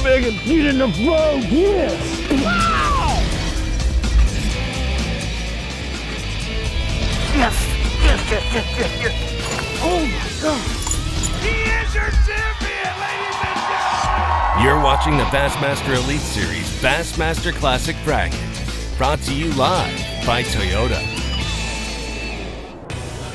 big and get in the flow. Yes. Wow. Yes. Oh my God. He is your champion, ladies and gentlemen. You're watching the Bassmaster Elite Series Bassmaster Classic Bracket. Brought to you live by Toyota.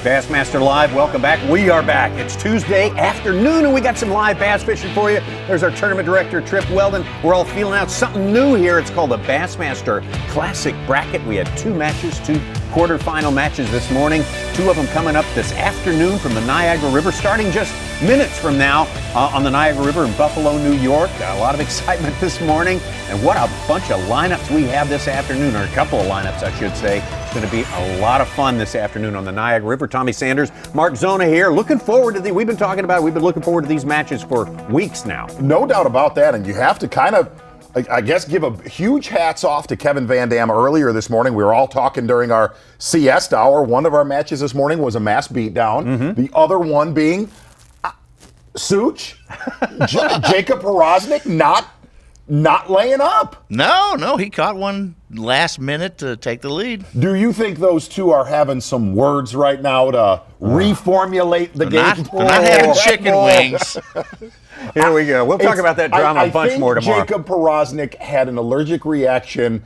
Bassmaster Live, welcome back. We are back. It's Tuesday afternoon and we got some live bass fishing for you. There's our tournament director, Trip Weldon. We're all feeling out something new here. It's called the Bassmaster Classic Bracket. We had two quarterfinal matches this morning. Two of them coming up this afternoon from the Niagara River, starting just minutes from now on the Niagara River in Buffalo, New York. Got a lot of excitement this morning. And what a bunch of lineups we have this afternoon, or a couple of lineups, I should say. It's going to be a lot of fun this afternoon on the Niagara River. Tommy Sanders, Mark Zona here. Looking forward to we've been looking forward to these matches for weeks now. No doubt about that. And you have to kind of, I guess, give a huge hats off to Kevin Van Dam earlier this morning. We were all talking during our siesta hour. One of our matches this morning was a mass beatdown. Mm-hmm. The other one being Such, Jacob Porosnik not laying up. No, he caught one last minute to take the lead. Do you think those two are having some words right now to reformulate the game? They're not having chicken wings. Here we go. We'll talk about that drama a bunch more tomorrow. Jacob Porosnik had an allergic reaction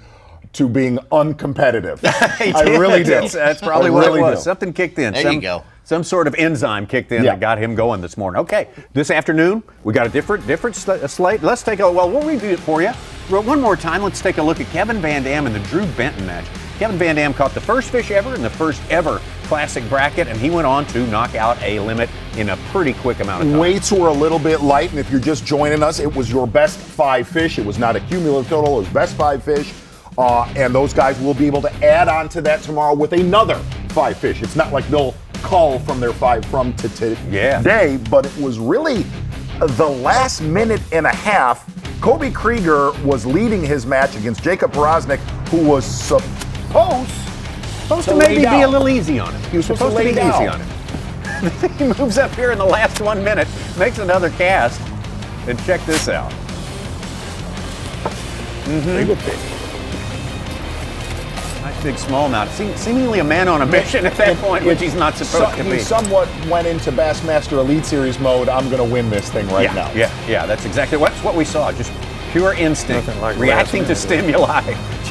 to being uncompetitive. I really did. That's probably what it was. Something kicked in. There you go. Some sort of enzyme kicked in that got him going this morning. Okay, this afternoon we got a different slate. Let's take we'll review it for you. One more time, let's take a look at Kevin Van Dam and the Drew Benton match. Kevin Van Dam caught the first fish ever in the first ever classic bracket, and he went on to knock out a limit in a pretty quick amount of time. Weights were a little bit light, and if you're just joining us, it was your best 5 fish. It was not a cumulative total, it was best 5 fish. And those guys will be able to add on to that tomorrow with another 5 fish. It's not like they'll call from their 5 from today, but it was really the last minute and a half. Kobe Krieger was leading his match against Jacob Porosnik, who was supposed to maybe be a little easy on him. He was supposed to be easy on him. He moves up here in the last 1 minute, makes another cast, and check this out. Nice big smallmouth. Seemingly a man on a mission at that point, which he's not supposed to be. He somewhat went into Bassmaster Elite Series mode. I'm going to win this thing right now. Yeah, that's exactly what we saw. Just pure instinct, reacting to stimuli.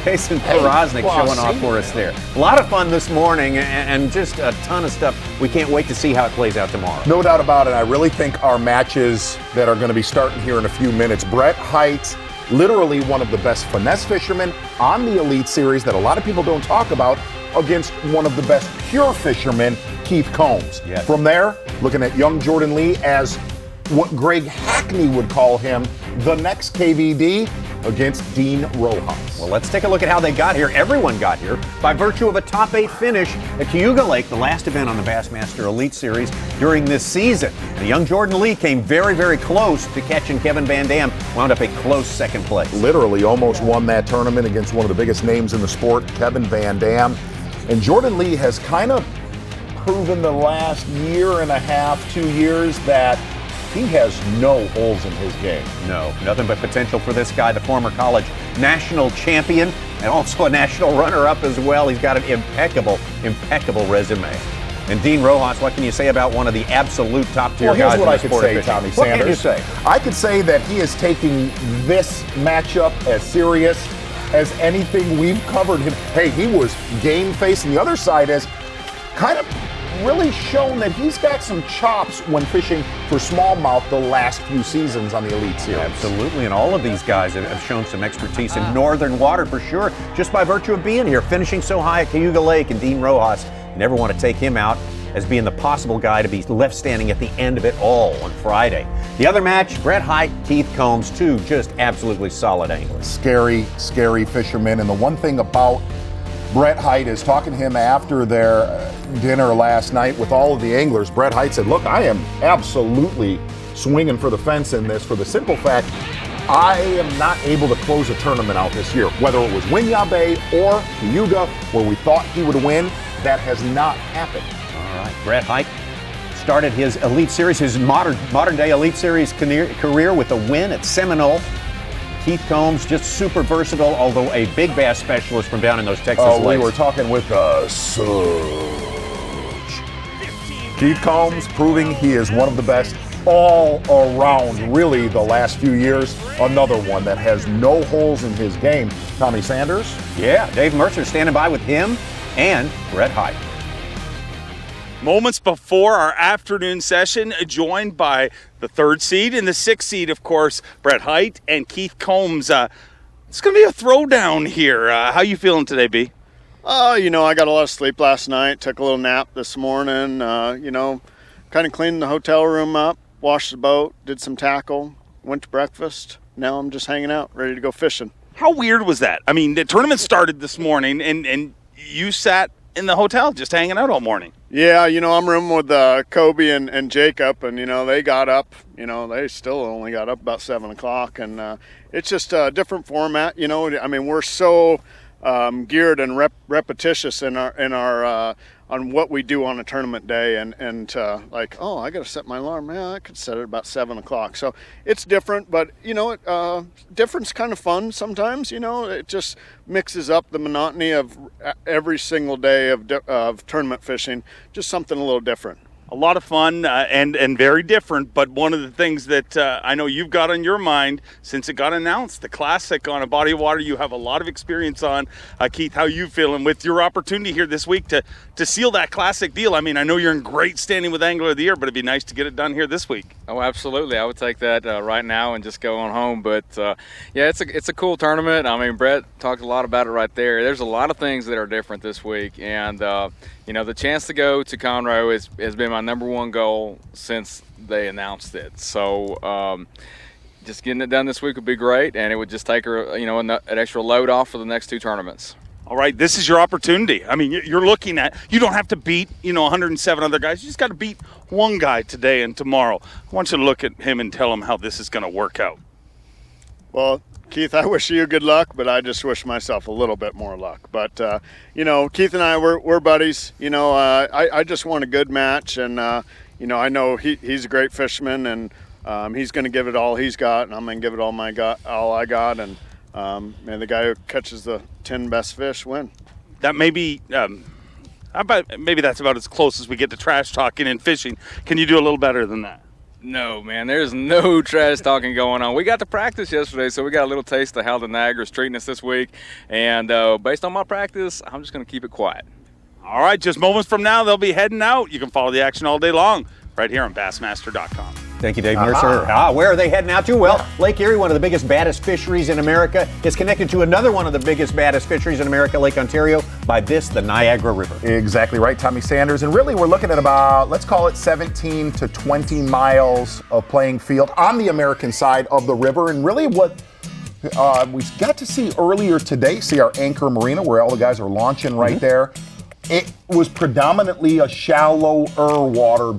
Jason Porosnik showing off for us there. A lot of fun this morning and just a ton of stuff. We can't wait to see how it plays out tomorrow. No doubt about it. I really think our matches that are going to be starting here in a few minutes, Brett Hite, literally one of the best finesse fishermen on the Elite Series that a lot of people don't talk about, against one of the best pure fishermen, Keith Combs. Yes. From there, looking at young Jordan Lee as what Greg Hackney would call him, the next KVD, against Dean Rojas. Well, let's take a look at how they got here. Everyone got here by virtue of a top 8 finish at Cayuga Lake, the last event on the Bassmaster Elite Series during this season. The young Jordan Lee came very, very close to catching Kevin Van Dam, wound up a close second place. Literally almost won that tournament against one of the biggest names in the sport, Kevin Van Dam. And Jordan Lee has kind of proven the last year and a half, 2 years, that he has no holes in his game. No, nothing but potential for this guy, the former college national champion and also a national runner-up as well. He's got an impeccable resume. And Dean Rojas, what can you say about one of the absolute top-tier guys in the sport of fishing? Here's what I could say, Tommy Sanders. What can you say? I could say that he is taking this matchup as serious as anything we've covered him. Hey, he was game face, and the other side has kind of really shown that he's got some chops when fishing for smallmouth the last few seasons on the Elite Series. Absolutely, and all of these guys have shown some expertise in northern water for sure, just by virtue of being here, finishing so high at Cayuga Lake. And Dean Rojas, you never want to take him out as being the possible guy to be left standing at the end of it all on Friday. The other match, Brett Hite, Keith Combs, two just absolutely solid anglers. Scary fishermen, and the one thing about Brett Hite is talking to him after their dinner last night with all of the anglers. Brett Hite said, look, I am absolutely swinging for the fence in this for the simple fact I am not able to close a tournament out this year. Whether it was Winyah Bay or Cayuga, where we thought he would win, that has not happened. All right, Brett Hite started his Elite Series, his modern day Elite Series career with a win at Seminole Keith Combs, just super versatile, although a big bass specialist from down in those Texas lakes. We were talking with Surge. Keith Combs proving he is one of the best all around, really, the last few years. Another one that has no holes in his game. Tommy Sanders? Yeah, Dave Mercer standing by with him and Brett Hyde. Moments before our afternoon session, joined by the 3rd seed and the 6th seed, of course, Brett Hyde and Keith Combs. It's going to be a throwdown here. How you feeling today, B? I got a lot of sleep last night, took a little nap this morning, kind of cleaned the hotel room up, washed the boat, did some tackle, went to breakfast. Now I'm just hanging out, ready to go fishing. How weird was that? I mean, the tournament started this morning, and you sat in the hotel just hanging out all morning. Yeah, I'm rooming with Kobe and Jacob, and, they got up. They still only got up about 7 o'clock, and it's just a different format. We're so geared and repetitious in our on what we do on a tournament day, and I got to set my alarm. Yeah, I could set it about 7 o'clock. So it's different, but different's kind of fun sometimes. It just mixes up the monotony of every single day of tournament fishing. Just something a little different. A lot of fun and very different, but one of the things that I know you've got on your mind since it got announced, the Classic on a body of water you have a lot of experience on. Keith, how you feeling with your opportunity here this week to seal that Classic deal? I mean, I know you're in great standing with Angler of the Year, but it'd be nice to get it done here this week. Oh, absolutely. I would take that right now and just go on home. But, it's a cool tournament. I mean, Brett talked a lot about it right there. There's a lot of things that are different this week, and the chance to go to Conroe has been my number one goal since they announced it. So just getting it done this week would be great, and it would just take her, an extra load off for the next 2 tournaments. All right, this is your opportunity. I mean, you're looking at, you don't have to beat, 107 other guys. You just got to beat one guy today and tomorrow. I want you to look at him and tell him how this is going to work out. Well, Keith, I wish you good luck, but I just wish myself a little bit more luck. But, Keith and I, we're buddies. I just want a good match, and, I know he's a great fisherman, and he's going to give it all he's got, and I'm going to give it all I got, and the guy who catches the 10 best fish win. That may be maybe that's about as close as we get to trash talking and fishing. Can you do a little better than that? No, man, there's no trash talking going on. We got to practice yesterday, so we got a little taste of how the Niagara's treating us this week. And based on my practice, I'm just going to keep it quiet. All right, just moments from now, they'll be heading out. You can follow the action all day long right here on Bassmaster.com. Thank you, Dave Mercer. Where are they heading out to? Well, Lake Erie, one of the biggest, baddest fisheries in America, is connected to another one of the biggest, baddest fisheries in America, Lake Ontario, by the Niagara River. Exactly right, Tommy Sanders. And really, we're looking at about, let's call it 17 to 20 miles of playing field on the American side of the river. And really what we got to see earlier today, see our anchor marina where all the guys are launching right there. It was predominantly a shallower water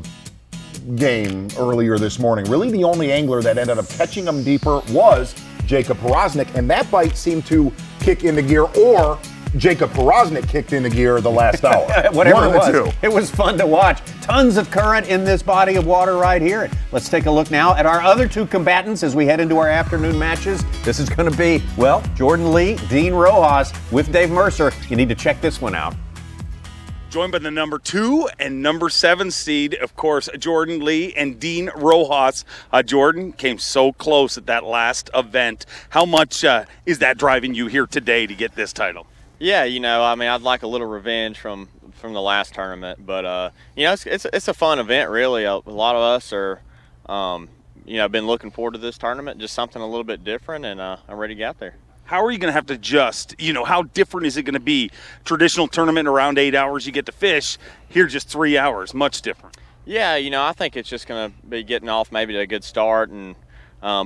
game earlier this morning. Really the only angler that ended up catching them deeper was Jacob Porosnik, and that bite seemed to kick into gear, or Jacob Porosnik kicked into gear the last hour. Whatever it was. It was fun to watch. Tons of current in this body of water right here. Let's take a look now at our other 2 combatants as we head into our afternoon matches. This is going to be, Jordan Lee, Dean Rojas with Dave Mercer. You need to check this one out. Joined by the number 2 and number 7 seed, of course, Jordan Lee and Dean Rojas. Jordan came so close at that last event. How much is that driving you here today to get this title? Yeah, I'd like a little revenge from the last tournament, but it's a fun event, really. A lot of us are, been looking forward to this tournament, just something a little bit different, and I'm ready to get out there. How are you going to have to adjust? How different is it going to be? Traditional tournament, around 8 hours you get to fish. Here, just 3 hours, much different. Yeah, I think it's just going to be getting off maybe to a good start, and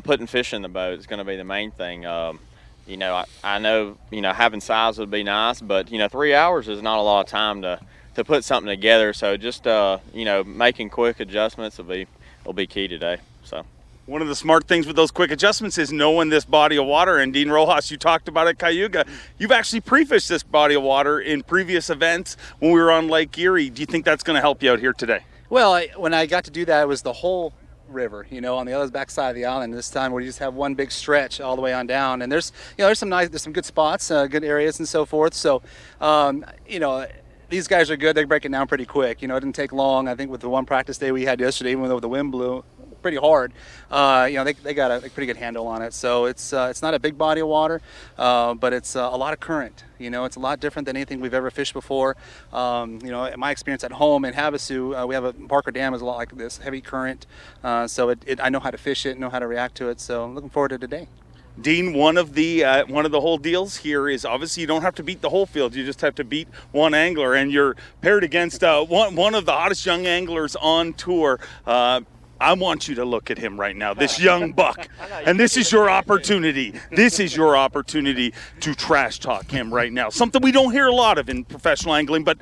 putting fish in the boat is going to be the main thing. I know, having size would be nice, but, 3 hours is not a lot of time to put something together. So just, making quick adjustments will be key today. So. One of the smart things with those quick adjustments is knowing this body of water. And Dean Rojas, you talked about it, Cayuga. You've actually pre-fished this body of water in previous events when we were on Lake Erie. Do you think that's going to help you out here today? Well, when I got to do that, it was the whole river, on the other back side of the island. This time we just have one big stretch all the way on down, and there's some good spots, good areas and so forth. So, these guys are good. They break it down pretty quick. It didn't take long. I think with the one practice day we had yesterday, even though the wind blew pretty hard, they got a pretty good handle on it. So it's not a big body of water, but it's a lot of current. It's a lot different than anything we've ever fished before. In my experience at home in Havasu, we have a Parker Dam is a lot like this, heavy current. So I know how to fish it, know how to react to it. So I'm looking forward to today. Dean, one of the whole deals here is obviously you don't have to beat the whole field. You just have to beat one angler, and you're paired against one of the hottest young anglers on tour. I want you to look at him right now, this young buck, and this is your opportunity. This is your opportunity to trash talk him right now. Something we don't hear a lot of in professional angling, but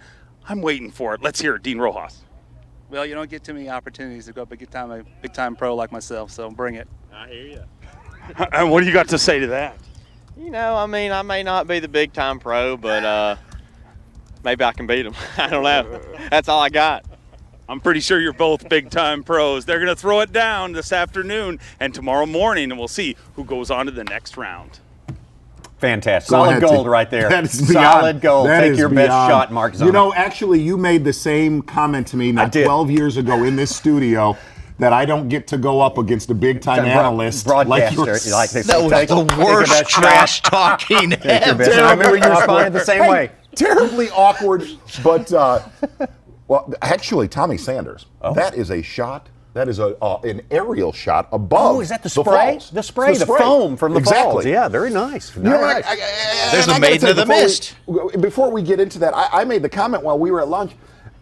I'm waiting for it. Let's hear it, Dean Rojas. Well, you don't get too many opportunities to go up a big time pro like myself, so bring it. I hear you. And what do you got to say to that? I may not be the big time pro, but maybe I can beat him. I don't know. That's all I got. I'm pretty sure you're both big-time pros. They're going to throw it down this afternoon and tomorrow morning, and we'll see who goes on to the next round. Fantastic. Solid gold right there. That is solid gold. Take your best shot, Mark Zahn. Actually, you made the same comment to me not 12 years ago in this studio that I don't get to go up against a big-time analyst broadcaster. like that was the worst trash talking ever. I remember you responded the same way. Terribly awkward, but... Well, actually, Tommy Sanders, that is a shot. That is an aerial shot above. Oh, is that the spray? Falls. The spray, the foam from the falls. Yeah, very nice. There's a maiden of the mist. Before we get into that, I made the comment while we were at lunch.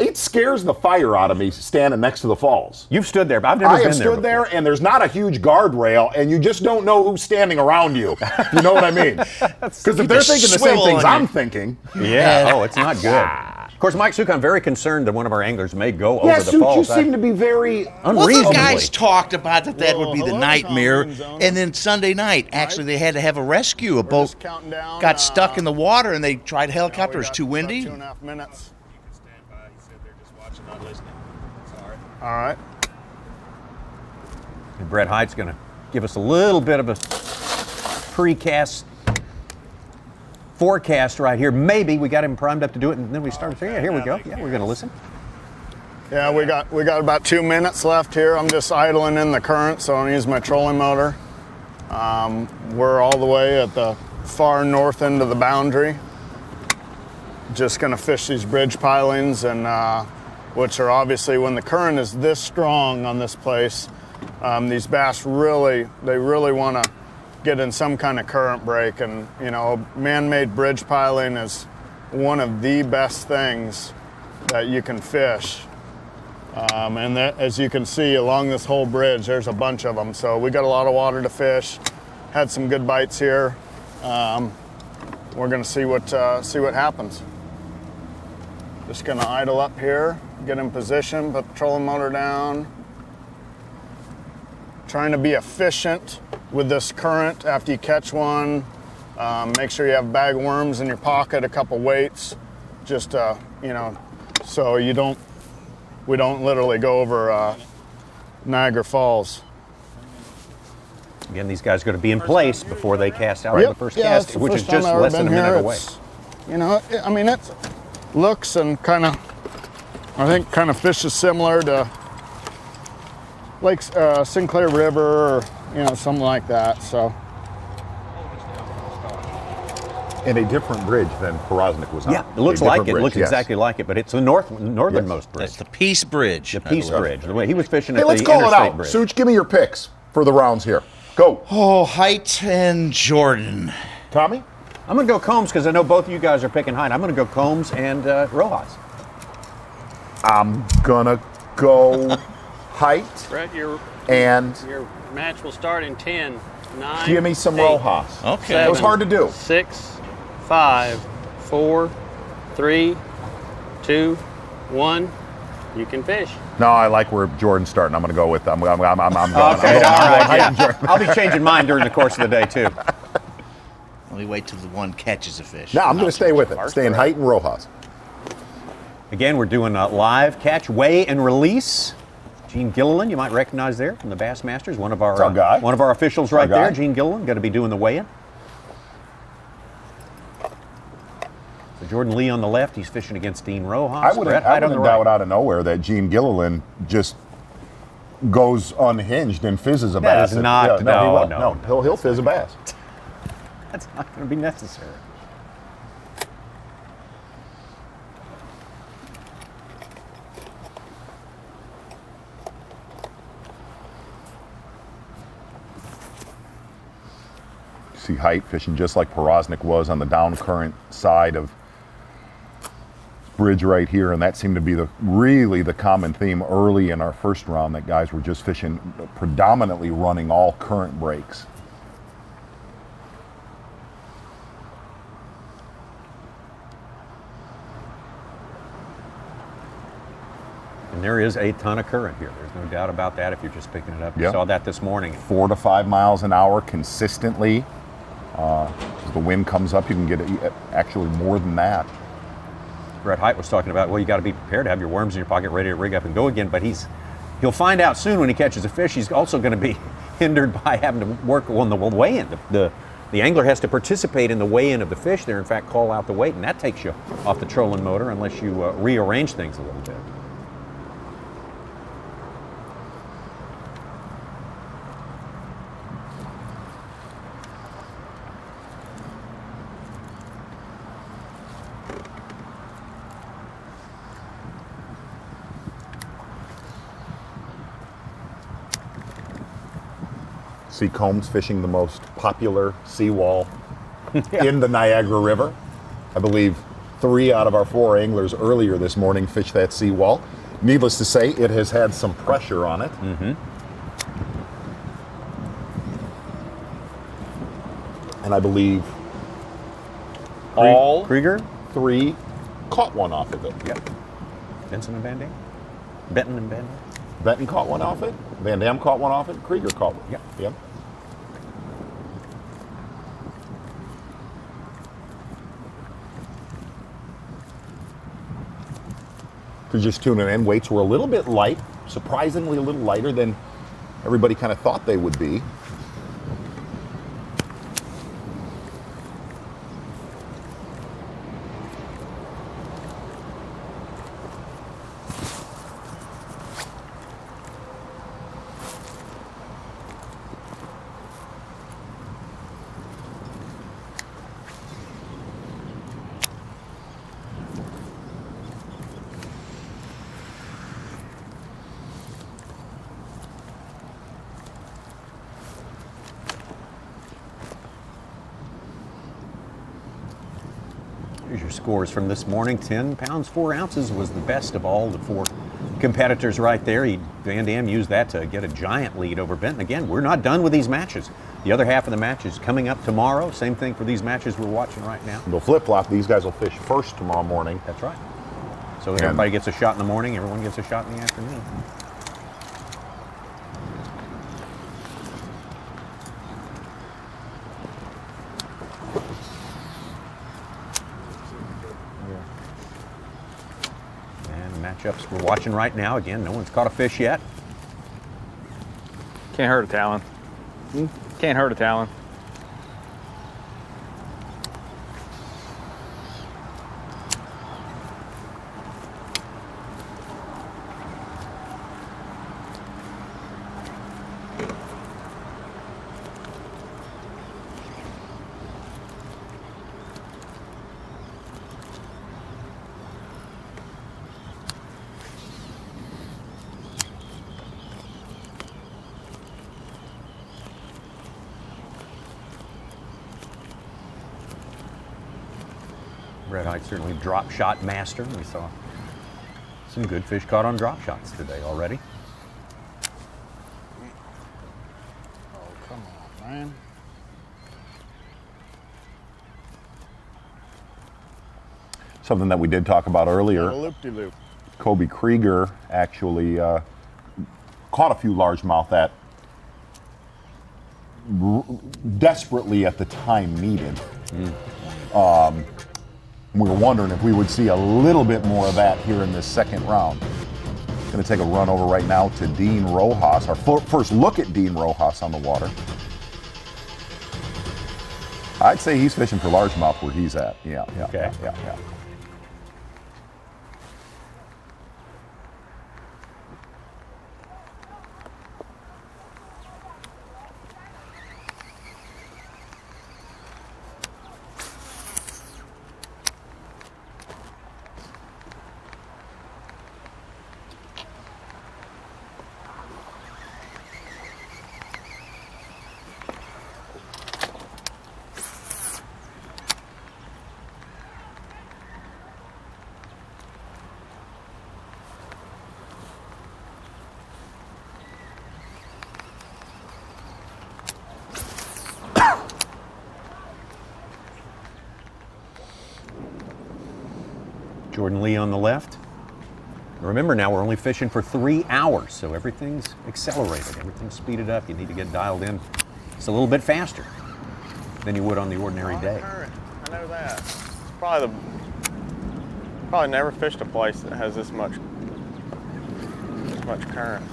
It scares the fire out of me standing next to the falls. You've stood there, but I've never been there. I have stood there, and there's not a huge guardrail, and you just don't know who's standing around you. You know what I mean? Because if they're thinking the same things I'm thinking. Yeah. Oh, it's not good. Of course, Mike Suka, I'm very concerned that one of our anglers may go over the falls. You seem to be very unreasonably. Well, the guys talked about that would be the nightmare, and then Sunday night, actually, they had to have a rescue. A boat got stuck in the water, and they tried helicopter. It was too windy. 2.5 minutes. All right. And Brett Hyde's going to give us a little bit of a precast forecast right here. Maybe we got him primed up to do it, and then we started saying, yeah, here we go. Yeah, we're going to listen. Yeah, we got about 2 minutes left here. I'm just idling in the current, so I'm going to use my trolling motor. We're all the way at the far north end of the boundary. Just going to fish these bridge pilings, and which are obviously, when the current is this strong on this place, these bass really want to get in some kind of current break. And man-made bridge piling is one of the best things that you can fish. And that, as you can see along this whole bridge, there's a bunch of them. So we got a lot of water to fish. Had some good bites here. We're going to see what happens. Just going to idle up here, get in position, put the trolling motor down. Trying to be efficient with this current after you catch one. Make sure you have a bag of worms in your pocket, a couple weights, just so we don't literally go over Niagara Falls. Again, these guys are going to be in place before they cast out the first cast, which is just less than a minute away. It looks and I think fishes similar to Lake Sinclair River or something like that. So. And a different bridge than Porosnik was on. Yeah, it looks like it. It looks exactly like it, but it's the northernmost bridge. That's the Peace Bridge. The Peace Bridge. The way he was fishing at let's the call it interstate out. bridge. Such, give me your picks for the rounds here. Go. Oh, Height and Jordan. Tommy? I'm going to go Combs because I know both of you guys are picking Height. I'm going to go Combs and Rojas. I'm going to go Height. Brett, your match will start in 10, 9, give me some 8, Rojas. Okay. 7, It was hard to do. 6, 5, 4, 3, 2, 1. You can fish. No, I like where Jordan's starting. I'm going to go with. I'm going. Okay, all right. Yeah. I'll be changing mine during the course of the day too. Let me wait till the one catches a fish. No, I'm going to stay with it. Stay in Height and Rojas. Again, we're doing a live catch, weigh, and release. Gene Gilliland, you might recognize there from the Bassmasters, one of our guy. one of our officials Our right there. guy. Gene Gilliland, going to be doing the weigh-in. So Jordan Lee on the left, he's fishing against Dean Rojas. I wouldn't Brett Hyde on the doubt right. out of nowhere that Gene Gilliland just goes unhinged and fizzes a That bass. is not- he no, will. no. He'll fizz a bass. That's not going to be necessary. See Height fishing just like Porosnik was on the down current side of bridge right here, and that seemed to be really the common theme early in our first round, that guys were just fishing, predominantly running all current breaks. And there is a ton of current here. There's no doubt about that if you're just picking it up. You Yep. saw that this morning. 4 to 5 miles an hour consistently. As the wind comes up, you can get actually more than that. Brett Height was talking about, well, you got to be prepared to have your worms in your pocket ready to rig up and go again, but he'll find out soon when he catches a fish. He's also going to be hindered by having to work on the weigh-in. The angler has to participate in the weigh-in of the fish there, in fact, call out the weight, and that takes you off the trolling motor unless you rearrange things a little bit. See Combs fishing the most popular seawall in the Niagara River. I believe 3 out of our 4 anglers earlier this morning fished that seawall. Needless to say, it has had some pressure on it. Mm-hmm. And I believe Krieger? 3 caught one off of it. Yep. Benson and Van Dam? Benton and Van Dam? Benton caught one off it. Van Dam caught one off it. Krieger caught one. Yep. If you're just tuning in, weights were a little bit light, surprisingly a little lighter than everybody kind of thought they would be. Here's your scores from this morning. 10 pounds, 4 ounces was the best of all the 4 competitors right there. Van Dam used that to get a giant lead over Benton. Again, we're not done with these matches. The other half of the match is coming up tomorrow. Same thing for these matches we're watching right now. They'll flip-flop. These guys will fish first tomorrow morning. That's right. So everybody gets a shot in the morning, everyone gets a shot in the afternoon. And the matchups we're watching right now, again, no one's caught a fish yet. Can't hurt a talon. Can't hurt a talon. Red Height certainly drop shot master. We saw some good fish caught on drop shots today already. Oh, come on, man. Something that we did talk about earlier. A loop-de-loop. Kobe Krieger actually caught a few largemouth that desperately at the time needed. We were wondering if we would see a little bit more of that here in this second round. Going to take a run over right now to Dean Rojas. Our first look at Dean Rojas on the water. I'd say he's fishing for largemouth where he's at. Yeah. Okay. Yeah. Jordan Lee on the left. Remember now, we're only fishing for 3 hours, so everything's accelerated, everything's speeded up. You need to get dialed in just a little bit faster than you would on the ordinary day. I know that. Probably never fished a place that has this much current.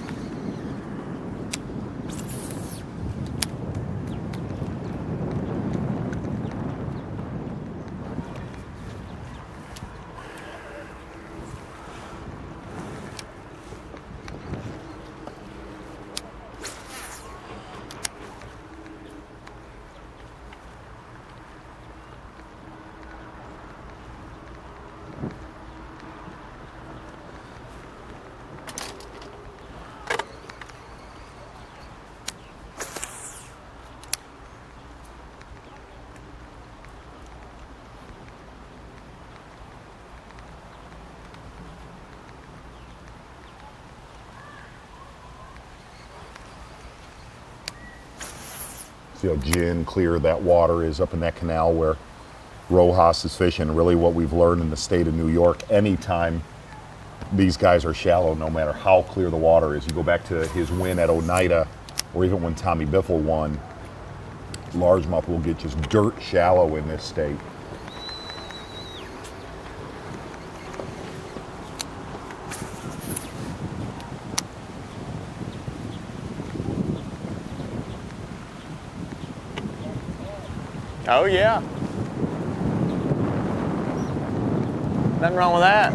See how gin clear that water is up in that canal where Rojas is fishing. Really what we've learned in the state of New York, anytime these guys are shallow, no matter how clear the water is. You go back to his win at Oneida, or even when Tommy Biffle won, largemouth will get just dirt shallow in this state. Oh yeah. Nothing wrong with that.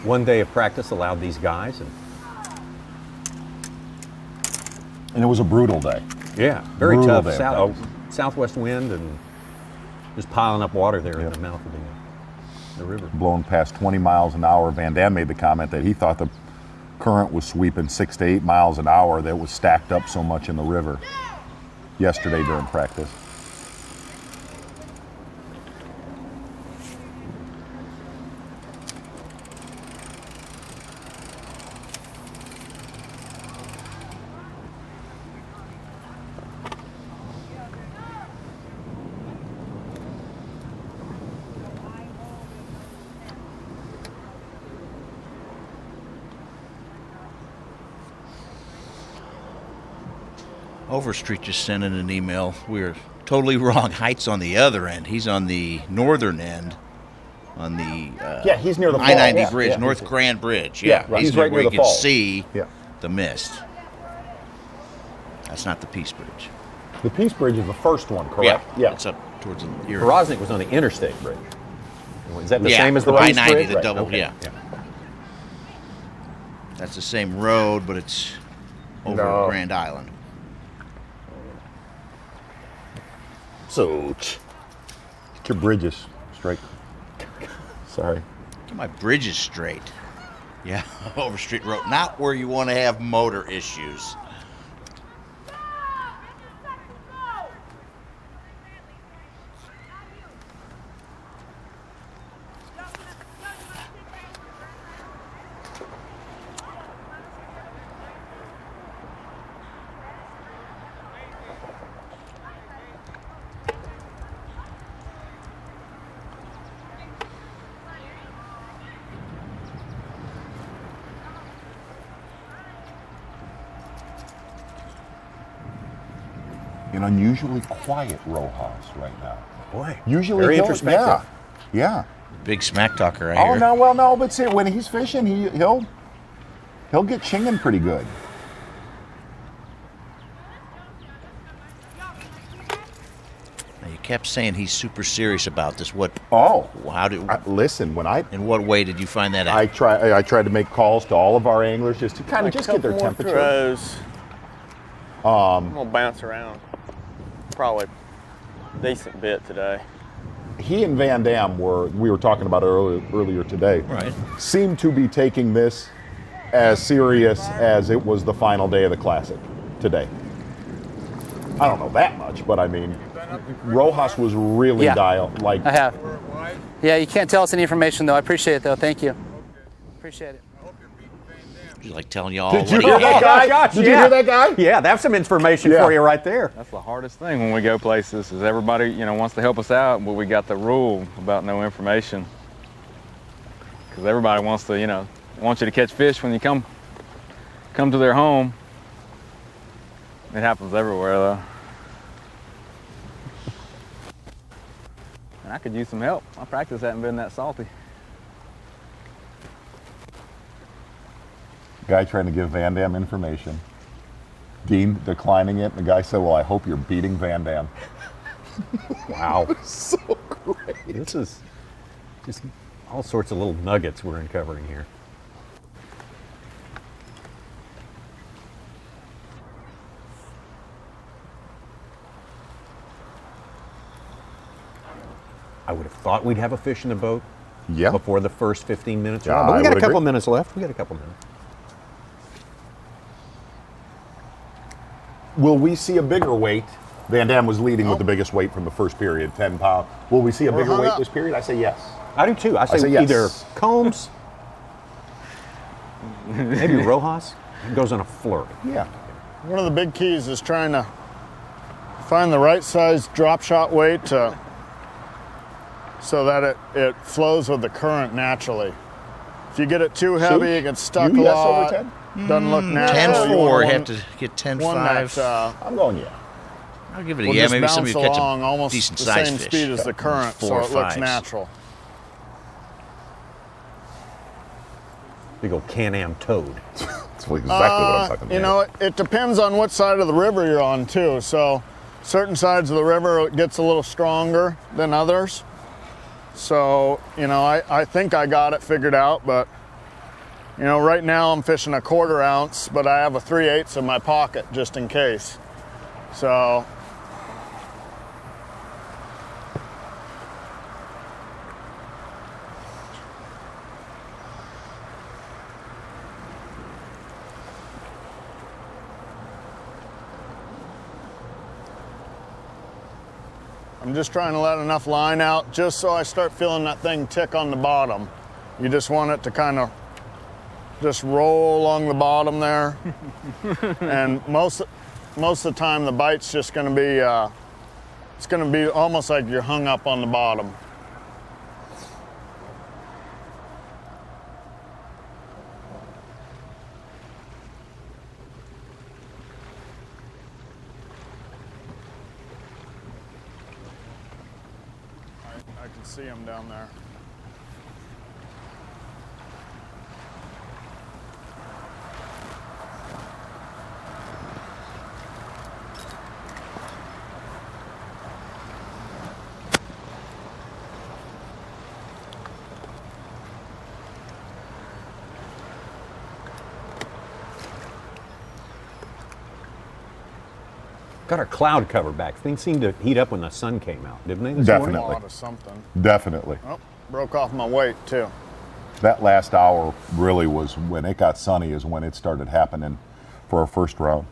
One day of practice allowed these guys, and it was a brutal day. Yeah, very Brutal tough. day. Southwest wind and just piling up water there in the mouth of the river. Blowing past 20 miles an hour. Van Dam made the comment that he thought the current was sweeping 6 to 8 miles an hour, that it was stacked up so much in the river yesterday during practice. Overstreet just sent in an email. We're totally wrong. Height's on the other end. He's on the northern end, on the he's near the fall. I-90 bridge, North Grand Bridge. Yeah, right. He's right where near you the can fall. see the mist. That's not the Peace Bridge. The Peace Bridge is the first one, correct? Yeah. It's up towards the Erie. Rosnick was on the interstate bridge. Is that the same as the I-90, Peace Bridge? the double, yeah. That's the same road, but it's over Grand Island. So, get your bridges straight. Sorry. Get my bridges straight. Yeah, over street road. Not where you want to have motor issues. An unusually quiet Rojas right now. Boy, Usually very he'll- introspective. Yeah. Big smack talker right Oh here. no, well no, but see, when he's fishing, he'll get chinging pretty good. Now, you kept saying he's super serious about this. What? Oh, How did? listen, when I In what way did you find that out? I tried to make calls to all of our anglers just to kind of just get their temperature. Throws. I'm gonna bounce around. Probably decent bit today. He and Van Dam we were talking about earlier today. Right. Seemed to be taking this as serious as it was the final day of the Classic today. I don't know that much, but I mean, Rojas was really Yeah. dialed. Like, I have. Yeah, you can't tell us any information though. I appreciate it though. Thank you. Appreciate it. He's like telling you all did you what hear he that did. guy? gosh, Did you yeah. hear that guy? Yeah, that's some information Yeah. for you right there. That's the hardest thing when we go places is everybody, wants to help us out, but we got the rule about no information. Because everybody wants to, wants you to catch fish when you come to their home. It happens everywhere though. And I could use some help. My practice hasn't been that salty. Guy trying to give Van Dam information. Dean declining it. And the guy said, well, I hope you're beating Van Dam. Wow. So great. This is just all sorts of little nuggets we're uncovering here. I would have thought we'd have a fish in the boat Yeah. before the first 15 minutes. Yeah, but we I got a would couple agree. minutes left. We got a couple minutes. Will we see a bigger weight? Van Dam was leading with the biggest weight from the first period, 10 pounds. Will we see a bigger hung weight up. this period? I say yes. I do too. I say, say yes. either Combs, maybe Rojas, goes on a flurry. Yeah. One of the big keys is trying to find the right size drop shot weight so that it flows with the current naturally. If you get it too heavy, it gets stuck You a yes lot. over 10? Doesn't look natural. You 10-4, want have one- to get 10-5. one that I'm going yeah. I'll give it a will yeah. just Maybe bounce somebody will catch along a almost decent the size same fish. speed as the current, 4 so or it looks 5s. natural. Big old Can-Am toad. That's exactly what I'm talking about. You know, it depends on what side of the river you're on too. So certain sides of the river it gets a little stronger than others. So, I think I got it figured out, but right now I'm fishing a 1/4 ounce, but I have a 3/8 in my pocket just in case. So I'm just trying to let enough line out just so I start feeling that thing tick on the bottom. You just want it to kind of just roll along the bottom there. And most of the time the bite's just going to be, it's going to be almost like you're hung up on the bottom. I can see him down there. Got our cloud cover back. Things seemed to heat up when the sun came out, didn't they? this morning? Definitely. A lot of something. Definitely. Oh, broke off my weight too. That last hour really was when it got sunny is when it started happening for our first round.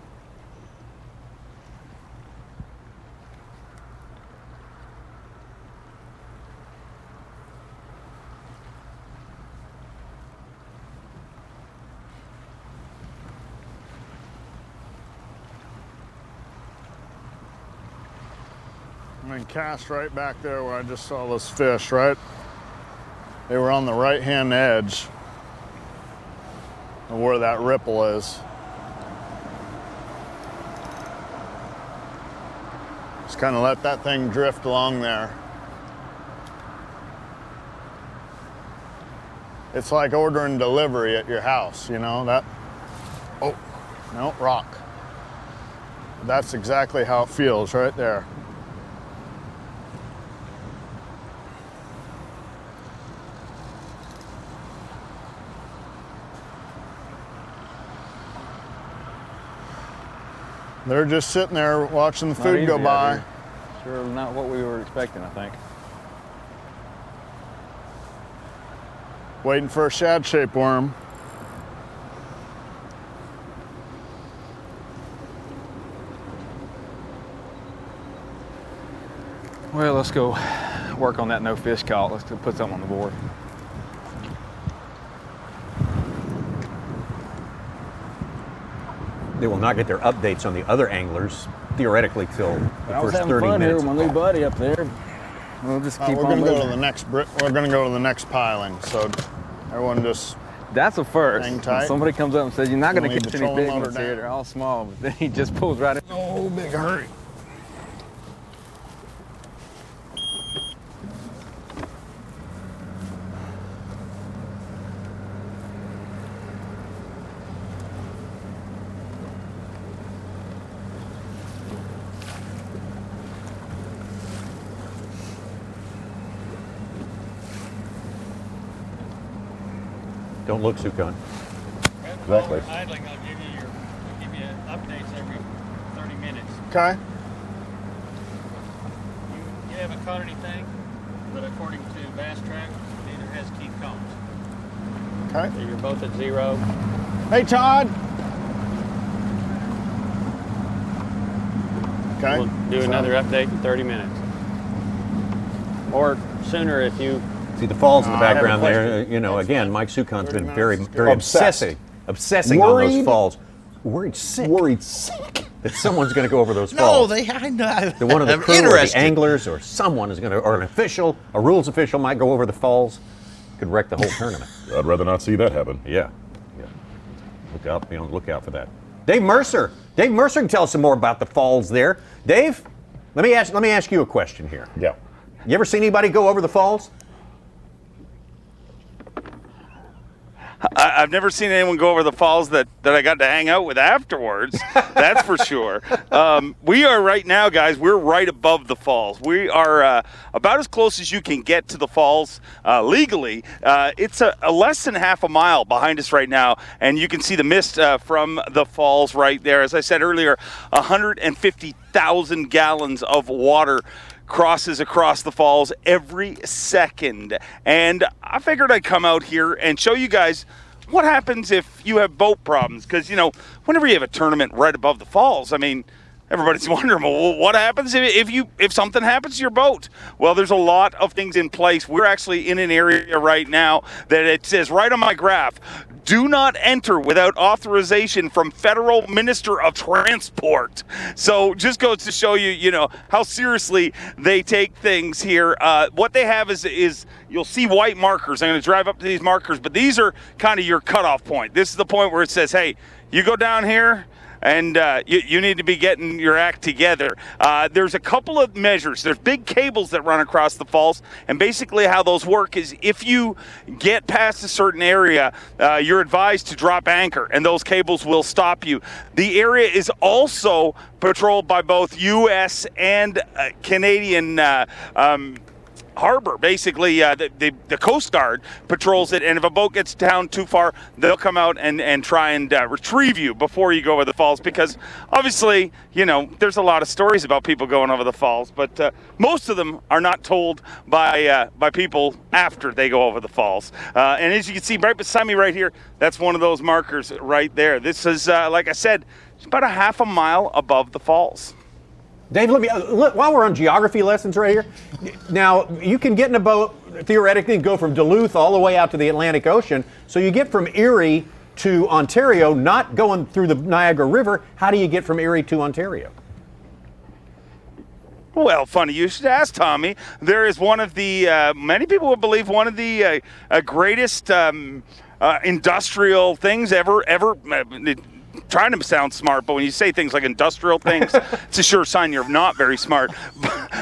I mean, cast right back there where I just saw those fish, right? They were on the right-hand edge of where that ripple is. Just kind of let that thing drift along there. It's like ordering delivery at your house, you know, that, oh, no, rock. That's exactly how it feels right there. They're just sitting there watching the food go by. Sure, not what we were expecting, I think. Waiting for a shad-shaped worm. Well, let's go work on that no fish caught. Let's put something on the board. They will not get their updates on the other anglers, theoretically, till the I was first having 30 fun minutes. here with my new buddy up there. We'll just keep We're on gonna go moving. to the next we're gonna go to the next piling. So everyone just That's a first. hang When tight. somebody comes up and says, you're not going We'll to leave catch the any trolling big motor ones here. down. They're all small. But then he just pulls right in. no big hurry. Don't look, Sukon. Exactly. Idling, I'll give you updates every 30 minutes. Okay. You haven't caught anything, but according to Bass Track, neither has Keith Combs. Okay. So you're both at 0. Hey, Todd. Okay. We'll do another update in 30 minutes. Or sooner if you... See the falls in the I have a background there. question. You know, again, Mike Sukon's 30 been minutes. very Obsessed. obsessing on those Worried. falls. Worried sick Worried sick. that someone's going to go over those No, falls. I know. That one of the I'm crew or the interested. anglers or someone is going to, or an official, a rules official might go over the falls. Could wreck the whole tournament. I'd rather not see that happen. Yeah. Look out, be on the lookout for that. Dave Mercer. Dave Mercer can tell us some more about the falls there. Dave, let me ask you a question here. Yeah. You ever seen anybody go over the falls? I've never seen anyone go over the falls that I got to hang out with afterwards. That's for sure. We are right now, guys, we're right above the falls. We are about as close as you can get to the falls legally. It's a less than half a mile behind us right now, and you can see the mist from the falls right there. As I said earlier, 150,000 gallons of water crosses across the falls every second. And I figured I'd come out here and show you guys what happens if you have boat problems. Because, you know, whenever you have a tournament right above the falls, I mean, everybody's wondering, well, what happens if something happens to your boat? Well, there's a lot of things in place. We're actually in an area right now that it says right on my graph, do not enter without authorization from Federal Minister of Transport. So just goes to show you, you know, how seriously they take things here. What they have is you'll see white markers. I'm going to drive up to these markers, but these are kind of your cutoff point. This is the point where it says, hey, you go down here, and you need to be getting your act together. There's a couple of measures. There's big cables that run across the falls, and basically how those work is if you get past a certain area, you're advised to drop anchor, and those cables will stop you. The area is also patrolled by both U.S. and Canadian harbor. Basically, the Coast Guard patrols it, and if a boat gets down too far, they'll come out and try and retrieve you before you go over the falls, because obviously, there's a lot of stories about people going over the falls, but most of them are not told by people after they go over the falls. And as you can see right beside me right here, that's one of those markers right there. This is, like I said, it's about a half a mile above the falls. Dave, while we're on geography lessons right here, now you can get in a boat theoretically and go from Duluth all the way out to the Atlantic Ocean. So you get from Erie to Ontario, not going through the Niagara River. How do you get from Erie to Ontario? Well, funny you should ask, Tommy. There is one of the, many people would believe, one of the greatest industrial things ever. Trying to sound smart, but when you say things like industrial things, it's a sure sign you're not very smart.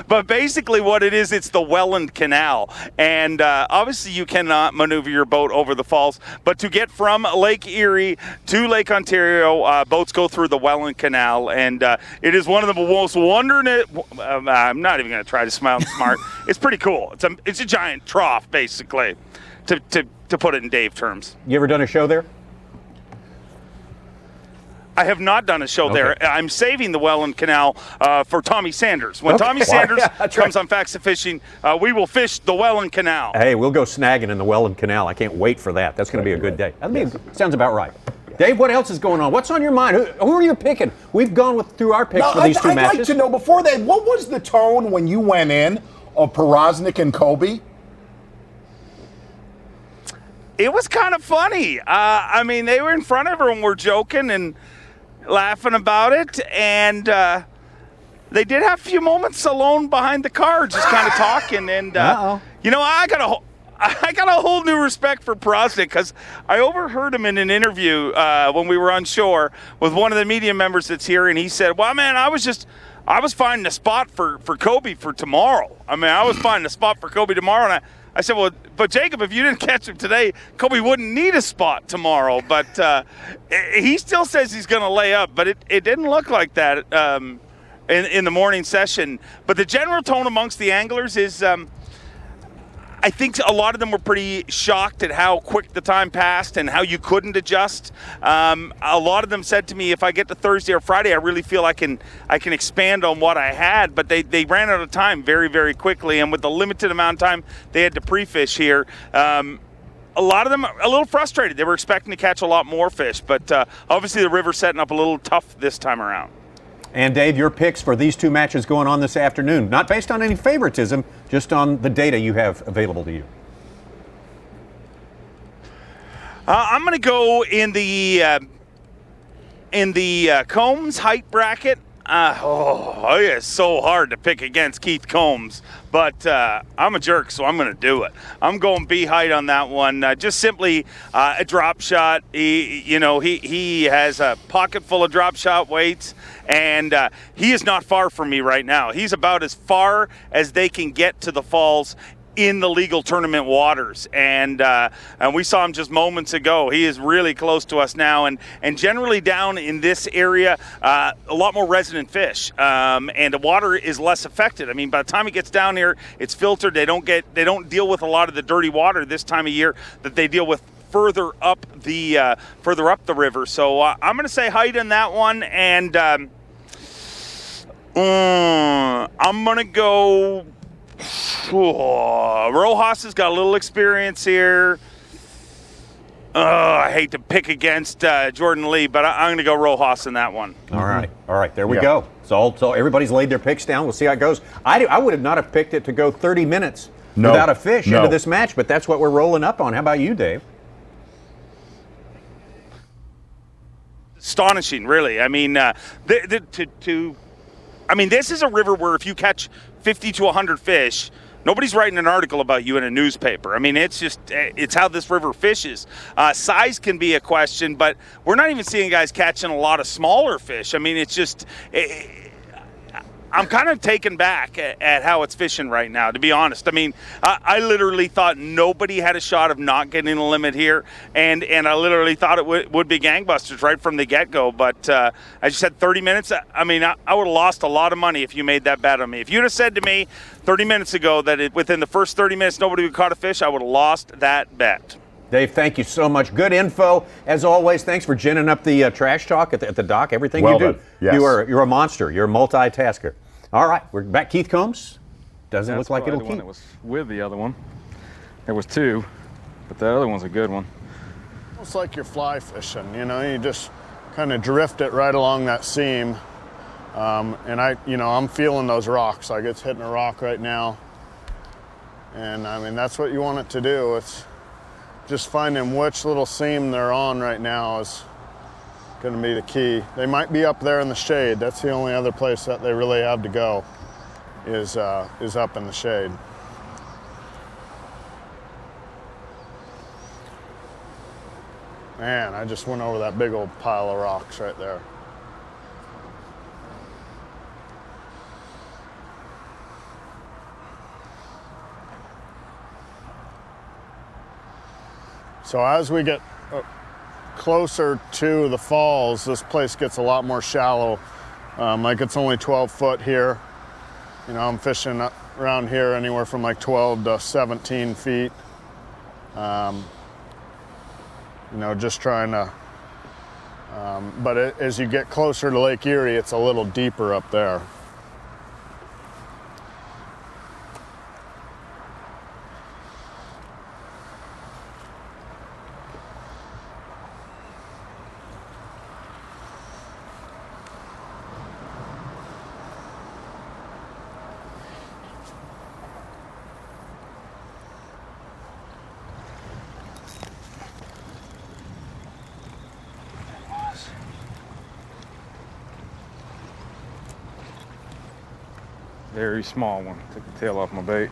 But basically what it is, it's the Welland Canal. And obviously you cannot maneuver your boat over the falls, but to get from Lake Erie to Lake Ontario, boats go through the Welland Canal. And it is one of the most I'm not even going to try to sound smart. It's pretty cool. It's a giant trough, basically, to put it in Dave terms. You ever done a show there? I have not done a show there. I'm saving the Welland Canal for Tommy Sanders. When Tommy Sanders comes on Facts of Fishing, we will fish the Welland Canal. Hey, we'll go snagging in the Welland Canal. I can't wait for that. That's going to be a good day. Sounds about right. Dave, what else is going on? What's on your mind? Who are you picking? We've gone through our picks for these two matches. I'd like to know, before that, what was the tone when you went in of Porosnik and Kobe? It was kind of funny. I mean, they were in front of everyone, were joking and laughing about it, and they did have a few moments alone behind the car, just kind of talking. And I got a whole new respect for Porosnik, because I overheard him in an interview when we were on shore with one of the media members that's here, and he said, "Well, man, I was finding a spot for Kobe for tomorrow. I mean, I was finding a spot for Kobe tomorrow." And I said, "Well, but Jacob, if you didn't catch him today, Kobe wouldn't need a spot tomorrow." But he still says he's going to lay up, but it didn't look like that in the morning session. But the general tone amongst the anglers is, I think a lot of them were pretty shocked at how quick the time passed and how you couldn't adjust. A lot of them said to me, if I get to Thursday or Friday, I really feel I can expand on what I had. But they ran out of time very, very quickly. And with the limited amount of time they had to pre-fish here, a lot of them are a little frustrated. They were expecting to catch a lot more fish. But obviously the river's setting up a little tough this time around. And Dave, your picks for these two matches going on this afternoon, not based on any favoritism, just on the data you have available to you. I'm going to go in the Combs height bracket. It's so hard to pick against Keith Combs, but I'm a jerk, so I'm going to do it. I'm going B height on that one. Just simply a drop shot. He has a pocket full of drop shot weights, and he is not far from me right now. He's about as far as they can get to the falls in the legal tournament waters, and we saw him just moments ago. He is really close to us now, and generally down in this area, a lot more resident fish, and the water is less affected. I mean, by the time he gets down here, it's filtered. They don't deal with a lot of the dirty water this time of year that they deal with further up the river. So I'm going to say height in that one, and I'm going to go. Rojas has got a little experience here. I hate to pick against Jordan Lee, but I'm going to go Rojas in that one. All right, there we go. So everybody's laid their picks down. We'll see how it goes. I would have not have picked it to go 30 minutes without a fish into this match, but that's what we're rolling up on. How about you, Dave? Astonishing, really. I mean, this is a river where if you catch 50 to 100 fish, nobody's writing an article about you in a newspaper. I mean, it's how this river fishes. Size can be a question, but we're not even seeing guys catching a lot of smaller fish. I mean, it's just, I'm kind of taken back at how it's fishing right now, to be honest. I mean, I literally thought nobody had a shot of not getting the limit here, and I literally thought it would be gangbusters right from the get-go. But as you said, 30 minutes, I mean, I would have lost a lot of money if you made that bet on me. If you'd have said to me 30 minutes ago that within the first 30 minutes nobody would caught a fish, I would have lost that bet. Dave, thank you so much. Good info as always. Thanks for ginning up the trash talk at the dock. Everything well you do, done. Yes. you're a monster. You're a multitasker. All right, we're back. Keith Combs doesn't look like it'll the one keep. that was with the other one. There was two, but the other one's a good one. It's like you're fly fishing, you know. You just kind of drift it right along that seam, and I'm feeling those rocks. Like it's hitting a rock right now, and I mean that's what you want it to do. It's just finding which little seam they're on right now is going to be the key. They might be up there in the shade. That's the only other place that they really have to go is up in the shade. Man, I just went over that big old pile of rocks right there. So as we get closer to the falls, this place gets a lot more shallow. Like it's only 12 foot here. You know, I'm fishing around here anywhere from like 12 to 17 feet. You know, just trying to, but as you get closer to Lake Erie, it's a little deeper up there. Very small one. Took the tail off my bait.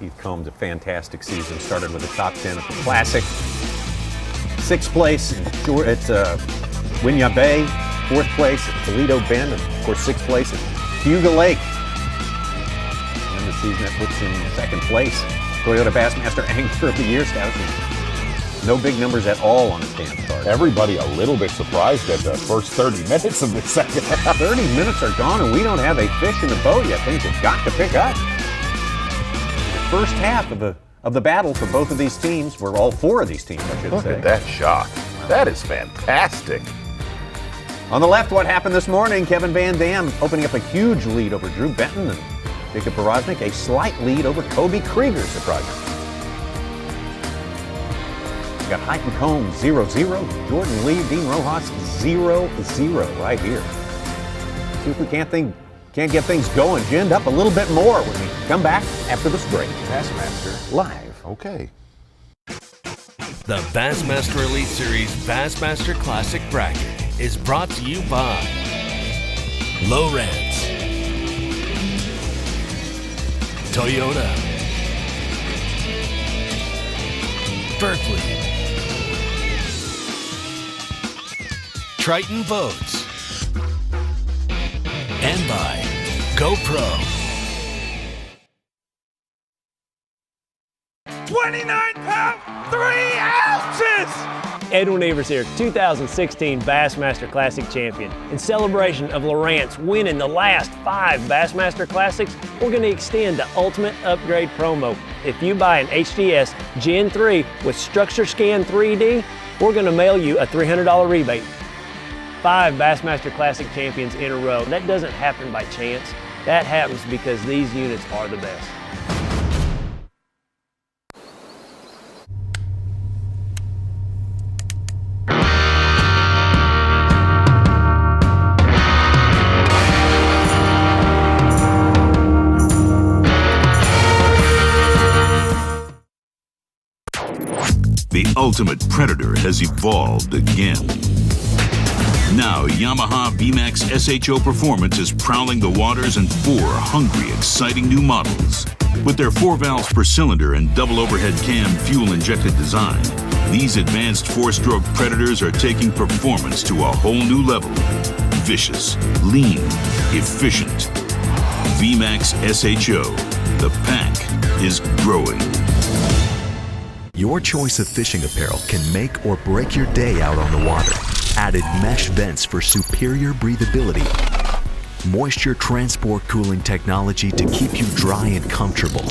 Keith Combs, a fantastic season. Started with a top 10 at the Classic. 6th place at Winyah Bay. 4th place at Toledo Bend. And of course, 6th place at Cayuga Lake. And the season that puts him in 2nd place. Toyota Bassmaster Angler of the Year status. No big numbers at all on his dance card. Everybody a little bit surprised at the first 30 minutes of the second half. 30 minutes are gone and we don't have a fish in the boat yet. Things have got to pick up. First half of the battle for both of these teams, were all 4 of these teams, I should say. Look at that shot. That is fantastic. On the left, what happened this morning? Kevin Van Dam opening up a huge lead over Drew Benton, and Jacob Boroznik a slight lead over Kobe Krieger, surprisingly. We got Heighton Combs 0-0, Jordan Lee, Dean Rojas 0-0 right here. See if we can't get things going, ginned up a little bit more when we come back after this break. Bassmaster Live. Okay. The Bassmaster Elite Series Bassmaster Classic Bracket is brought to you by Lowrance, Toyota, Berkeley, Triton Boats, and by GoPro. 29 pounds, 3 ounces! Edwin Evers here, 2016 Bassmaster Classic champion. In celebration of Lowrance winning the last 5 Bassmaster Classics, we're going to extend the Ultimate Upgrade promo. If you buy an HDS Gen 3 with Structure Scan 3D, we're going to mail you a $300 rebate. 5 Bassmaster Classic champions in a row. That doesn't happen by chance. That happens because these units are the best. The ultimate predator has evolved again. Now, Yamaha VMAX SHO Performance is prowling the waters in 4 hungry, exciting new models. With their 4 valves per cylinder and double overhead cam fuel-injected design, these advanced 4-stroke predators are taking performance to a whole new level. Vicious, lean, efficient. VMAX SHO. The pack is growing. Your choice of fishing apparel can make or break your day out on the water. Added mesh vents for superior breathability. Moisture transport cooling technology to keep you dry and comfortable.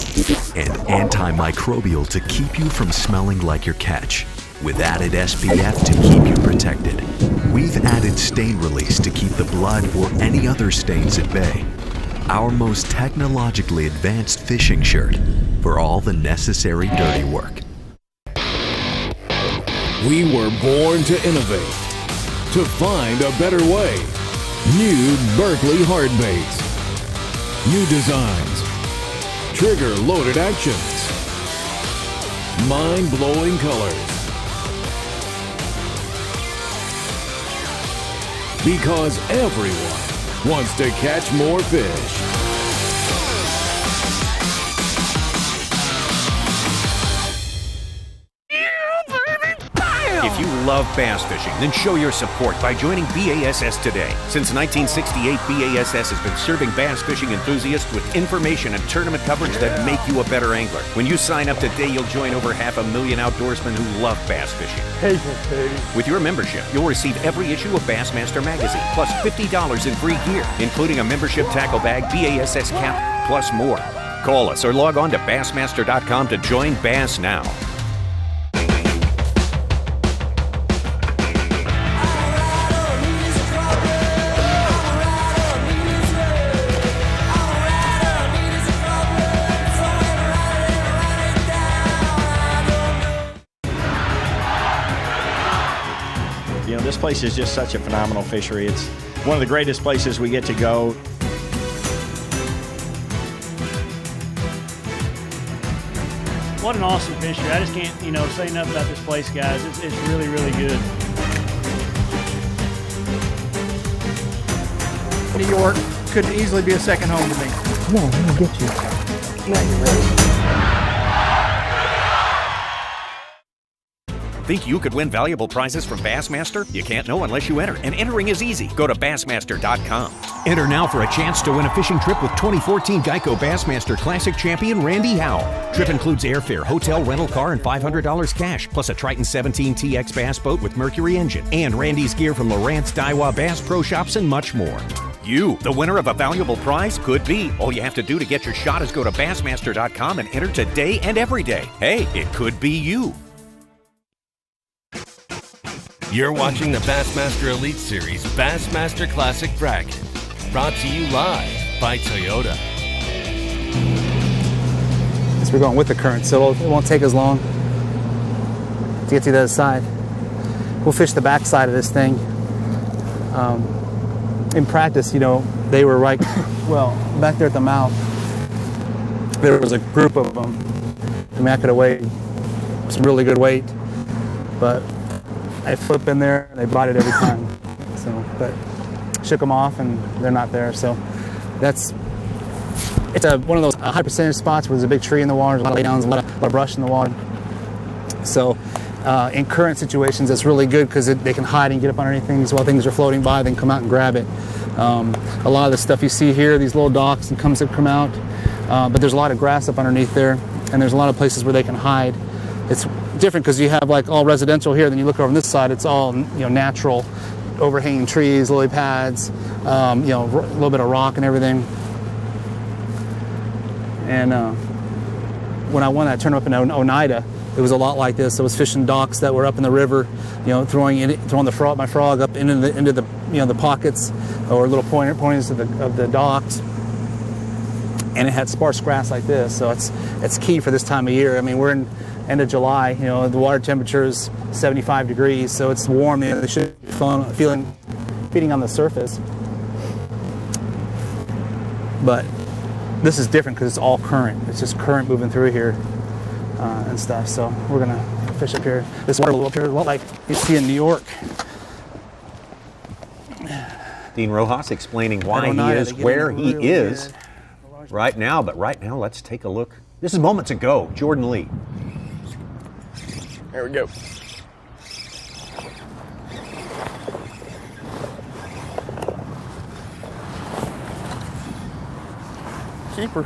And antimicrobial to keep you from smelling like your catch. With added SPF to keep you protected. We've added stain release to keep the blood or any other stains at bay. Our most technologically advanced fishing shirt for all the necessary dirty work. We were born to innovate, to find a better way. New Berkley hard baits. New designs. Trigger-loaded actions. Mind-blowing colors. Because everyone wants to catch more fish. If you love bass fishing, then show your support by joining BASS today. Since 1968, BASS has been serving bass fishing enthusiasts with information and tournament coverage that make you a better angler. When you sign up today, you'll join over 500,000 outdoorsmen who love bass fishing. With your membership, you'll receive every issue of Bassmaster magazine, plus $50 in free gear, including a membership tackle bag, BASS cap, plus more. Call us or log on to Bassmaster.com to join Bass now. You know, this place is just such a phenomenal fishery. It's one of the greatest places we get to go. What an awesome fishery. I just can't, say enough about this place, guys. It's really, really good. New York could easily be a second home to me. Come on, I'm gonna get you. Now you're ready. Think you could win valuable prizes from Bassmaster? You can't know unless you enter, and entering is easy. Go to Bassmaster.com. Enter now for a chance to win a fishing trip with 2014 Geico Bassmaster Classic Champion Randy Howell. Trip includes airfare, hotel, rental car, and $500 cash, plus a Triton 17 TX bass boat with Mercury engine, and Randy's gear from Lowrance, Daiwa, Bass Pro Shops, and much more. You, the winner of a valuable prize, could be. All you have to do to get your shot is go to Bassmaster.com and enter today and every day. Hey, it could be you. You're watching the Bassmaster Elite Series Bassmaster Classic Bracket, brought to you live by Toyota. So we're going with the current, so it won't take as long to get to the other side. We'll fish the back side of this thing. In practice, they were right, back there at the mouth. There was a group of them. I mean, I could have weighed some really good weight, but I flip in there and they bite it every time. So, but shook them off and they're not there. So it's one of those high percentage spots where there's a big tree in the water, a lot of laydowns, a lot of brush in the water. So in current situations, it's really good because they can hide and get up underneath things while things are floating by. They can come out and grab it. A lot of the stuff you see here, these little docks and come out, but there's a lot of grass up underneath there, and there's a lot of places where they can hide. It's different because you have like all residential here, then you look over on this side, it's all natural, overhanging trees, lily pads, a little bit of rock and everything. And when I won that tournament up in Oneida, it was a lot like this. I was fishing docks that were up in the river, throwing my frog up into the the pockets or little pointers of the docks, and it had sparse grass like this. So it's key for this time of year. I mean, we're in end of July. You know, the water temperature is 75 degrees, so it's warm. You know, they should be feeding on the surface. But this is different because it's all current. It's just current moving through here and stuff. So we're gonna fish up here. This water will up here, a lot like you see in New York. Dean Rojas explaining why he is where he is right now. But right now, let's take a look. This is moments ago. Jordan Lee. There we go. Keeper.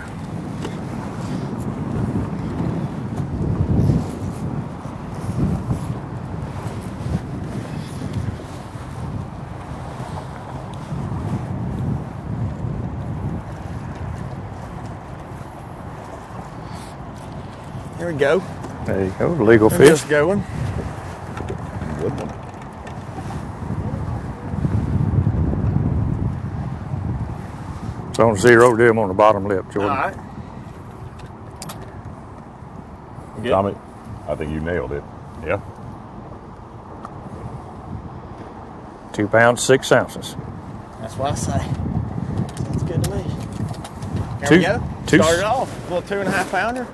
There we go. There you go, legal There's fish. this going. Good one. It's on 0 dim on the bottom lip, Jordan. All right. Tommy, I think you nailed it. Yeah. 2 pounds, 6 ounces. That's what I say. Sounds good to me. There Two- we go. two- Started off, a little 2.5 pounder.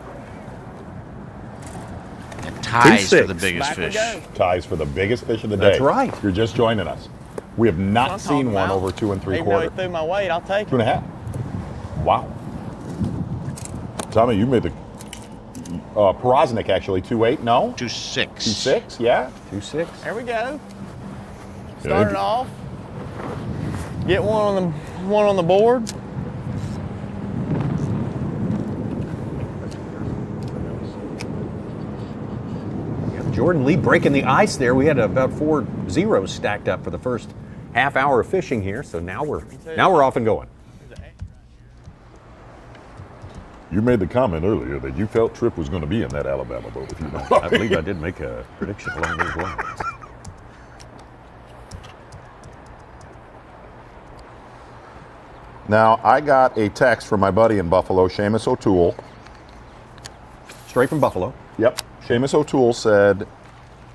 Ties for 2-6. the biggest Back we fish. go. Ties for the biggest fish of the day. That's right. You're just joining us. We have That's what not I'm seen talking one about. over 2 Even though he 3/4. threw my weight, I'll take it. 2.5. Wow. Tommy, you made the Porosnik actually 2.8. No. 2.6. 2.6. Yeah. 2.6. There we go. Yeah, Started off. Get one on the board. Jordan Lee breaking the ice there. We had about 4 zeros stacked up for the first half hour of fishing here. So now we're off and going. You made the comment earlier that you felt Tripp was going to be in that Alabama boat. If you know. I believe I did make a prediction along those lines. Now, I got a text from my buddy in Buffalo, Seamus O'Toole. Straight from Buffalo. Yep. Seamus O'Toole said,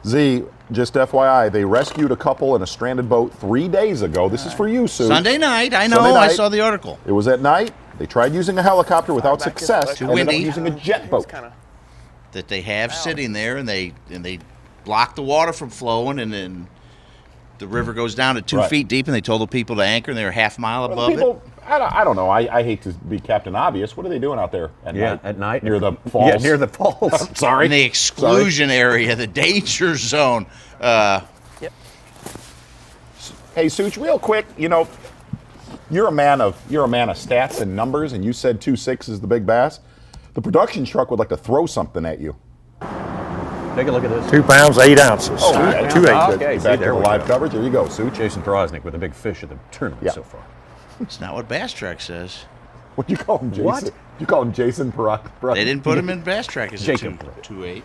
Z, just FYI, they rescued a couple in a stranded boat 3 days ago. This is for you, Sue. Sunday night. I know. Sunday I night. saw the article. It was at night. They tried using a helicopter without success. Too Ended up windy. using a jet boat. That they have sitting there, and they block the water from flowing, and then the river goes down to 2 Right. feet deep, and they told the people to anchor, and they were half mile above People, I don't know. I hate to be Captain Obvious. What are they doing out there at night? At night. Near the falls? Yeah, near the falls. Sorry. In the exclusion area, the danger zone. Hey, Such, real quick, you know, you're a man of stats and numbers, and you said 2.6 is the big bass. The production truck would like to throw something at you. Take a look at this. 2 pounds, 8 ounces. Oh, yeah, 2.8. Okay, Back see, to there the we live go. coverage. There you go, Such. Jason Porosnik with a big fish of the tournament so far. It's not what Bass Track says. What do you call him, Jason? What? You call him Jason Perot? They didn't put him in Bass Track as a Jacob. 2.8.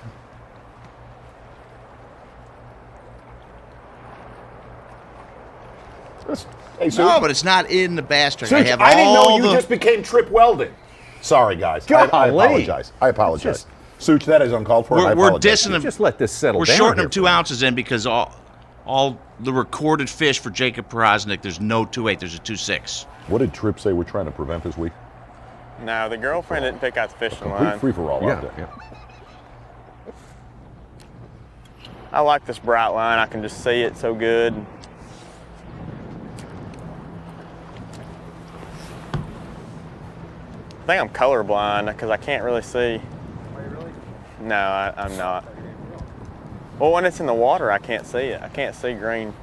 Hey, Such. No, but it's not in the Bass Track. Such, I have I didn't know all you the- just became Tripp Weldon. Sorry, guys. I Golly. apologize. I apologize. Such, that is uncalled for. and I We're apologize. dissing him. Just let this settle We're down. shorting here him 2 ounces in because all the recorded fish for Jacob Porosnik, there's no 2.8. There's a 2.6. What did Tripp say we're trying to prevent this week? No, the girlfriend didn't pick out the fishing Complete line. free-for-all out there. Yeah. I like this bright line. I can just see it so good. I think I'm colorblind because I can't really see. No, I'm not. Well, when it's in the water, I can't see it. I can't see green.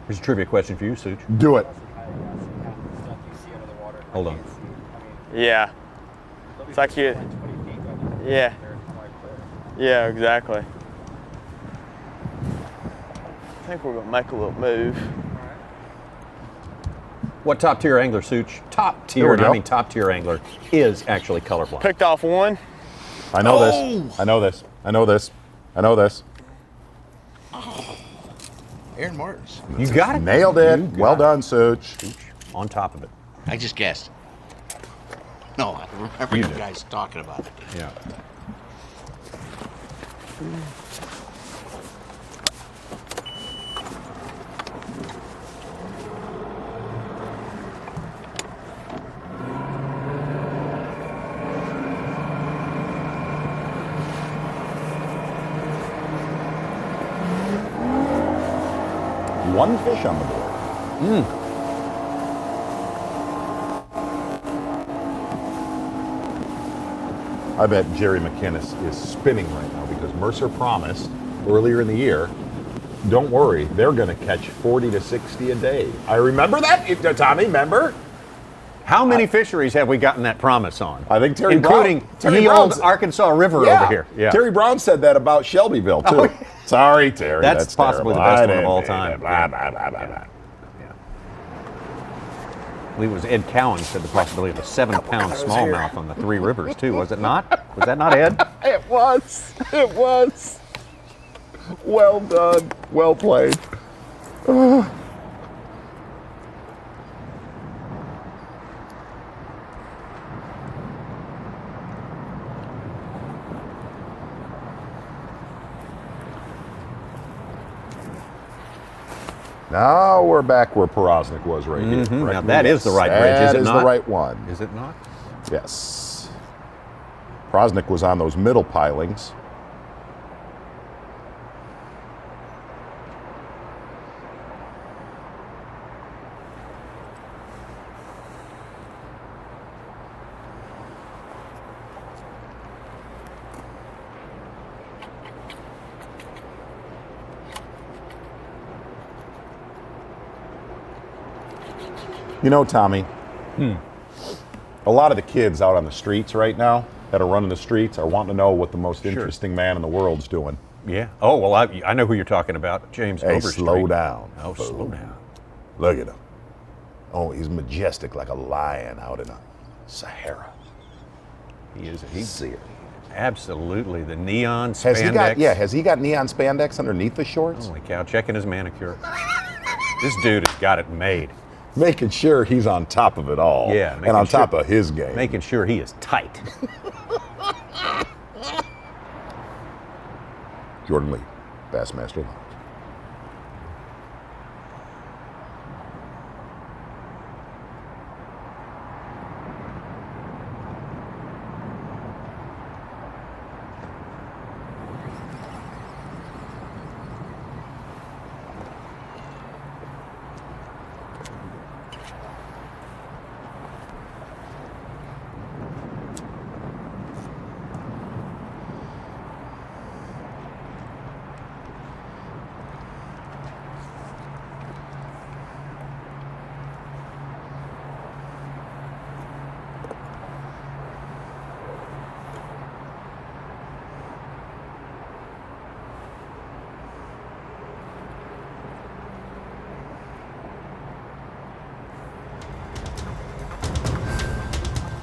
Here's a trivia question for you, Such. Do it. Hold on. Yeah. It's like you. Yeah. Yeah, exactly. I think we're gonna make a little move. What top tier angler, Such? Top There tier, we and I go. mean top tier angler, is actually colorblind. Picked off one. I know this. I know this. I know this. I know this. Aaron Martin's. You got it. Nailed it. Well done, Such. On top of it. I just guessed. No, I remember you guys talking about it. Yeah. One fish on the board. I bet Jerry McInnes is spinning right now because Mercer promised earlier in the year, don't worry, they're going to catch 40 to 60 a day. I remember that, Tommy, remember? How many fisheries have we gotten that promise on? I think Terry including Brown. Terry the Brown's, old Arkansas River over here. Yeah. Terry Brown said that about Shelbyville, too. Oh. Sorry, Terry. That's possibly terrible. the best one of all time. Blah, blah, blah, blah, blah. I believe it was Ed Cowan said the possibility of a 7-pound smallmouth on the Three Rivers, too, was it not? Was that not Ed? It was. It was. Well done. Well played. Now we're back where Porosnik was right here. Right Now that is the right bridge, is it not? That is the right one. Is it not? Yes. Porosnik was on those middle pilings. You know, Tommy, a lot of the kids out on the streets right now that are running the streets are wanting to know what the most interesting man in the world's doing. Yeah. Oh, well, I know who you're talking about. James Hey, Overstreet. slow down. Oh, slow down. Look at him. Oh, he's majestic like a lion out in a Sahara. He is. He's absolutely the neon spandex. Has he got neon spandex underneath the shorts? Holy cow, checking his manicure. This dude has got it made. Making sure he's on top of it all. Yeah. And on top of his game. Making sure he is tight. Jordan Lee, Bassmaster Live.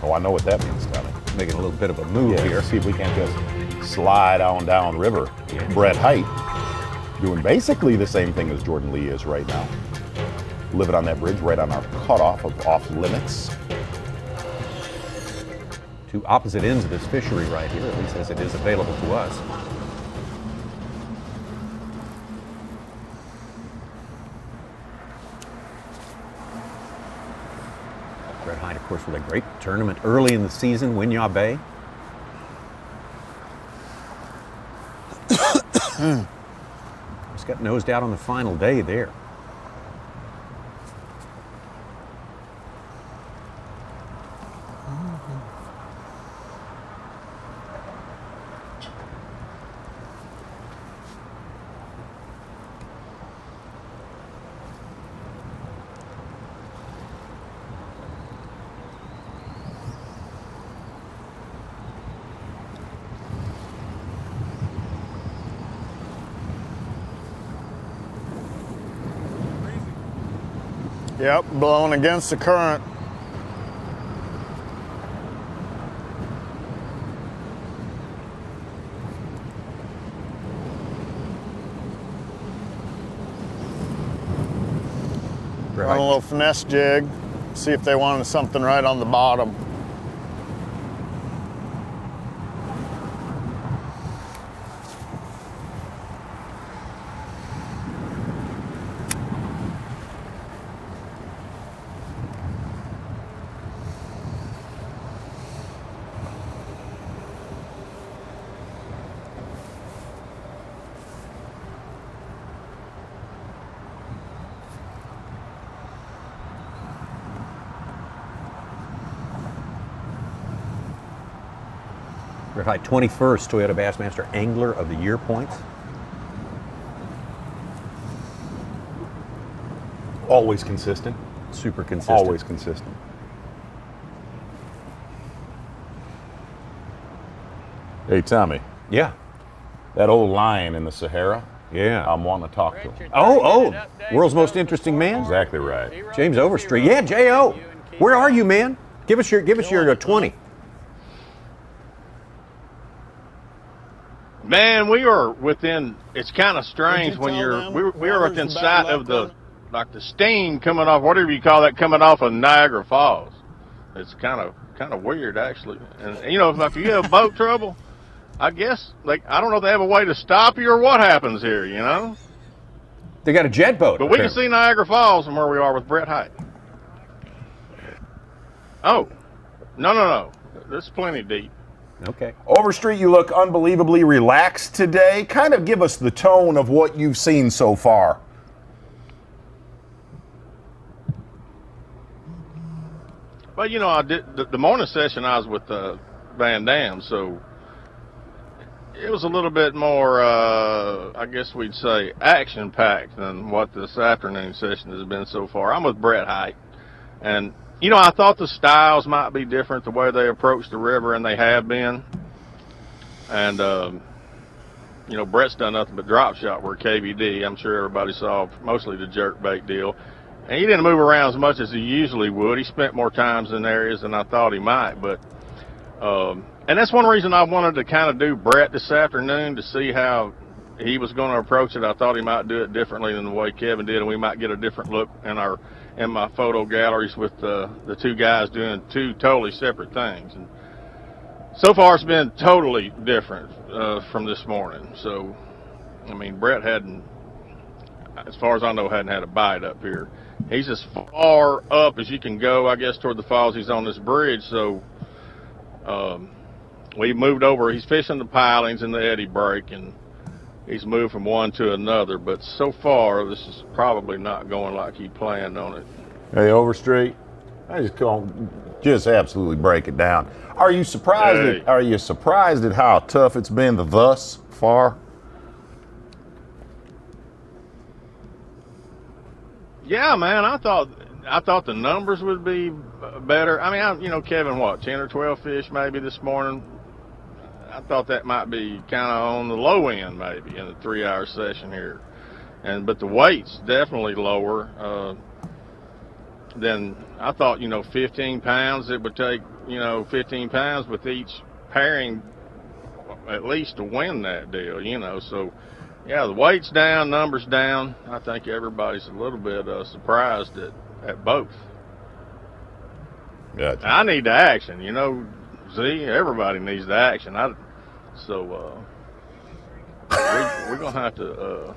Oh, I know what that means, Tommy. Making a little bit of a move here. See if we can't just slide on down river. Yeah. Brett Height doing basically the same thing as Jordan Lee is right now. Living on that bridge right on our cutoff of off limits. Two opposite ends of this fishery right here, at least as it is available to us. Brett Height, of course, with a great tournament early in the season, Winyah Bay. Just got nosed out on the final day there. Yep, blowing against the current. Run a little finesse jig, see if they wanted something right on the bottom. Brett Hite, 21st Toyota Bassmaster Angler of the Year points. Always consistent. Super consistent. Always consistent. Hey, Tommy. Yeah. That old lion in the Sahara. Yeah. I'm wanting to talk to him. Oh, world's most interesting man? Exactly right. James Overstreet. Yeah, J.O. Where are you, man? Give us your 20. Man, we are within. It's kind of strange when we are within sight of the steam coming off, whatever you call that, coming off of Niagara Falls. It's kind of weird actually. And if you have boat trouble, I guess I don't know if they have a way to stop you or what happens here. They got a jet boat. But we can see Niagara Falls from where we are with Brett Hite. Oh, no. This is plenty deep. Okay. Overstreet, you look unbelievably relaxed today. Kind of give us the tone of what you've seen so far. Well, I did the morning session. I was with Van Dam, so it was a little bit more, I guess we'd say, action-packed than what this afternoon session has been so far. I'm with Brett Hite, and I thought the styles might be different, the way they approach the river, and they have been. And, Brett's done nothing but drop shot where KVD. I'm sure everybody saw mostly the jerk bait deal. And he didn't move around as much as he usually would. He spent more times in areas than I thought he might. But, and that's one reason I wanted to kind of do Brett this afternoon, to see how he was going to approach it. I thought he might do it differently than the way Kevin did, and we might get a different look in my photo galleries with the two guys doing two totally separate things. And so far it's been totally different from this morning. So, Brett hadn't, as far as I know, hadn't had a bite up here. He's as far up as you can go, I guess, toward the falls. He's on this bridge, so we moved over. He's fishing the pilings in the eddy break, and he's moved from one to another, but so far this is probably not going like he planned on it. Hey, Overstreet, I just absolutely break it down. Are you surprised? Are you surprised at how tough it's been thus far? Yeah, man, I thought the numbers would be better. Kevin, 10 or 12 fish maybe this morning. I thought that might be kind of on the low end maybe in a 3-hour session here. But the weight's definitely lower than I thought. 15 pounds, it would take, 15 pounds with each pairing at least to win that deal, So, yeah, the weight's down, numbers down. I think everybody's a little bit surprised at both. Gotcha. I need the action, Z, everybody needs the action. We're gonna have to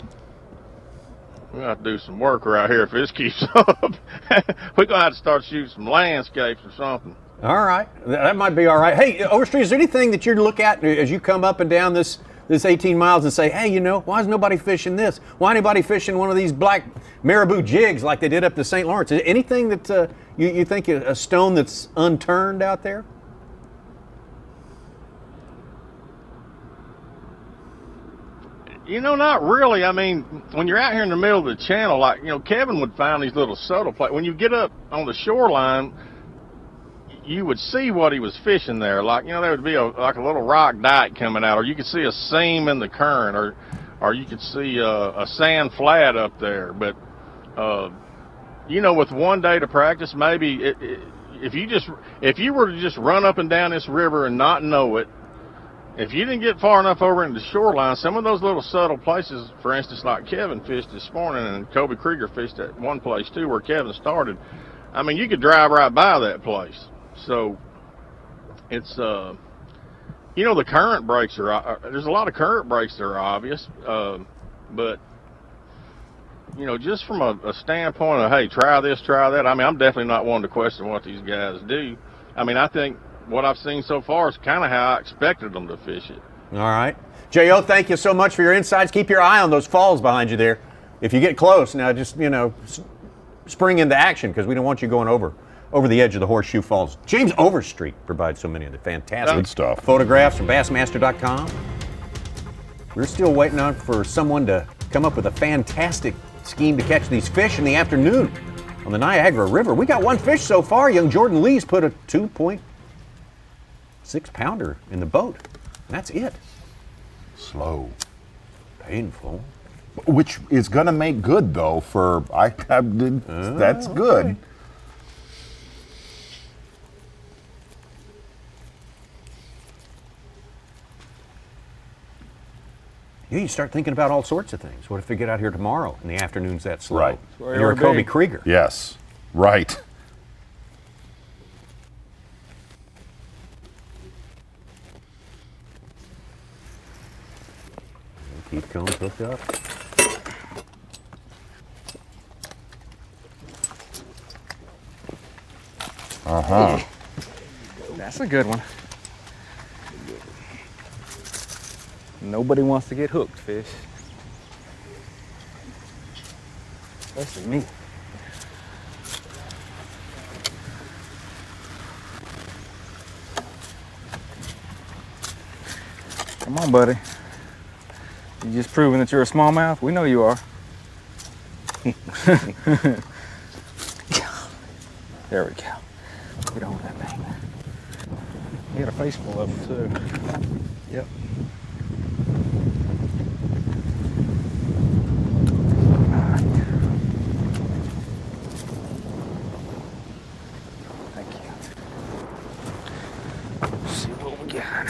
do some work right here if this keeps up. We're gonna have to start shooting some landscapes or something. All right, that might be all right. Hey, Overstreet, is there anything that you look at as you come up and down this 18 miles and say, hey, why is nobody fishing this? Why anybody fishing one of these black marabou jigs like they did up the St. Lawrence? Is there anything that you think a stone that's unturned out there? Not really. When you're out here in the middle of the channel, Kevin would find these little subtle places. When you get up on the shoreline, you would see what he was fishing there. There would be a little rock dike coming out, or you could see a seam in the current, or you could see a sand flat up there. But, with one day to practice, maybe if you were to just run up and down this river and not know it, if you didn't get far enough over into the shoreline, some of those little subtle places, for instance, like Kevin fished this morning, and Kobe Krieger fished at one place too where Kevin started. I mean, you could drive right by that place. So it's, you know, the current breaks are, there's a lot of current breaks that are obvious, but, you know, just from a standpoint of, hey, try this, try that, I mean, I'm definitely not one to question what these guys do. I mean, I think what I've seen so far is kind of how I expected them to fish it. All right. J.O., thank you so much for your insights. Keep your eye on those falls behind you there. If you get close, now just, you know, spring into action because we don't want you going over the edge of the Horseshoe Falls. James Overstreet provides so many of the fantastic Good stuff. Photographs from Bassmaster.com. We're still waiting on for someone to come up with a fantastic scheme to catch these fish in the afternoon on the Niagara River. We got one fish so far. Young Jordan Lee's put a 2.6-pounder in the boat. That's it. Slow. Painful. Which is going to make good, though, for, that's good. Okay. Yeah, you start thinking about all sorts of things. What if they get out here tomorrow and the afternoon's that slow? Right. And you're a Kobe Krieger. Yes. Right. Keep cones hooked up. Uh-huh. That's a good one. Nobody wants to get hooked, fish. Especially me. Come on, buddy. You just proving that you're a smallmouth? We know you are. There we go. Get on that thing. You got a face full of them, too. Yep. Thank you. Let's see what we got.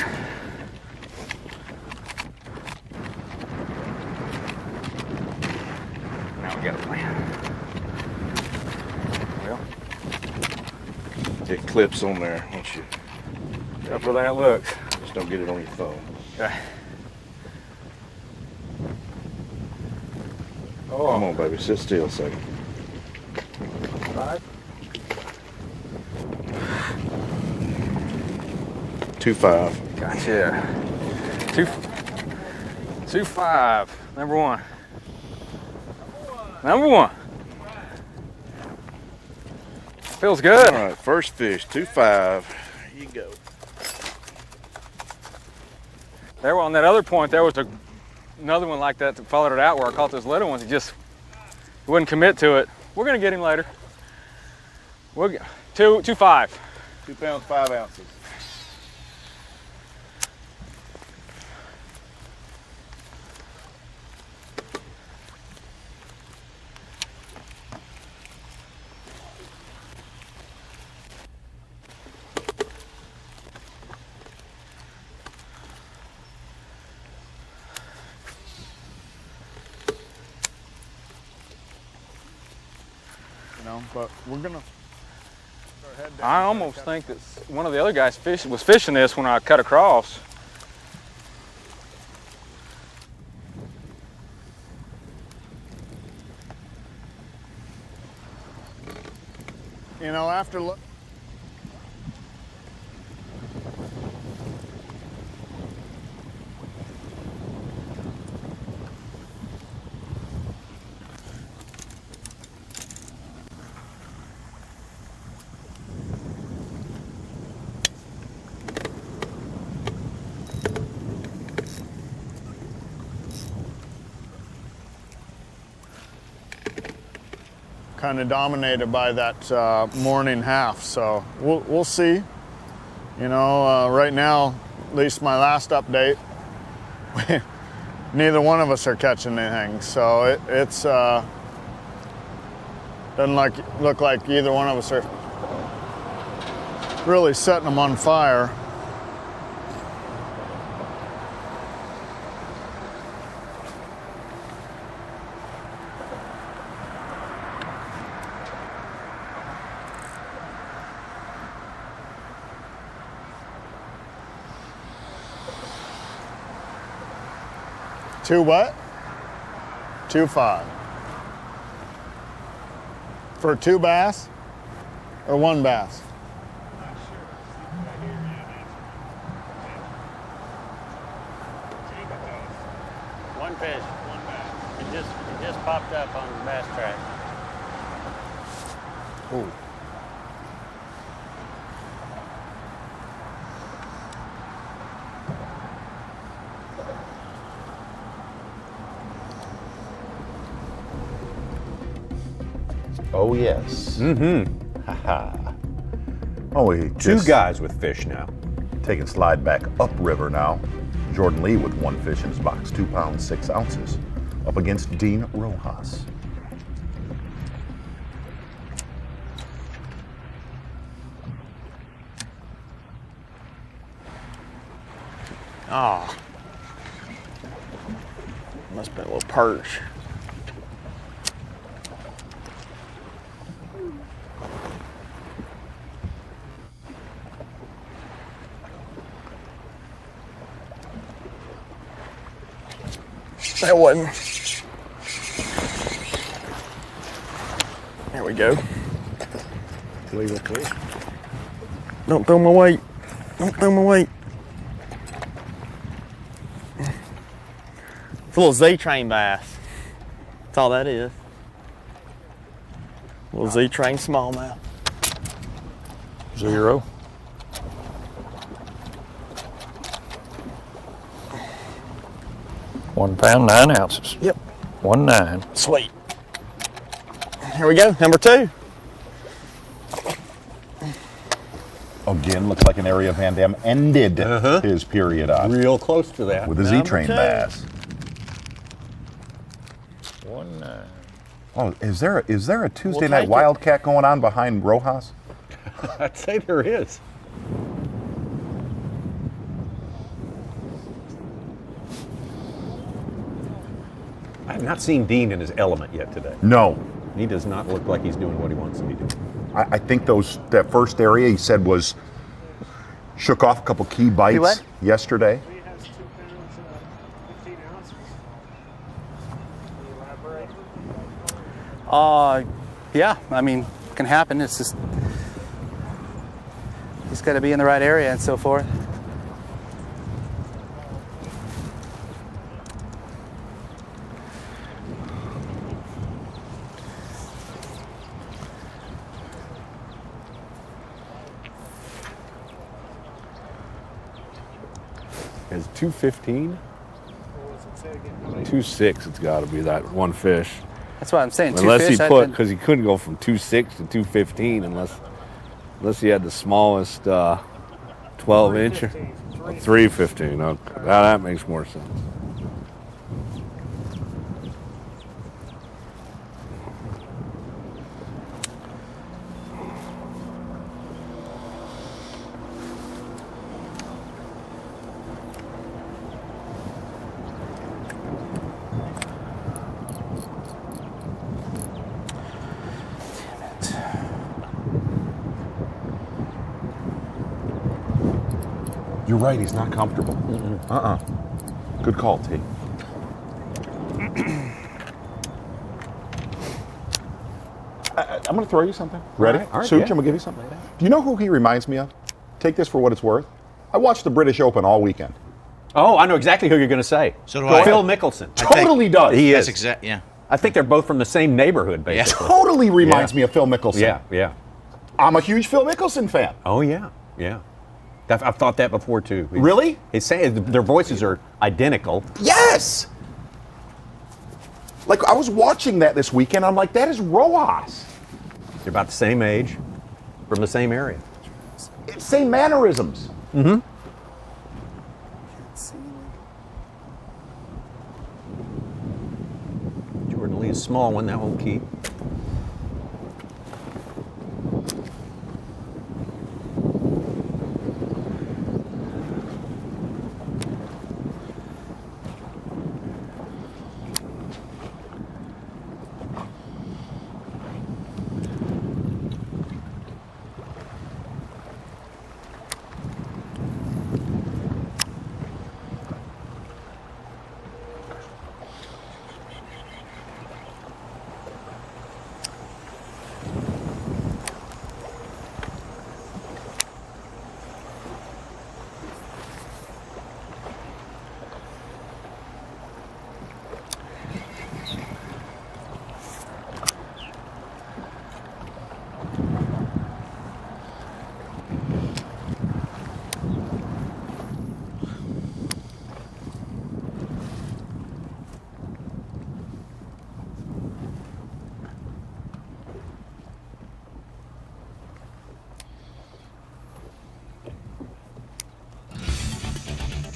Now we got a plan. Well, it clips on there once you. That's where that looks. Just don't get it on your phone. Okay. Oh. Come on, baby. Sit still a second. 5. 2.5. Gotcha. 2.5. Number one. Number one. Feels good. All right, first fish, 2.5. Here you go. There on that other point, there was another one like that followed it out where I caught those little ones. He just wouldn't commit to it. We're gonna get him later. We'll get 2.5. 2 pounds, 5 ounces. But we're gonna. I almost think that one of the other guys was fishing this when I cut across. You know, after look. Kind of dominated by that morning half, so we'll see. You know, right now, at least my last update, neither one of us are catching anything, so it's doesn't look like either one of us are really setting them on fire. 2 what? 2.5. For 2 bass or 1 bass? One fish. One bass. It just popped up on the bass track. Ooh. Oh, yes. Mm-hmm. Ha-ha. Oh, two guys with fish now. Taking slide back upriver now. Jordan Lee with 1 fish in his box, 2 pounds, 6 ounces. Up against Dean Rojas. Oh. Must have been a little perch. That wasn't. There we go. Leave it quick. Don't throw my weight. Don't throw my weight. It's a little Z-Train bass. That's all that is. A little Z-Train smallmouth. 0. £1 pound, 9 ounces. Yep. 1.9. Sweet. Here we go, number 2. Again, looks like an area Van Dam ended his period on. Real close to that. With a Z-Train bass. 1.9. Oh, is there a Tuesday night Wildcat going on behind Rojas? I'd say there is. I have not seen Dean in his element yet today. No. He does not look like he's doing what he wants to be doing. I think that first area he said was shook off a couple key bites yesterday. Yeah, I mean, it can happen. It's just got to be in the right area and so forth. Is 2.15? 2.6. It's got to be that one fish. That's what I'm saying. Unless fish, he put, because he couldn't go from 2.6 to 2.15 unless he had the smallest 12-incher. 3.15. Okay, now that makes more sense. You're right, he's not comfortable. Good call, T. I'm going to throw you something. Ready? All right, Such, yeah. I'm going to give you something. Do you know who he reminds me of? Take this for what it's worth. I watched the British Open all weekend. Oh, I know exactly who you're going to say. So do I. Phil Mickelson. Totally does. He That's is. exact. Yeah. I think they're both from the same neighborhood, basically. Totally reminds me of Phil Mickelson. Yeah, yeah. I'm a huge Phil Mickelson fan. Oh, yeah, yeah. I've thought that before, too. Really? He's saying their voices are identical. Yes! Like, I was watching that this weekend. I'm like, that is Rojas. They're about the same age, from the same area. Same mannerisms. Mm-hmm. Jordan Lee is a small one, that won't keep.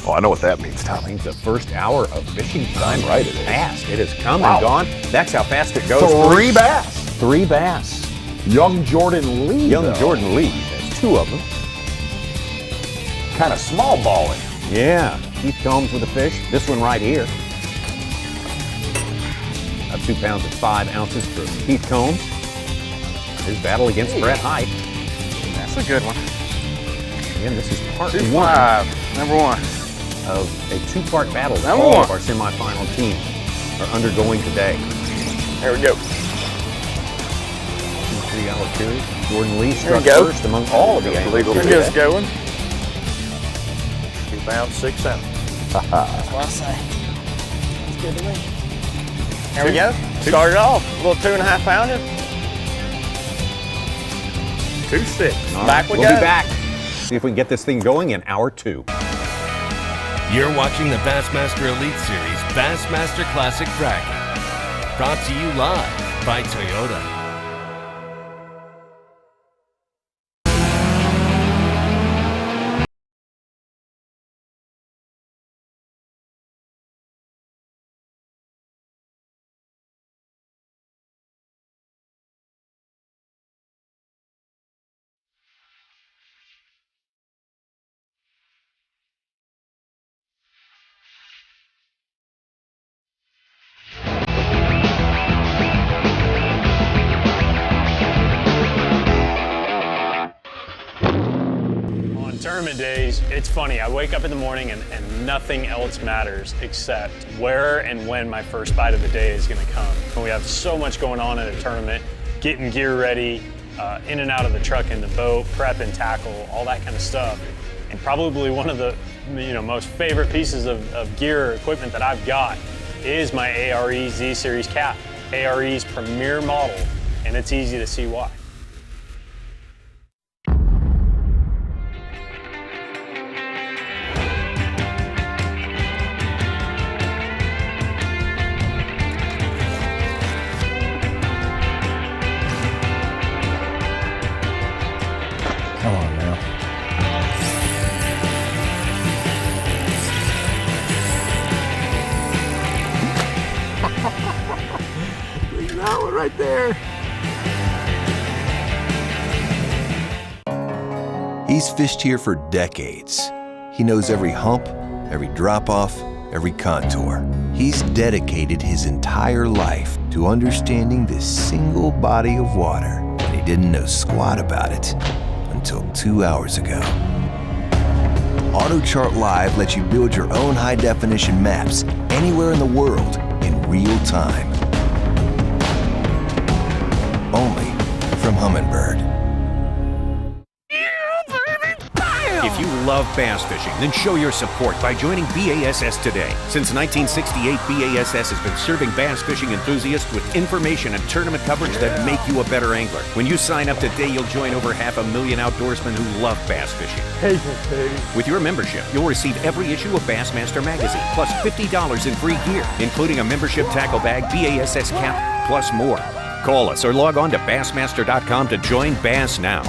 Oh, I know what that means, Tom. That means the first hour of fishing time. Damn right it is. Fast. It has come Wow. and gone. That's how fast it goes. 3 bass. 3 bass. Young Jordan Lee. Young though. Jordan Lee has 2 of them. Kind of small balling. Yeah. Keith Combs with a fish. This one right here. 2 pounds and 5 ounces for Keith Combs. His battle against Brett Height. That's a good one. Again, this is part 2-5, one number 1. of a 2-part battle that Number all 1. of our semifinal teams are undergoing today. There we go. 2-3-hour period. Jordan Lee There struck we go. first among all of the anglers. There it goes going. 2 pounds, 6 ounces. That's what I say. It's good to me. There we go. Started off a little 2.5 pounder. 2-6. All Back right, we we'll go. be back. See if we can get this thing going in hour 2. You're watching the Bassmaster Elite Series Bassmaster Classic Bracket. Brought to you live by Toyota. On tournament days, it's funny. I wake up in the morning and nothing else matters except where and when my first bite of the day is going to come. And we have so much going on in a tournament, getting gear ready, in and out of the truck and the boat, prep and tackle, all that kind of stuff. And probably one of the most favorite pieces of gear or equipment that I've got is my ARE Z Series cap, ARE's premier model, and it's easy to see why. Come on now. That one right there. He's fished here for decades. He knows every hump, every drop-off, every contour. He's dedicated his entire life to understanding this single body of water, and he didn't know squat about it until 2 hours ago. AutoChart Live lets you build your own high-definition maps anywhere in the world in real time. Only from Humminbird. If you love bass fishing, then show your support by joining BASS today. Since 1968, BASS has been serving bass fishing enthusiasts with information and tournament coverage that make you a better angler. When you sign up today, you'll join over 500,000 outdoorsmen who love bass fishing. Hey, baby. With your membership, you'll receive every issue of Bassmaster magazine, plus $50 in free gear, including a membership tackle bag, BASS cap, plus more. Call us or log on to Bassmaster.com to join Bass Now.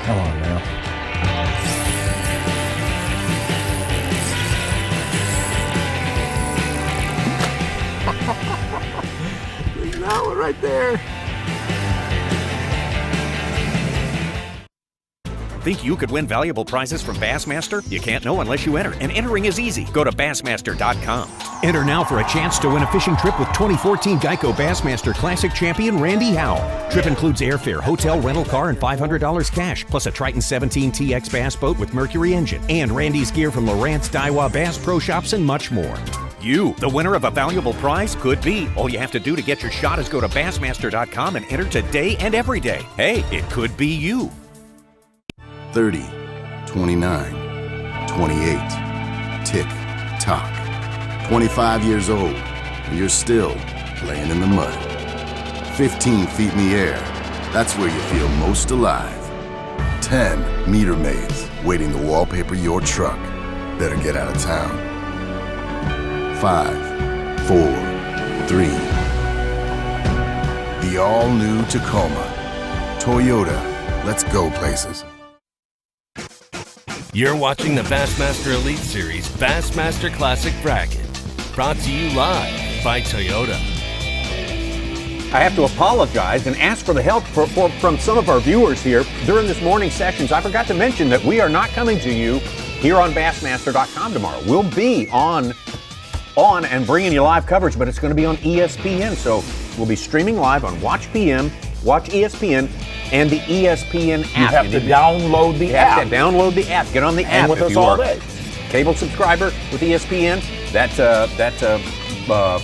Come on now. That one right there. Think you could win valuable prizes from Bassmaster? You can't know unless you enter, and entering is easy. Go to Bassmaster.com. Enter now for a chance to win a fishing trip with 2014 Geico Bassmaster Classic champion Randy Howell. Trip includes airfare, hotel, rental car, and $500 cash, plus a Triton 17 TX bass boat with Mercury engine, and Randy's gear from Lowrance, Daiwa, Bass Pro Shops, and much more. You, the winner of a valuable prize, could be. All you have to do to get your shot is go to Bassmaster.com and enter today and every day. Hey, it could be you. 30, 29, 28. Tick, tock. 25 years old, and you're still playing in the mud. 15 feet in the air, that's where you feel most alive. 10 meter maids waiting to wallpaper your truck. better get out of town. 5, 4, 3. The all-new Tacoma. Toyota, let's go places. You're watching the Bassmaster Elite Series Bassmaster Classic Bracket, brought to you live by Toyota. I have to apologize and ask for the help from some of our viewers here during this morning sessions. I forgot to mention that we are not coming to you here on Bassmaster.com tomorrow. We'll be on and bringing you live coverage, but it's going to be on ESPN. So we'll be streaming live on Watch PM, Watch ESPN, and the ESPN app. You have to download the app. You have to download the app. Get on the app. Hang with us all day. Cable subscriber with ESPN. That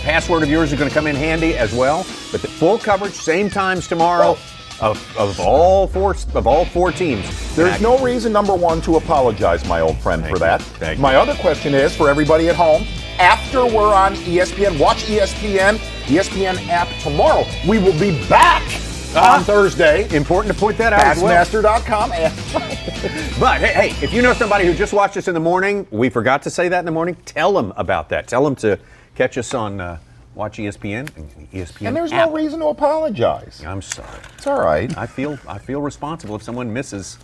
password of yours is going to come in handy as well. But the full coverage, same times tomorrow. Of all four teams. There's no reason, number one, to apologize, my old friend, for that. Thank My other question is, for everybody at home, after we're on ESPN, watch ESPN app tomorrow. We will be back on Thursday. Important to point that out as well. Bassmaster.com. But hey, if you know somebody who just watched us in the morning, we forgot to say that in the morning, tell them about that. Tell them to catch us on Watch ESPN and ESPN And there's app. no reason to apologize. I'm sorry. It's all right. I feel responsible if someone misses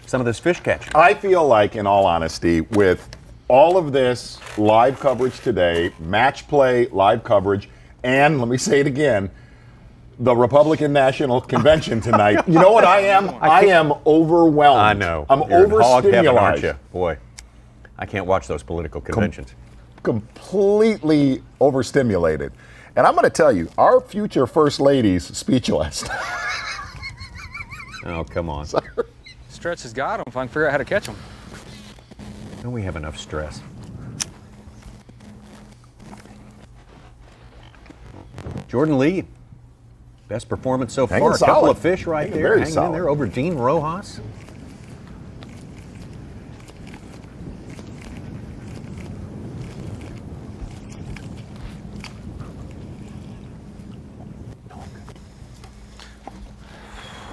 some of this fish catching. I feel like, in all honesty, with all of this live coverage today, match play, live coverage, and let me say it again, the Republican National Convention tonight. You know what I am? I am overwhelmed. I know. I'm You're in hog heaven, aren't overstimulated. you? Boy, I can't watch those political conventions. Completely overstimulated. And I'm going to tell you, our future First Lady's speechless. Oh, come on. Stretch has got them if I can figure out how to catch them. Don't we have enough stress? Jordan Lee, best performance so Hanging far. A couple solid. of fish right Hanging there, very hanging in solid. there over Dean Rojas.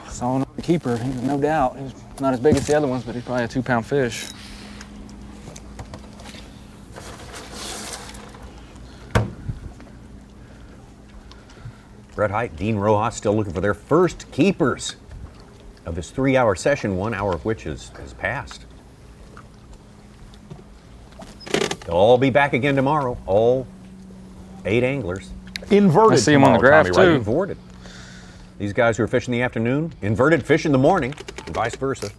Saw him the keeper, he was no doubt. He was not as big as the other ones, but he's probably a 2-pound fish. Brett Hite, Dean Rojas still looking for their first keepers of this 3-hour session, 1 hour of which has passed. They'll all be back again tomorrow, all 8 anglers. Inverted. I see him on the graph, Tommy, right? too. Inverted. These guys who are fishing in the afternoon, inverted fish in the morning, and vice versa.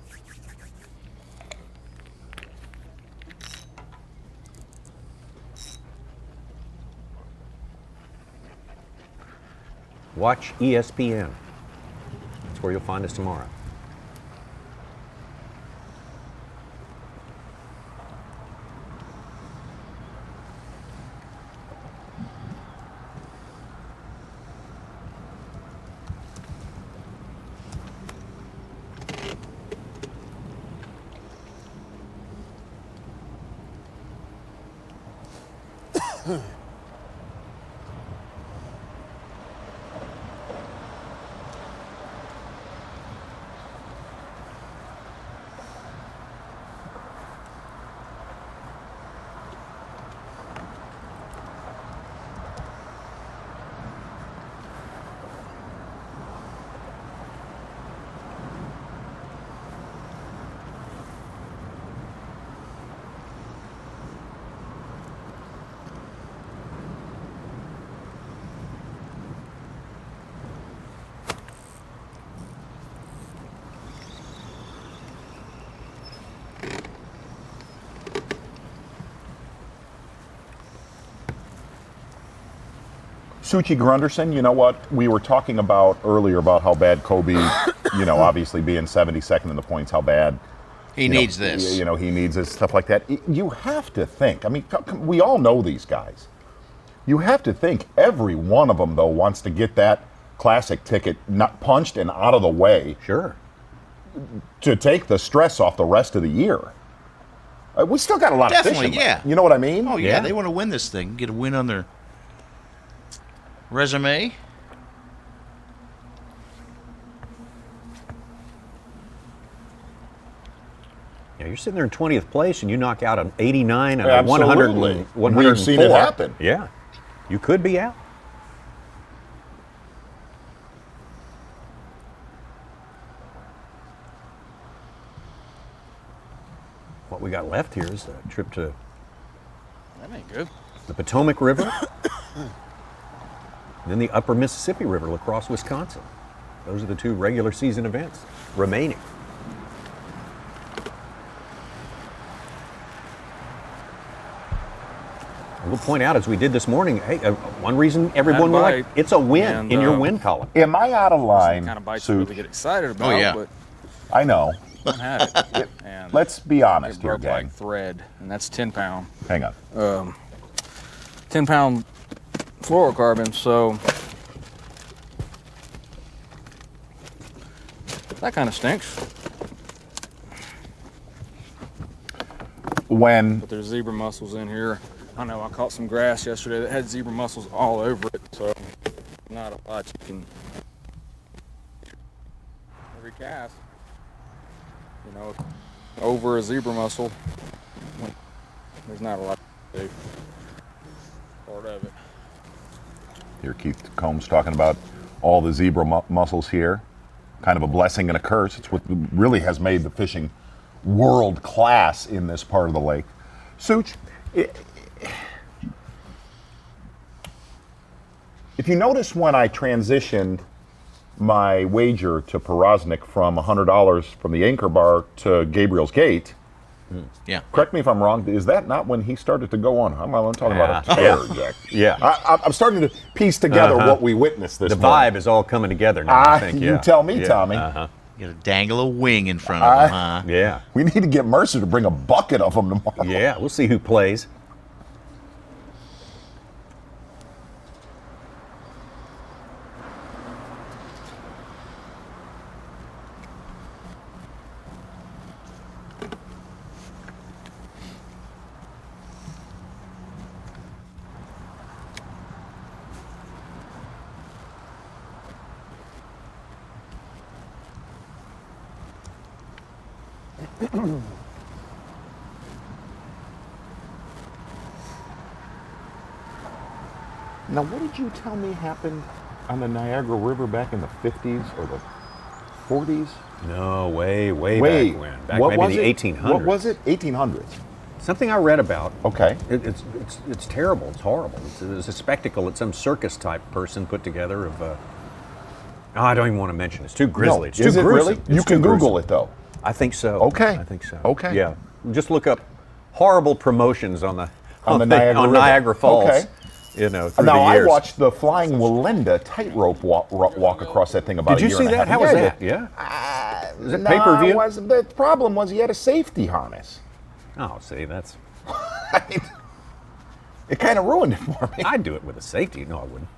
Watch ESPN. That's where you'll find us tomorrow. Suchi Grunderson, you know what? We were talking about earlier about how bad Kobe, obviously being 72nd in the points, how bad He needs this. He needs this, stuff like that. You have to think. I mean, we all know these guys. You have to think every one of them, though, wants to get that classic ticket not punched and out of the way. Sure. To take the stress off the rest of the year. We still got a lot of Definitely, fishing. yeah. You know what I mean? Oh, yeah. They want to win this thing, get a win on their resume. Yeah, you're sitting there in 20th place and you knock out an 89 and a 100. Absolutely. 104. We've seen it happen. Yeah, you could be out. What we got left here is a trip to That ain't good. the Potomac River, then the Upper Mississippi River, La Crosse, Wisconsin. Those are the 2 regular season events remaining. We'll point out, as we did this morning, hey, one reason everyone will like, it's a win And, in your win column. Am I out of line? Kind of bites you to get excited about. Oh, yeah. But I know. I had it. And Let's be honest it here, broke gang. like thread, and that's 10 pound. Hang on. 10 pound fluorocarbon. So that kind of stinks. But there's zebra mussels in here. I know I caught some grass yesterday that had zebra mussels all over it, so not a lot you can every cast. You know, over a zebra mussel, there's not a lot to do. Part of it. Here, Keith Combs talking about all the zebra mussels here. Kind of a blessing and a curse. It's what really has made the fishing world class in this part of the lake. Such, if you notice when I transitioned my wager to Porosnik from $100 from the anchor bar to Gabriel's Gate, yeah. Correct me if I'm wrong, is that not when he started to go on? I'm talking about a tear, Jack. Yeah. I'm starting to piece together what we witnessed this morning. The vibe is all coming together now, I think. You tell me, Tommy. You gotta dangle a wing in front of them, huh? Yeah. We need to get Mercer to bring a bucket of them tomorrow. Yeah, we'll see who plays. Now, what did you tell me happened on the Niagara River back in the 50s or the 40s? No, way back when. Back what maybe was the it? 1800s. What was it? 1800s. Something I read about. Okay. It's terrible. It's horrible. It's a spectacle that some circus type person put together of. I don't even want to mention it. It's too grisly. No, it's is too it gruesome. really? You can Google it though. I think so. Okay. I think so. Okay. Yeah. Just look up horrible promotions on the Niagara River. Niagara Falls. Okay. You know, through now the years. I watched the Flying Walinda tightrope walk across that thing about Did a you year see and a that? half. How was Yeah, that? Yeah. Is it pay-per-view? The problem was he had a safety harness. Oh, see, that's. I mean, it kind of ruined it for me. I'd do it with a safety. No, I wouldn't.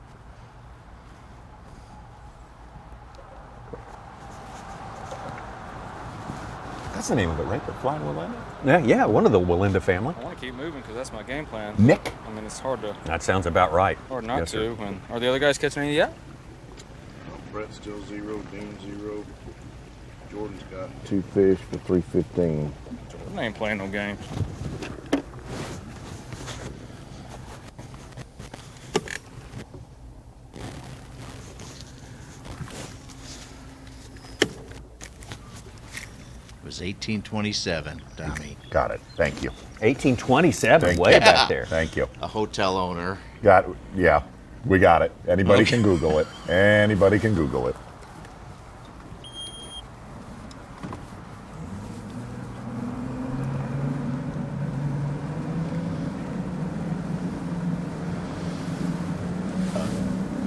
That's the name of it, right? The Flying Walinda? Yeah, one of the Walinda family. I want to keep moving because that's my game plan. Nick? I mean, it's hard to. That sounds about right. Hard not Yes, to. sir. And are the other guys catching any yet? Brett's still 0, Dean 0. Jordan's got 2 fish for $3.15. Jordan ain't playing no games. It was 1827, Tommy. Got it. Thank you. 1827, Thank way you. back there. Thank you. A hotel owner. Yeah, we got it. Anybody Okay. can Google it. Anybody can Google it.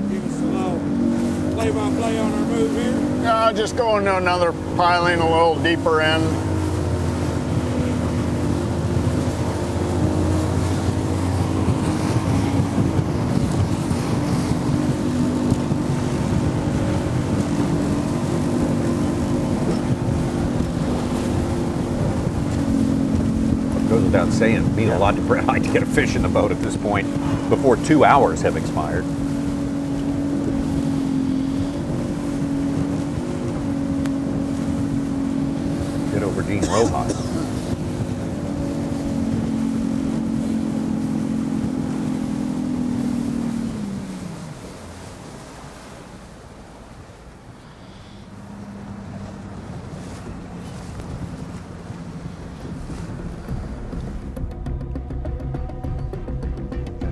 Give us a little play-by-play on our move here. Just going to another piling a little deeper in. It goes without saying, it means a lot to Brett Hyde to get a fish in the boat at this point before 2 hours have expired. Get over Dean Rojas.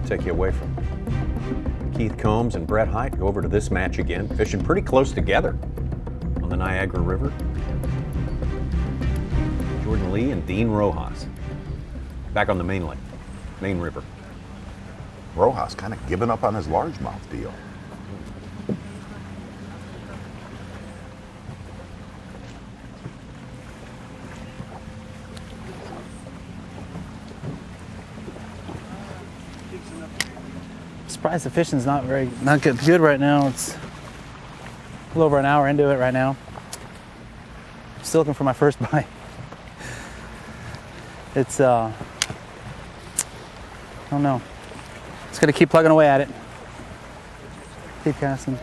take you away from Keith Combs and Brett Hite. Go over to this match again, fishing pretty close together on the Niagara River. Jordan Lee and Dean Rojas back on the main river. Rojas kind of giving up on his largemouth deal. Surprised the fishing's not good right now. It's a little over an hour into it right now. Still looking for my first bite. It's I don't know. Just gotta keep plugging away at it. Keep casting.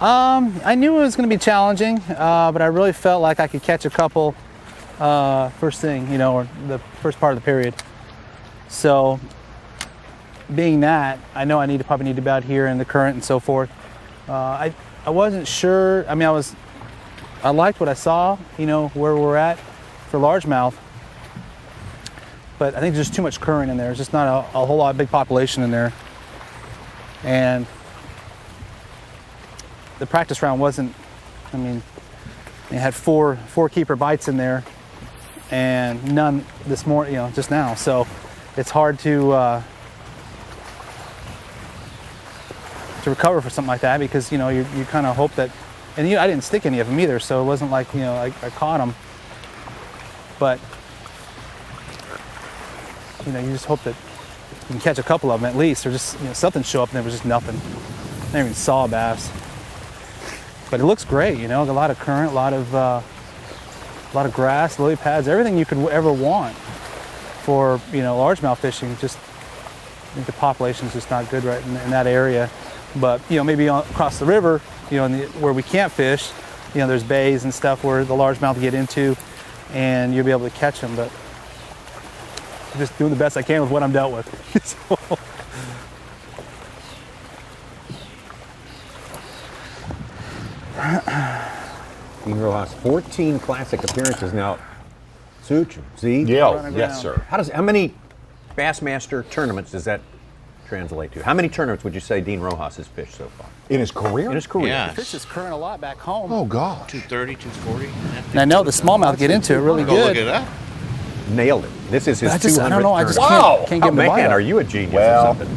I knew it was gonna be challenging, but I really felt like I could catch a couple first thing, you know, or the first part of the period. So being that, I know I probably need to be out here in the current and so forth. I wasn't sure. I mean, I liked what I saw, you know, where we're at for largemouth, but I think there's just too much current in there. There's just not a whole lot of big population in there, and the practice round wasn't. I mean, they had four keeper bites in there, and none this morning, you know, just now. So it's hard to recover for something like that, because you know you kind of hope that, and I didn't stick any of them either, so it wasn't like, you know, I caught them, but you know, you just hope that you can catch a couple of them at least, or just, you know, something show up and there was just nothing. I never even saw a bass, but it looks great. You know, a lot of current, a lot of grass, lily pads, everything you could ever want for, you know, largemouth fishing. Just I think the population's just not good right in that area. But, you know, maybe across the river, you know, where we can't fish, you know, there's bays and stuff where the largemouth get into, and you'll be able to catch them. But I'm just doing the best I can with what I'm dealt with. So. Dean Rojas, 14 classic appearances now. Such, Z? Yeah, yes, sir. How many Bassmaster tournaments does that translate to? How many tournaments would you say Dean Rojas has fished so far? In his career? In his career. Yeah. He fishes current a lot back home. Oh, God. 230, 240. And I know the smallmouth get into it really Go good. look it up. Nailed it. This is his 200th I don't know. I just tournament. can't get him to bite Man, up. are you a genius Well, or something?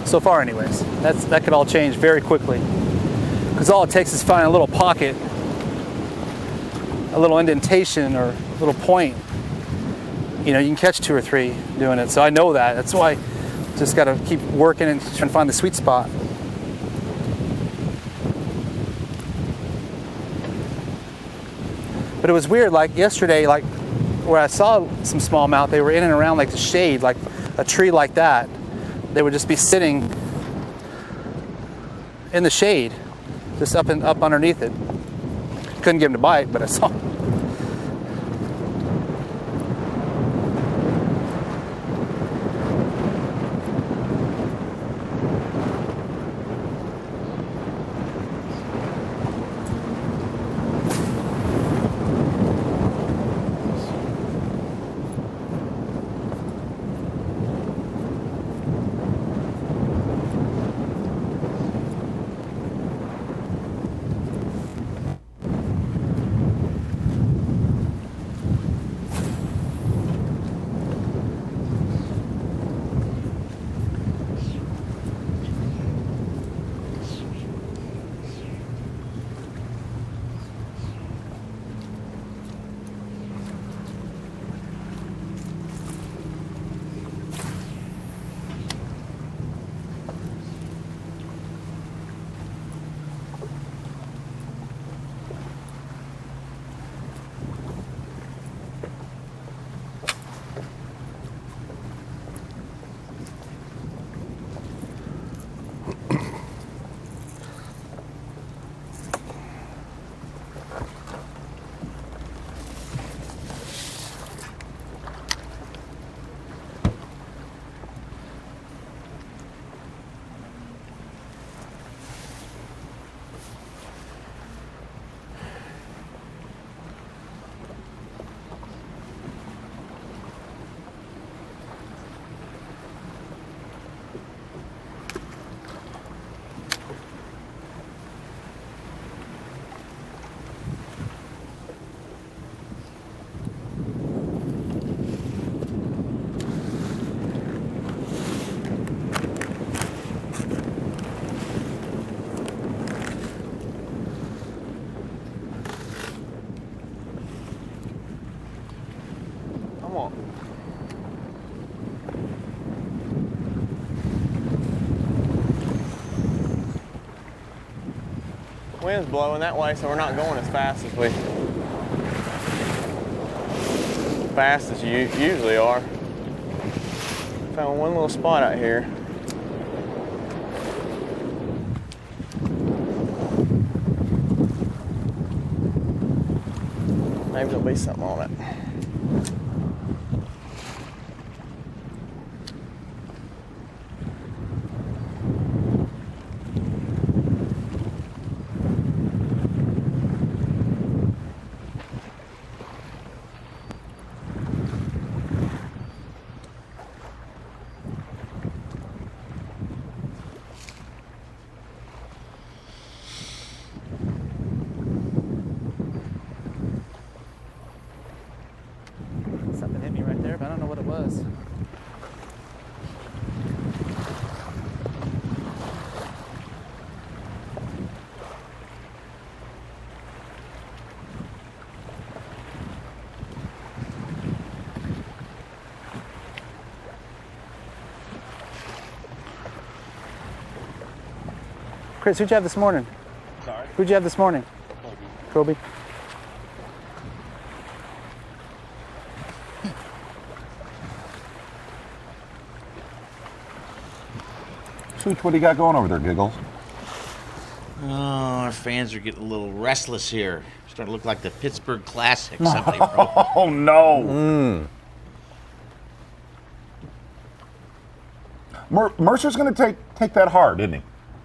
So far, anyways. That could all change very quickly, because all it takes is find a little pocket, a little indentation or a little point. You know, you can catch 2 or 3 doing it. So I know that. That's why I just got to keep working and trying to find the sweet spot. But it was weird, like yesterday, like where I saw some smallmouth, they were in and around like the shade, like a tree like that. They would just be sitting in the shade, just up underneath it. Couldn't get them to bite, but I saw them. Wind's blowing that way, so we're not going as fast as you usually are. Found one little spot out here. Maybe there'll be something on it. Something hit me right there, but I don't know what it was. Chris, who'd you have this morning? Sorry? Who'd you have this morning? Kobe. Such, what do you got going over there, Giggles? Oh, our fans are getting a little restless here. Starting to look like the Pittsburgh Classic. Somebody wrote. Oh, no. Mercer's going to take that hard, isn't he?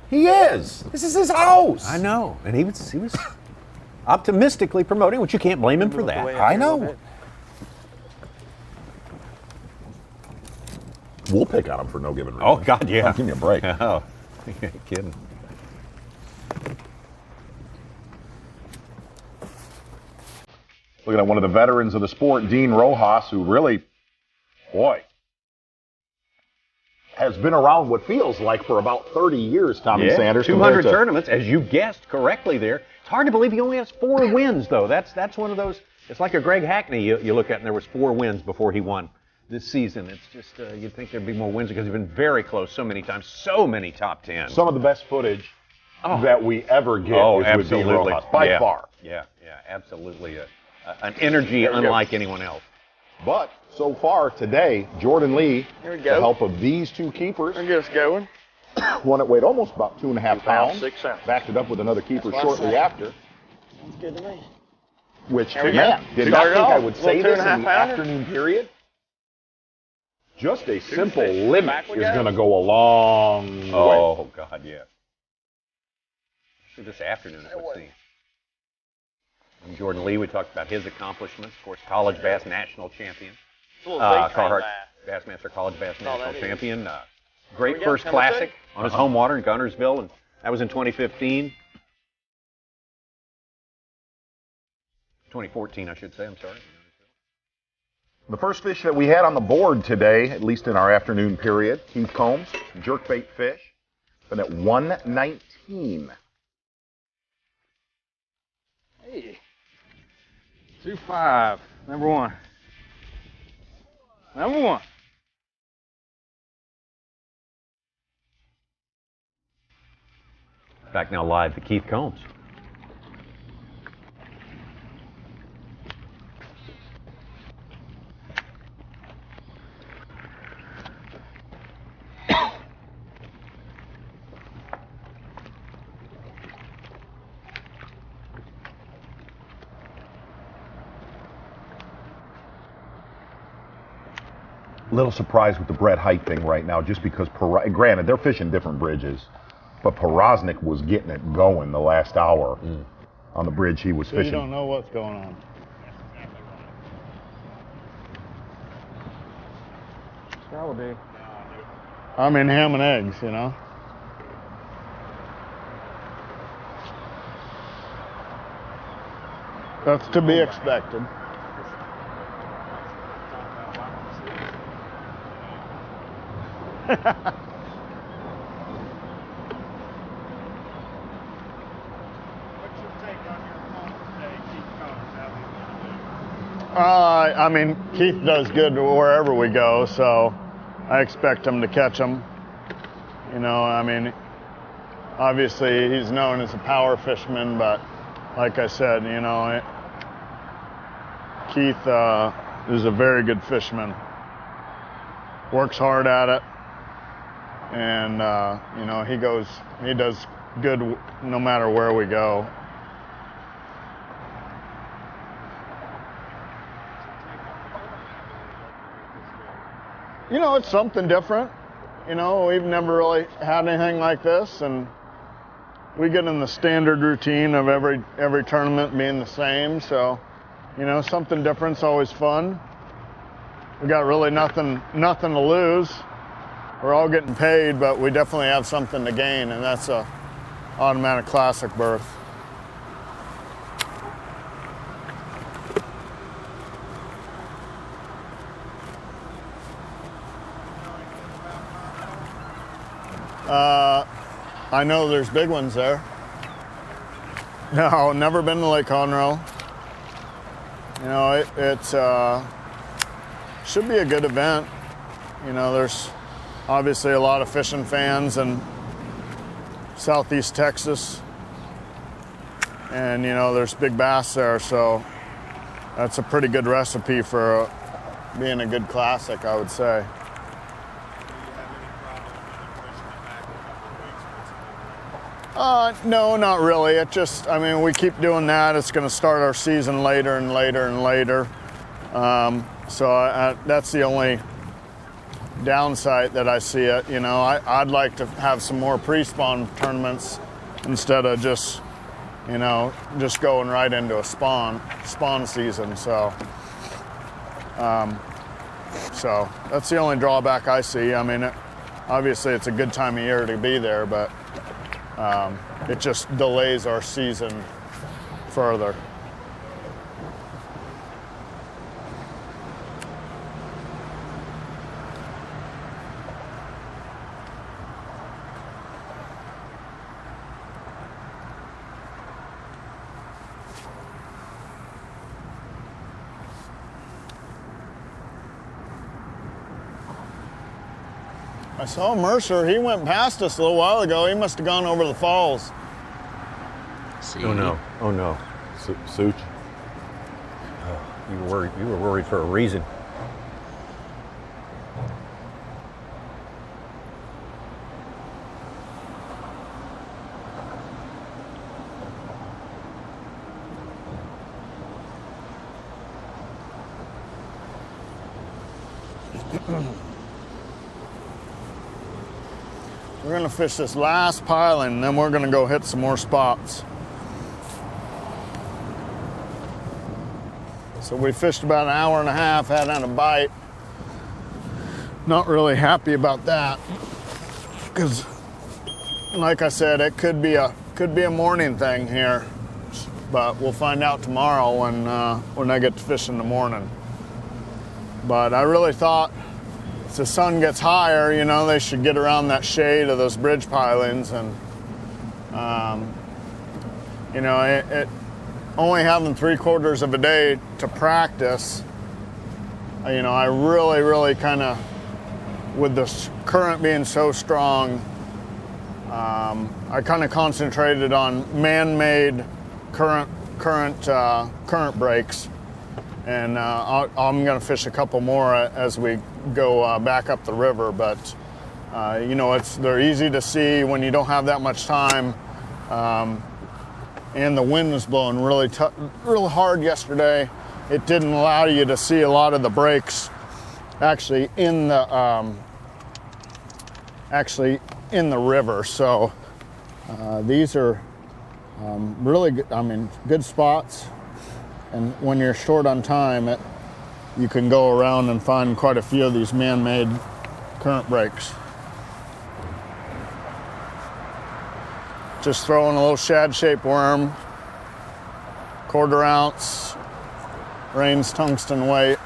He is. This is his house. I know. And he was optimistically promoting, which you can't blame him for that. I know. We'll pick on him for no given reason. Oh, God, yeah. Give me a break. Oh, you're kidding. Looking at one of the veterans of the sport, Dean Rojas, who really, boy, has been around what feels like for about 30 years, Tommy Sanders. 200 tournaments, as you guessed correctly there. It's hard to believe he only has 4 wins, though. That's one of those, it's like a Greg Hackney you look at, and there was 4 wins before he won this season. It's just, you'd think there'd be more wins because he's been very close so many times, so many top 10. Some of the best footage that we ever get is with Dean Rojas, by far. Yeah, absolutely. An energy unlike anyone else. But so far today, Jordan Lee, Here we with go. the help of these 2 keepers, Get us going. one that weighed almost about 2.5 pounds, 6 ounces. backed it up with another keeper That's what I shortly said. after, That's good to me. which, There we man, go. did not Started think I off, would little say this in 2.5 the pounder. afternoon period. Just a simple fish. limit Back we is go. going to go a long way. Oh, God, yeah. This afternoon, it would seem. And Jordan Lee, we talked about his accomplishments. Of course, college bass national champion. It's a little big Carhartt bass. Bassmaster College Bass all National that is. Champion. Great we go, first number classic 2? on his home water in Gunnersville, and that was in 2015. 2014, I should say. I'm sorry. The first fish that we had on the board today, at least in our afternoon period, Keith Combs, jerkbait fish, been at 119. Hey. 2.5. Number 1. Number 1. Back now live to Keith Combs. Little surprised with the Brett Height thing right now, just because, granted, they're fishing different bridges, but Porosnik was getting it going the last hour on the bridge he was So fishing. you don't know what's going on. Probably. I'm in ham and eggs, you know. That's to be expected. I mean, Keith does good wherever we go, so I expect him to catch them. You know, I mean, obviously he's known as a power fisherman, but like I said, you know, Keith is a very good fisherman. Works hard at it, and you know, he does good no matter where we go. You know, it's something different. You know, we've never really had anything like this, and we get in the standard routine of every tournament being the same. So, you know, something different's always fun. We got really nothing to lose. We're all getting paid, but we definitely have something to gain, and that's a automatic classic berth. I know there's big ones there. No, never been to Lake Conroe. You know, it's should be a good event. You know, there's obviously a lot of fishing fans in Southeast Texas. And, you know, there's big bass there, so that's a pretty good recipe for being a good classic, I would say. No, not really. It just, I mean, we keep doing that. It's going to start our season later and later and later. So that's the only downside that I see it. You know, I'd like to have some more pre-spawn tournaments instead of just, you know, just going right into a spawn season. So that's the only drawback I see. I mean, obviously it's a good time of year to be there, but it just delays our season further. I saw Mercer. He went past us a little while ago. He must have gone over the falls. Oh no! Oh no! Such. Oh, you were worried. You were worried for a reason. We're gonna fish this last piling, and then we're gonna go hit some more spots. So we fished about an hour and a half, had on a bite. Not really happy about that, because, like I said, it could be a morning thing here, but we'll find out tomorrow when I get to fish in the morning. But I really thought, as the sun gets higher, you know, they should get around that shade of those bridge pilings, and you know, it only having 3/4 of a day to practice, you know, I really kind of, with the current being so strong, I kind of concentrated on man-made current breaks, and I'm going to fish a couple more as we go back up the river. But you know, they're easy to see when you don't have that much time. And the wind was blowing really hard yesterday. It didn't allow you to see a lot of the breaks actually in the river. So these are really good, I mean, good spots. And when you're short on time, you can go around and find quite a few of these man-made current breaks. Just throwing a little shad-shaped worm, 1/4 ounce, Rain's tungsten weight,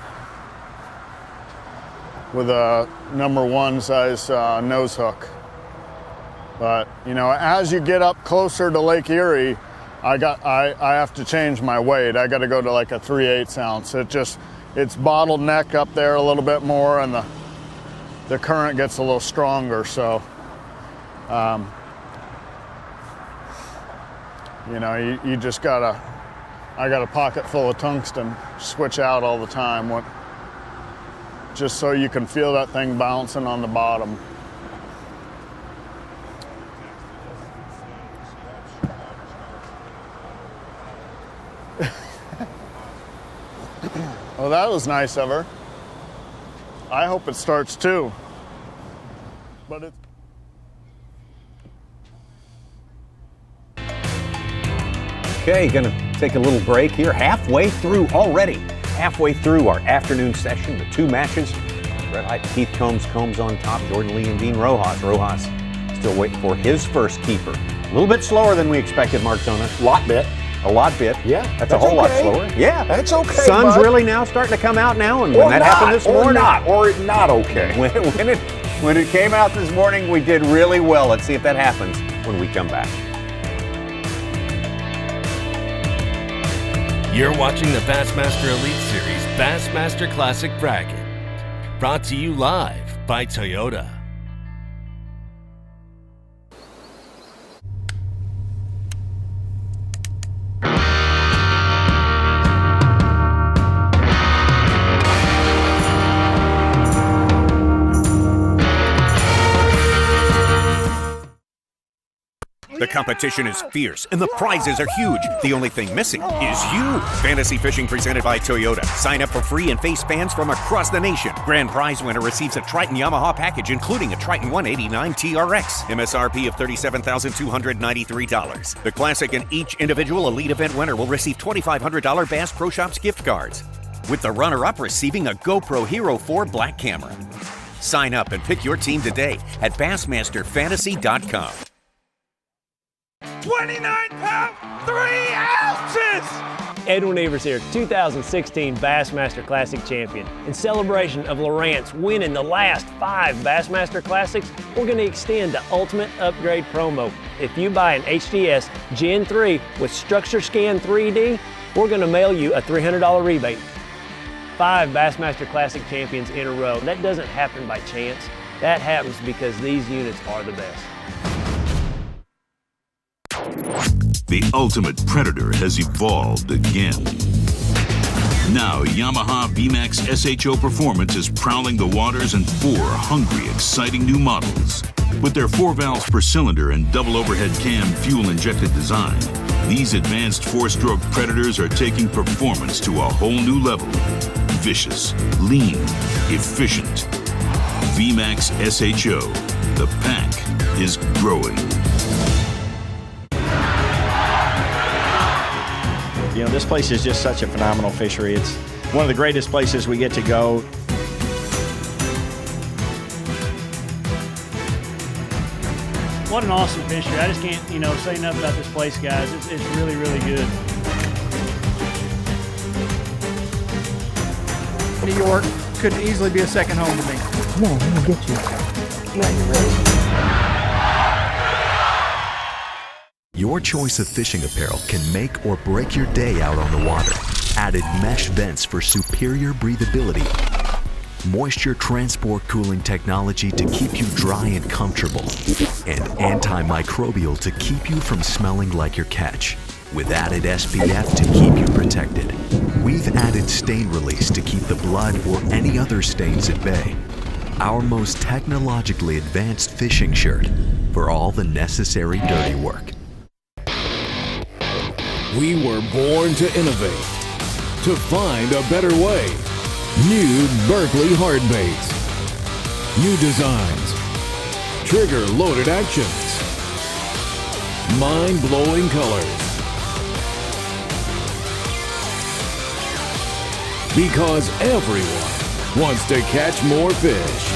with a #1 size nose hook. But you know, as you get up closer to Lake Erie, I have to change my weight. I got to go to like a 3/8 ounce. It's bottleneck up there a little bit more, and the current gets a little stronger. So You know, you just gotta, I got a pocket full of tungsten, switch out all the time, just so you can feel that thing bouncing on the bottom. Well, that was nice of her. I hope it starts too. But it's... Okay, gonna take a little break here. Halfway through our afternoon session, the 2 matches. Red Height, Keith Combs on top, Jordan Lee and Dean Rojas. Rojas still waiting for his first keeper. A little bit slower than we expected, Mark Zona. A lot bit. Yeah. That's a whole lot slower. Yeah. That's okay, Sun's bud. really now starting to come out now, and Or when that happened this morning. Or not okay. When it came out this morning, we did really well. Let's see if that happens when we come back. You're watching the Bassmaster Elite Series Bassmaster Classic Bracket. Brought to you live by Toyota. The competition is fierce and the prizes are huge. The only thing missing is you. Fantasy Fishing presented by Toyota. Sign up for free and face fans from across the nation. Grand prize winner receives a Triton Yamaha package including a Triton 189 TRX. MSRP of $37,293. The classic and each individual elite event winner will receive $2,500 Bass Pro Shops gift cards, with the runner-up receiving a GoPro Hero 4 black camera. Sign up and pick your team today at Bassmasterfantasy.com. 29 pounds, 3 ounces! Edwin Evers here, 2016 Bassmaster Classic champion. In celebration of Lowrance winning the last 5 Bassmaster Classics, we're going to extend the Ultimate Upgrade promo. If you buy an HDS Gen 3 with Structure Scan 3D, we're going to mail you a $300 rebate. 5 Bassmaster Classic champions in a row. That doesn't happen by chance. That happens because these units are the best. The ultimate predator has evolved again. Now, Yamaha VMAX SHO Performance is prowling the waters in 4 hungry, exciting new models. With their 4 valves per cylinder and double overhead cam fuel-injected design, these advanced 4-stroke predators are taking performance to a whole new level. Vicious, lean, efficient. VMAX SHO. The pack is growing. You know, this place is just such a phenomenal fishery. It's one of the greatest places we get to go. What an awesome fishery. I just can't, say enough about this place, guys. It's really, really good. New York could easily be a second home to me. Come on, I'm gonna get you. Now you're ready. Your choice of fishing apparel can make or break your day out on the water. Added mesh vents for superior breathability. Moisture transport cooling technology to keep you dry and comfortable. And antimicrobial to keep you from smelling like your catch. With added SPF to keep you protected. We've added stain release to keep the blood or any other stains at bay. Our most technologically advanced fishing shirt for all the necessary dirty work. We were born to innovate, to find a better way. New Berkley hard baits. New designs. Trigger-loaded actions. Mind-blowing colors. Because everyone wants to catch more fish.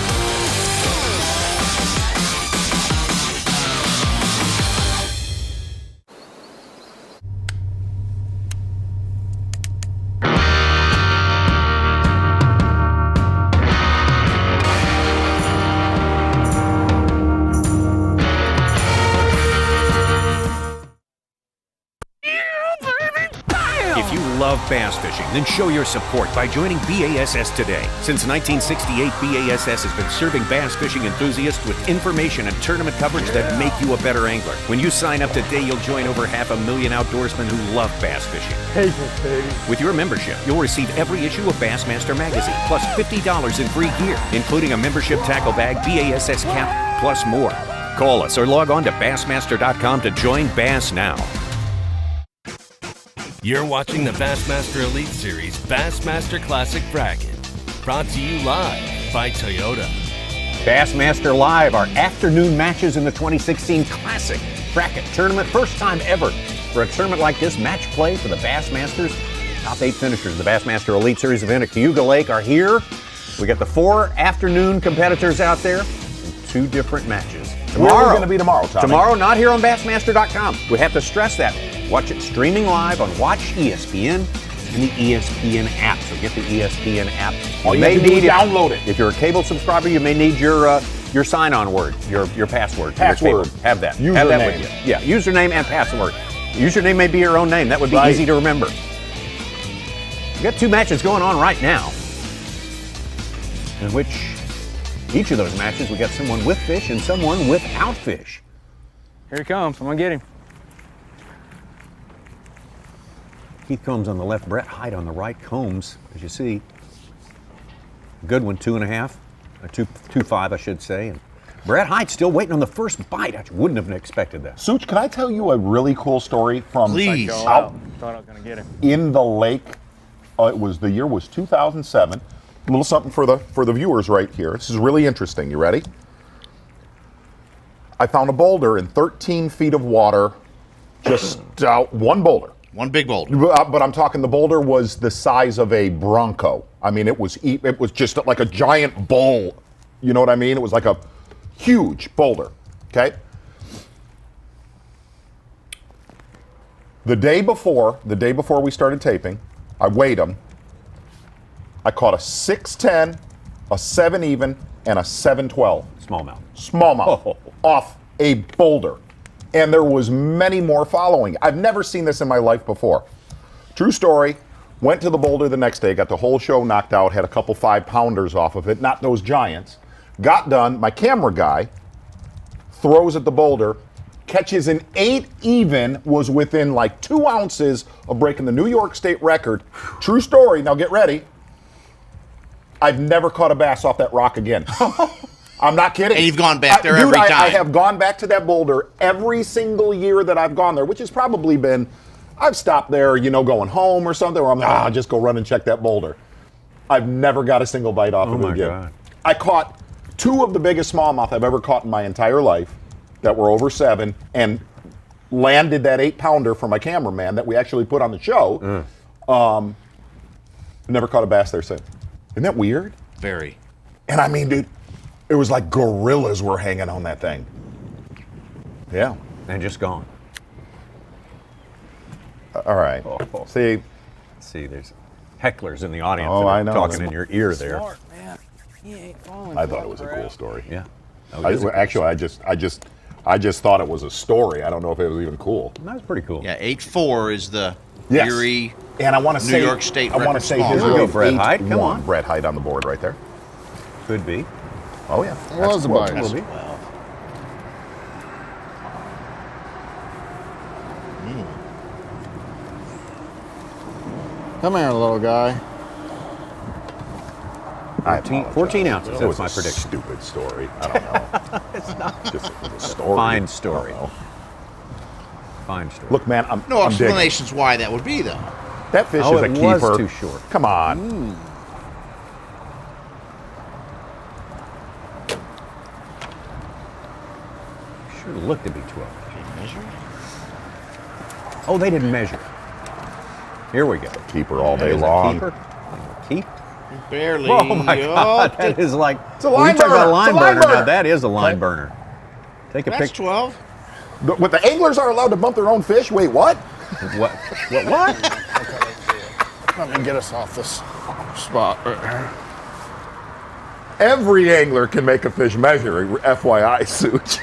If you love bass fishing, then show your support by joining BASS today. Since 1968, BASS has been serving bass fishing enthusiasts with information and tournament coverage that make you a better angler. When you sign up today, you'll join over 500,000 outdoorsmen who love bass fishing. Baby. With your membership, you'll receive every issue of Bassmaster magazine, plus $50 in free gear, including a membership tackle bag, BASS cap, plus more. Call us or log on to Bassmaster.com to join Bass Now. You're watching the Bassmaster Elite Series Bassmaster Classic Bracket, brought to you live by Toyota. Bassmaster Live, our afternoon matches in the 2016 Classic Bracket Tournament. First time ever for a tournament like this. Match play for the Bassmasters. Top 8 finishers of the Bassmaster Elite Series event at Cayuga Lake are here. We got the 4 afternoon competitors out there in 2 different matches. Where are we going to be tomorrow, Tommy? Tomorrow, not here on Bassmaster.com. We have to stress that. Watch it streaming live on Watch ESPN and the ESPN app. So get the ESPN app. All you may need to download it. If you're a cable subscriber, you may need your sign-on word, your password. Password. Have that. Username. Have that with you. Yeah, username and password. Username may be your own name. That would be easy to remember. We've got 2 matches going on right now, in which each of those matches we got someone with fish and someone without fish. Here he comes. I'm going to get him. Keith Combs on the left, Brett Hyde on the right. Combs, as you see, good one, 2.5, 2.5, I should say. And Brett Hyde still waiting on the first bite. I wouldn't have expected that. Such, can I tell you a really cool story from Please. out Thought I was going to get him. in the lake? The year was 2007. A little something for the viewers right here. This is really interesting. You ready? I found a boulder in 13 feet of water, just one boulder. One big boulder. But I'm talking, the boulder was the size of a Bronco. I mean, it was just like a giant bull. You know what I mean? It was like a huge boulder. Okay. The day before we started taping, I weighed them. I caught a 6'10", a 7 even, and a 7/12. Smallmouth. Smallmouth off a boulder. And there was many more following. I've never seen this in my life before. True story. Went to the boulder the next day, got the whole show knocked out, had a couple 5-pounders off of it, not those giants. Got done. My camera guy throws at the boulder, catches an 8 even, was within like 2 ounces of breaking the New York State record. True story. Now get ready. I've never caught a bass off that rock again. I'm not kidding. And you've gone back there every time. I have gone back to that boulder every single year that I've gone there, which has probably been, I've stopped there, going home or something, where I'm like, I'll just go run and check that boulder. I've never got a single bite off of it again. God. I caught 2 of the biggest smallmouth I've ever caught in my entire life that were over 7, and landed that 8-pounder for my cameraman that we actually put on the show. Never caught a bass there since. Isn't that weird? Very. And I mean, dude, it was like gorillas were hanging on that thing. Yeah. And just gone. All right. See, there's hecklers in the audience that are I know. talking in your ear there. Smart, man. He ain't falling. I thought it was a cool story. Yeah. Actually, I just thought it was a story. I don't know if it was even cool. That was pretty cool. Yeah, 8.4 is the Yes. Erie, And I want to New say, York State I want record to say small. his Here we go, really Brett Hyde. Come 8-1. on. Brett Hyde on the board right there. Could be. Oh yeah. It was a bite. Will be. Come here, little guy. 14 ounces. That was That's my a prediction. stupid story. I don't know. It's not. Just a story. Fine story. Fine story. Look, man, I'm No I'm digging. explanations why that would be, though. That fish Oh, is a it keeper. was too short. Come on. Sure looked to be 12. Oh, they didn't measure. Here we go. Keeper all day There's a long. keeper. Keep. Barely. Oh my God, that is like. It's a when line you talk about burner. a line It's a line burner. Now burner. that is a line burner. Take a That's picture. 12. What, the anglers are allowed to bump their own fish? Wait, what? What? Let me get us off this spot right here. Every angler can make a fish measure. FYI, Such.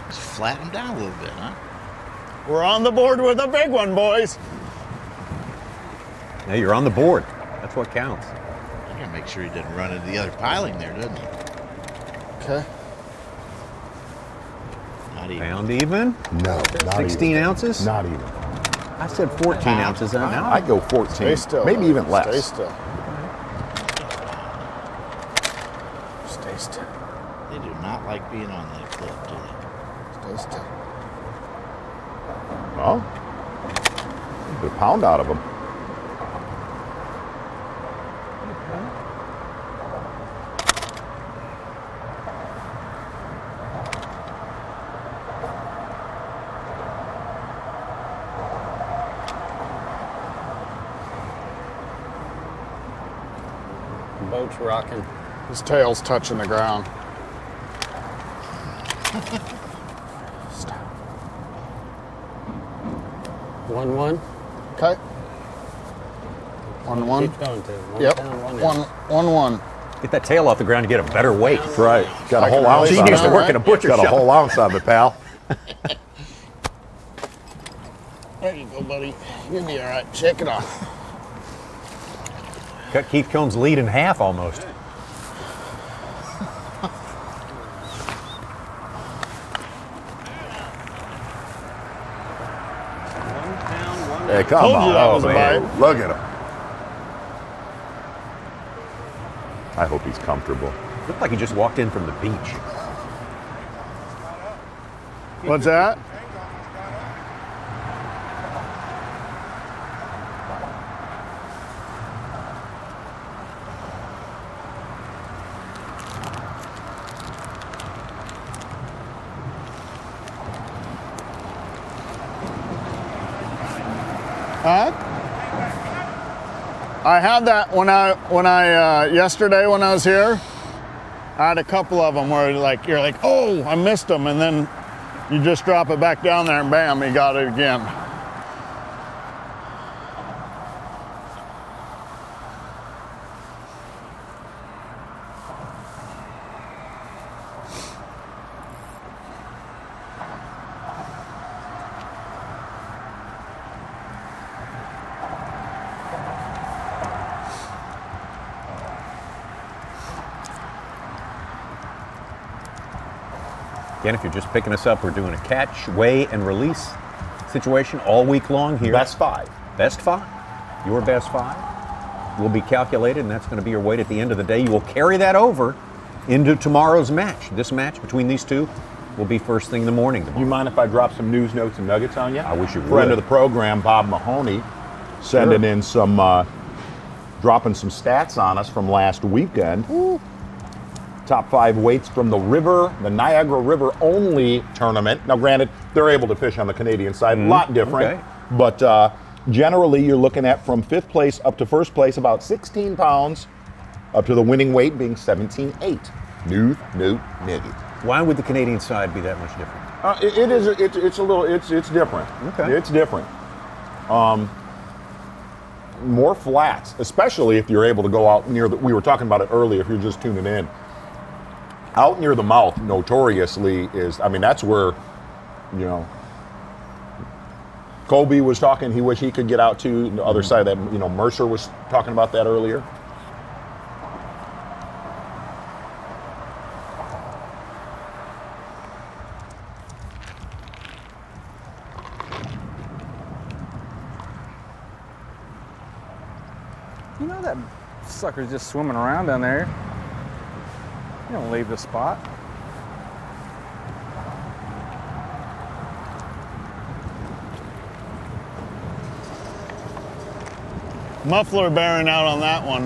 Just flatten them down a little bit, huh? We're on the board with a big one, boys. Now you're on the board. That's what counts. I gotta make sure he doesn't run into the other piling there, doesn't he? Okay. Not even. Pound even? No, not 16 even. ounces? Not even. I said 14 ounces. Now I'd go 14. Stay still. Maybe even less. Stay still. Stay still. They do not like being on that cliff, do they? Stay still. Well, get a pound out of them. Boat's rocking. His tail's touching the ground. Stop. 1-1. Okay. 1-1. Keep going to it. Yep. Pound, 1 1-1. Get that tail off the ground and get a better weight. That's right. Got a I whole can ounce really on see it. used to work in a butcher Got shop. a whole ounce on it, pal. There you go, buddy. You'll be all right. Shake it off. Cut Keith Combs' lead in half almost. Hey, come Told on. you that Oh, was a man. bite. Look at him. I hope he's comfortable. Looked like he just walked in from the beach. What's that? Huh? I had that when I yesterday when I was here. I had a couple of them where like you're like, oh, I missed them, and then you just drop it back down there and bam, you got it again. Again, if you're just picking us up, we're doing a catch, weigh, and release situation all week long here. Best five. Best five. Your best five will be calculated, and that's going to be your weight at the end of the day. You will carry that over into tomorrow's match. This match between these two will be first thing in the morning tomorrow. You mind if I drop some news, notes, and nuggets on you? I wish you would. Friend of the program, Bob Mahoney, sending Sure. in some, dropping some stats on us from last weekend. Ooh. Top 5 weights from the Niagara River only tournament. Now, granted, they're able to fish on the Canadian side, a lot different. Okay. But generally, you're looking at from 5th place up to 1st place, about 16 pounds, up to the winning weight being 17.8. New nugget. Why would the Canadian side be that much different? It's different. Okay. It's different. More flats, especially if you're able to go out near we were talking about it earlier, if you're just tuning in. Out near the mouth, notoriously, that's where, Kobe was talking, he wished he could get out to the other side of that, Mercer was talking about that earlier. You know that sucker's just swimming around down there. You don't leave the spot. Muffler bearing out on that one,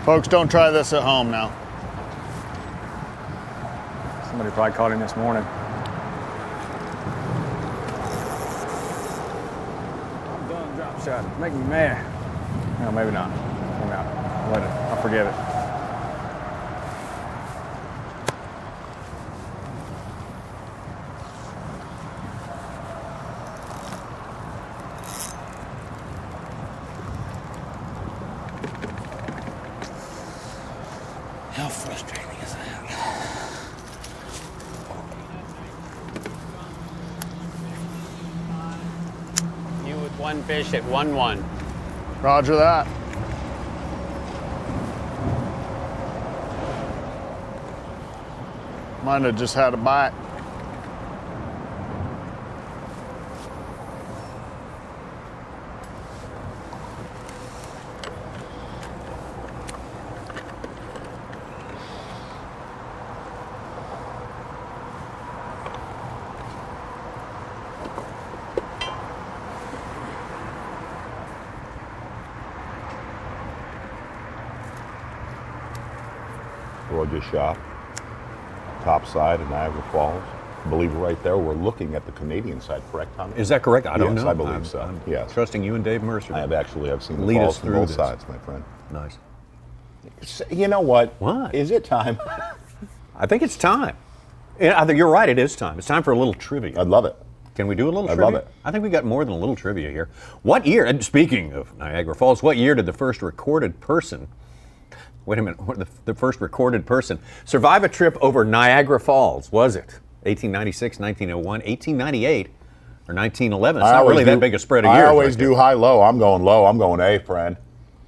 Folks, don't try this at home now. Somebody probably caught him this morning. I'm done drop shot. Make me mad. No, maybe not. Maybe not. Let it. I'll forget it. How frustrating is that? You would one fish at 1-1. Roger that. Might have just had a bite. We'll just shop. Top side of Niagara Falls. I believe right there we're looking at the Canadian side, correct, Tommy? Is that correct? I don't know. I believe I'm so. Yes. Trusting you and Dave Mercer. I have seen the lead falls us from through both this. sides, my friend. Nice. You know what? What? Is it time? I think it's time. Yeah, I think you're right. It is time. It's time for a little trivia. I'd love it. Can we do a little I'd trivia? love it. I think we got more than a little trivia here. What year, and speaking of Niagara Falls, what year did the first recorded person, the first recorded person survive a trip over Niagara Falls? Was it 1896, 1901, 1898, or 1911? It's not really that big a spread of years. I always do high-low. I'm going low. I'm going A, friend.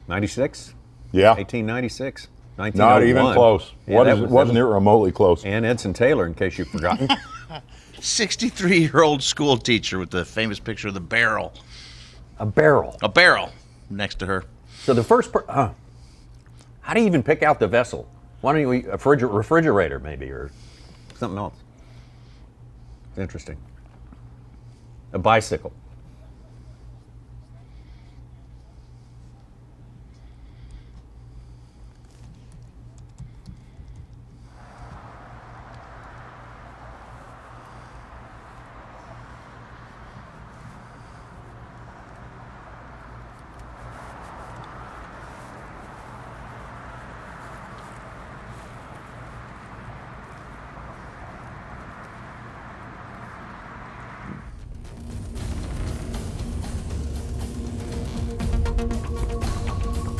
96? Yeah. 1896. 1901. Not even close. Yeah, wasn't it remotely close? And Edson Taylor, in case you've forgotten. 63-year-old school teacher with the famous picture of the barrel. A barrel? A barrel next to her. So the first, how do you even pick out the vessel? Why don't you, a refrigerator maybe, or something else? Interesting. A bicycle.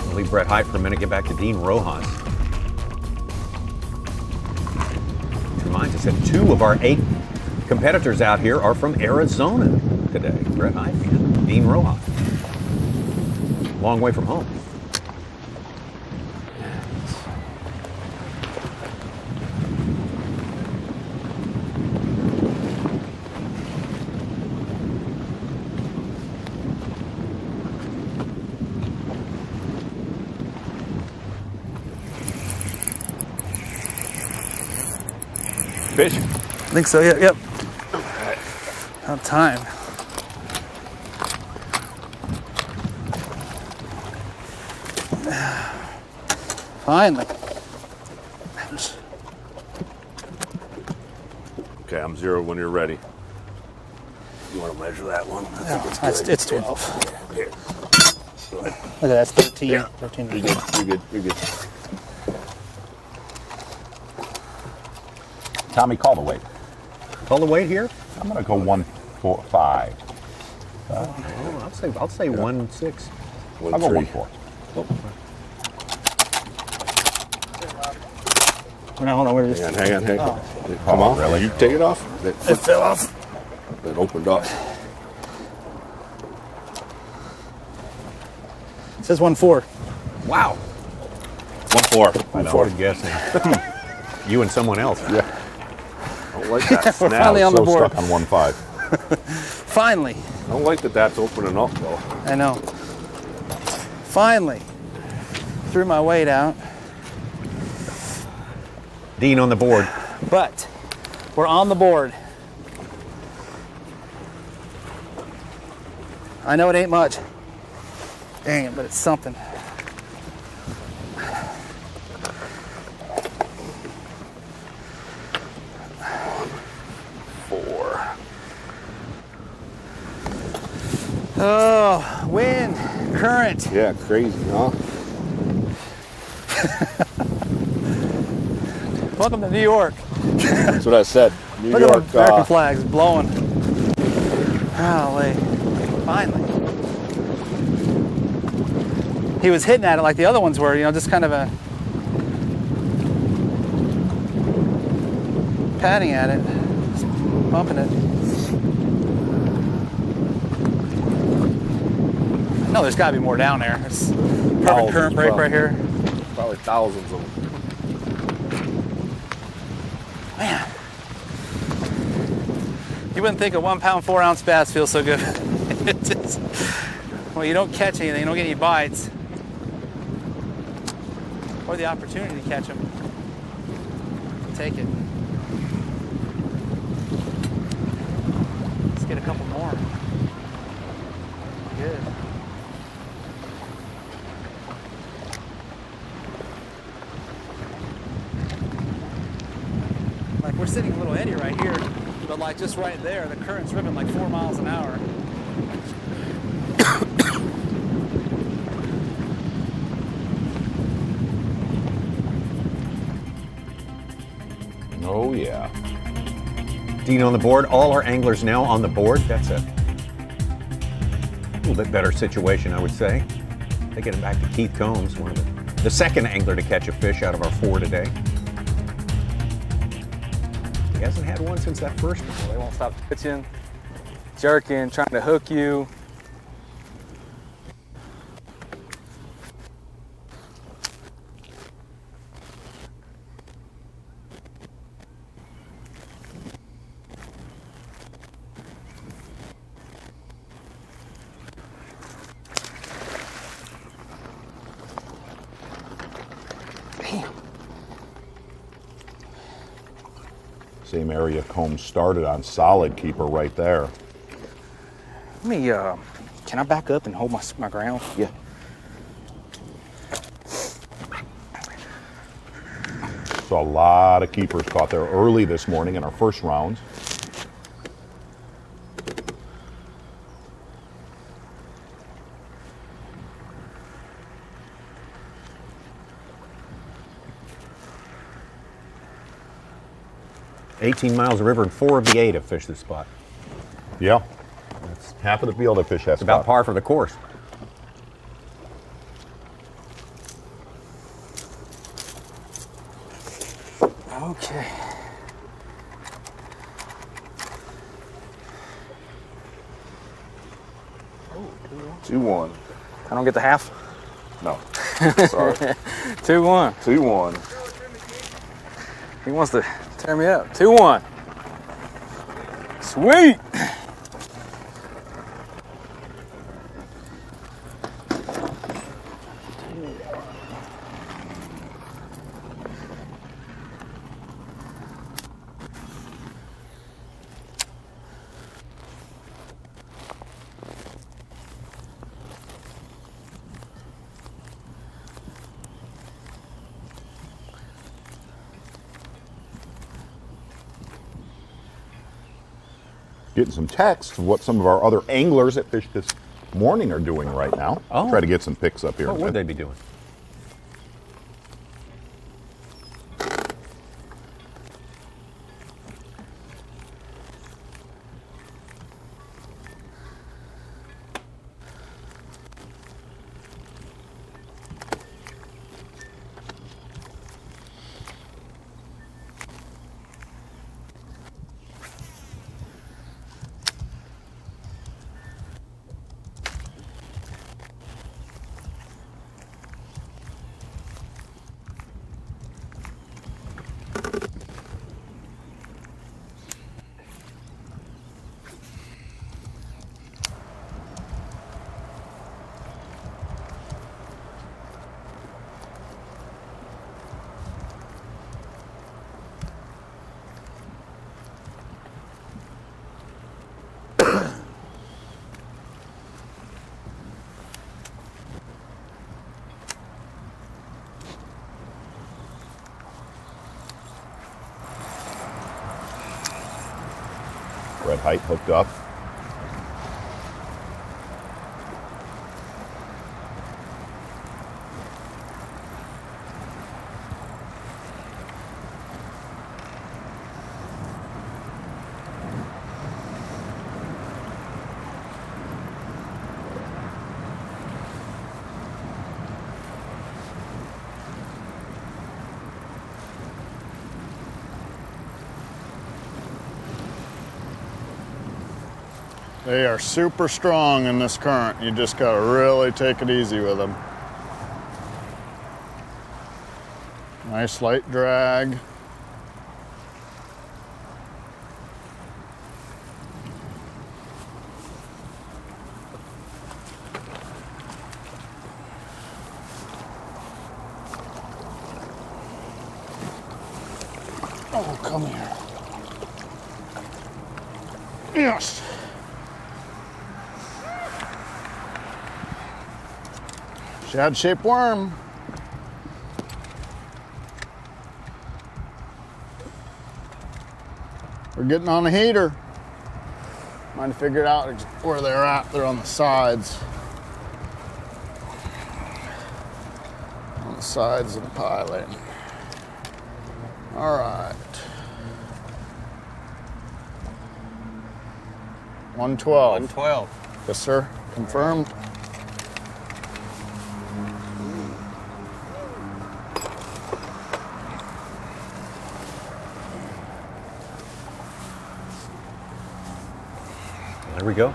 I'll leave Brett Hite for a minute, get back to Dean Rojas. Which reminds us that 2 of our 8 competitors out here are from Arizona today. Brett Hite and Dean Rojas. Long way from home. Fish? I think so, yeah, yep. About time. Finally. Okay, I'm 0 when you're ready. You want to measure that one? I think It's 12. Here. Look at that, that's 13. Yeah. 13. You're good, you're good, you're good. Tommy, call the weight. Call the weight here? I'm going to go 145. I'll say 1.6. I'll go 1.4. No, hold on, where is it? Hang on. Oh. Come on, really? You take it off? It fell off. It opened up. It says 1.4. Wow. 1.4. I know, I'm guessing. You and someone else. Yeah. I don't like that. We're snap. finally on the board. Stuck on 1.5. Finally. I don't like that that's opening up though. I know. Finally. Threw my weight out. Dean on the board. But we're on the board. I know it ain't much. Dang it, but it's something. Oh, wind, current. Yeah, crazy, huh? Welcome to New York. That's what I said. New Look York. at the American flags blowing. Golly. Finally. He was hitting at it like the other ones were, you know, just kind of a patting at it, just bumping it. No, there's got to be more down there. It's perfect current break right here. Probably thousands of them. Man, you wouldn't think a 1 pound, 4 ounce bass feels so good. It's just, well, you don't catch anything, you don't get any bites, or the opportunity to catch them. Take it. Let's get a couple more. Good. Like we're sitting a little eddy right here, but like just right there, the current's ripping like 4 miles an hour. Oh yeah. Dean on the board. All our anglers now on the board. That's a little bit better situation, I would say. They get it back to Keith Combs, one of the second angler to catch a fish out of our 4 today. He hasn't had one since that first one. Well, they won't stop pitching, jerking, trying to hook you. Same area Combs started on, solid keeper right there. Let me, can I back up and hold my ground? Yeah. So a lot of keepers caught there early this morning in our first round. $18 miles of river and 4 of the 8 have fished this spot. Yeah, that's half of the field have fished that spot. About par for the course. Okay. Oh, 2-1. I don't get the half? No. Sorry. 2-1. 2-1. He wants to tear me up. 2-1. Sweet. Getting some texts of what some of our other anglers that fished this morning are doing right now. Oh. Try to get some pics up here. What would they be doing? Red Height hooked up. They are super strong in this current. You just gotta really take it easy with them. Nice light drag. Oh, come here. Yes. Shad-shaped worm. We're getting on the heater. Might have figured out where they're at. They're on the sides. On the sides of the pilot. All right. 112. 112. Yes, sir. Confirmed. There we go.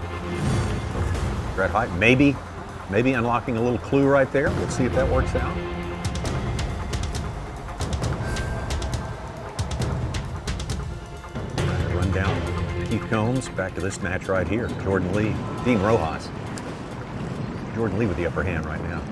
Red height. Maybe unlocking a little clue right there. Let's see if that works out. Run down Keith Combs. Back to this match right here. Jordan Lee, Dean Rojas. Jordan Lee with the upper hand right now.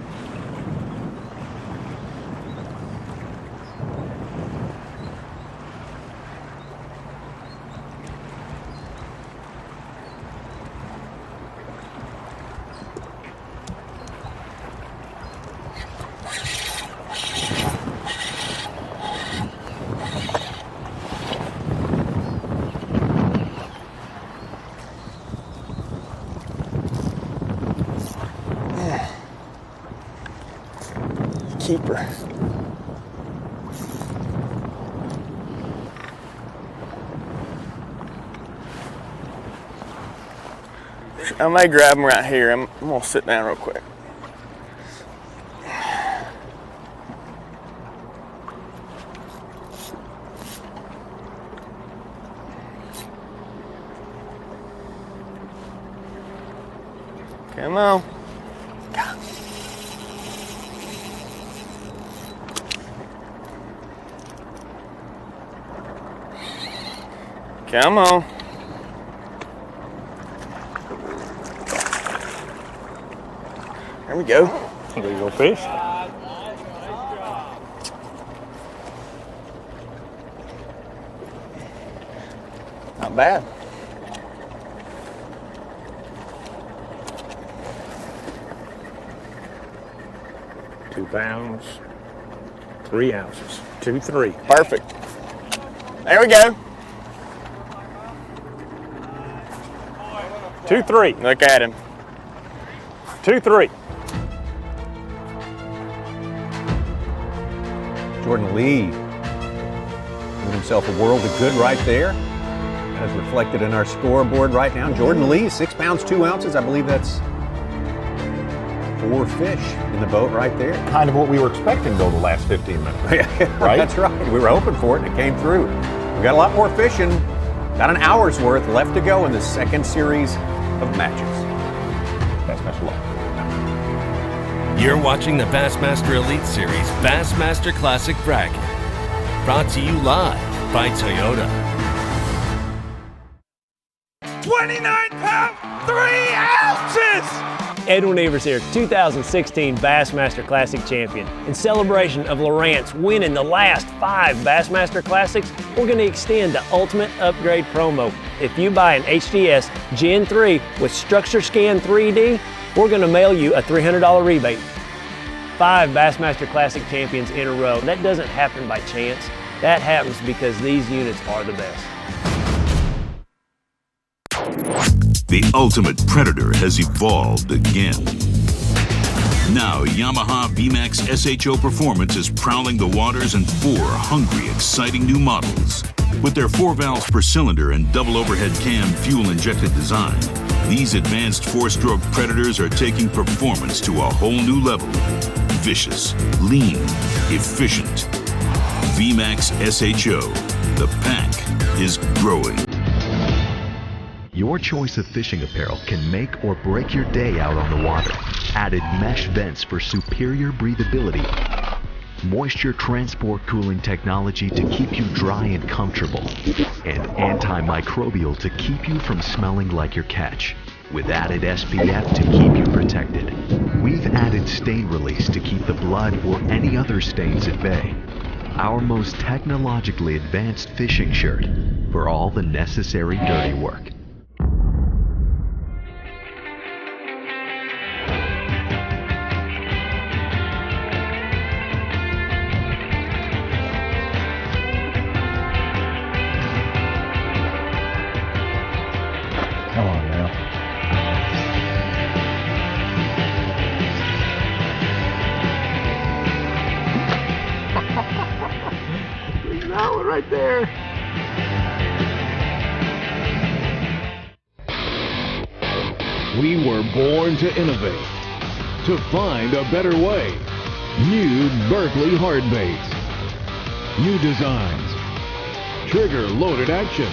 Keeper. I may grab him right here. I'm gonna sit down real quick. Come on. Come on. There we go. There you go, fish. Not bad. £2, 3 ounces. 2-3. Perfect. There we go. 2-3. Look at him. 2-3. Jordan Lee doing himself a world of good right there. That is reflected in our scoreboard right now. Jordan Lee, 6 pounds, 2 ounces. I believe that's 4 fish in the boat right there. Kind of what we were expecting though the last 15 minutes. Right? That's right. We were hoping for it and it came through. We got a lot more fishing. Got an hour's worth left to go in the second series of matches. Bassmaster Live. You're watching the Bassmaster Elite Series Bassmaster Classic Bracket. Brought to you live by Toyota. 29 pounds, 3 ounces! Edwin Evers here, 2016 Bassmaster Classic champion. In celebration of Lowrance winning the last 5 Bassmaster Classics, we're going to extend the Ultimate Upgrade promo. If you buy an HDS Gen 3 with Structure Scan 3D, we're going to mail you a $300 rebate. 5 Bassmaster Classic champions in a row. That doesn't happen by chance. That happens because these units are the best. The Ultimate Predator has evolved again. Now, Yamaha VMAX SHO Performance is prowling the waters in 4 hungry, exciting new models. With their 4 valves per cylinder and double overhead cam fuel-injected design, these advanced 4-stroke Predators are taking performance to a whole new level. Vicious, lean, efficient. VMAX SHO. The pack is growing. Your choice of fishing apparel can make or break your day out on the water. Added mesh vents for superior breathability. Moisture transport cooling technology to keep you dry and comfortable. And antimicrobial to keep you from smelling like your catch. With added SPF to keep you protected. We've added stain release to keep the blood or any other stains at bay. Our most technologically advanced fishing shirt for all the necessary dirty work. Come on now. That one right there. We were born to innovate, to find a better way. New Berkley hard baits. New designs. Trigger-loaded actions.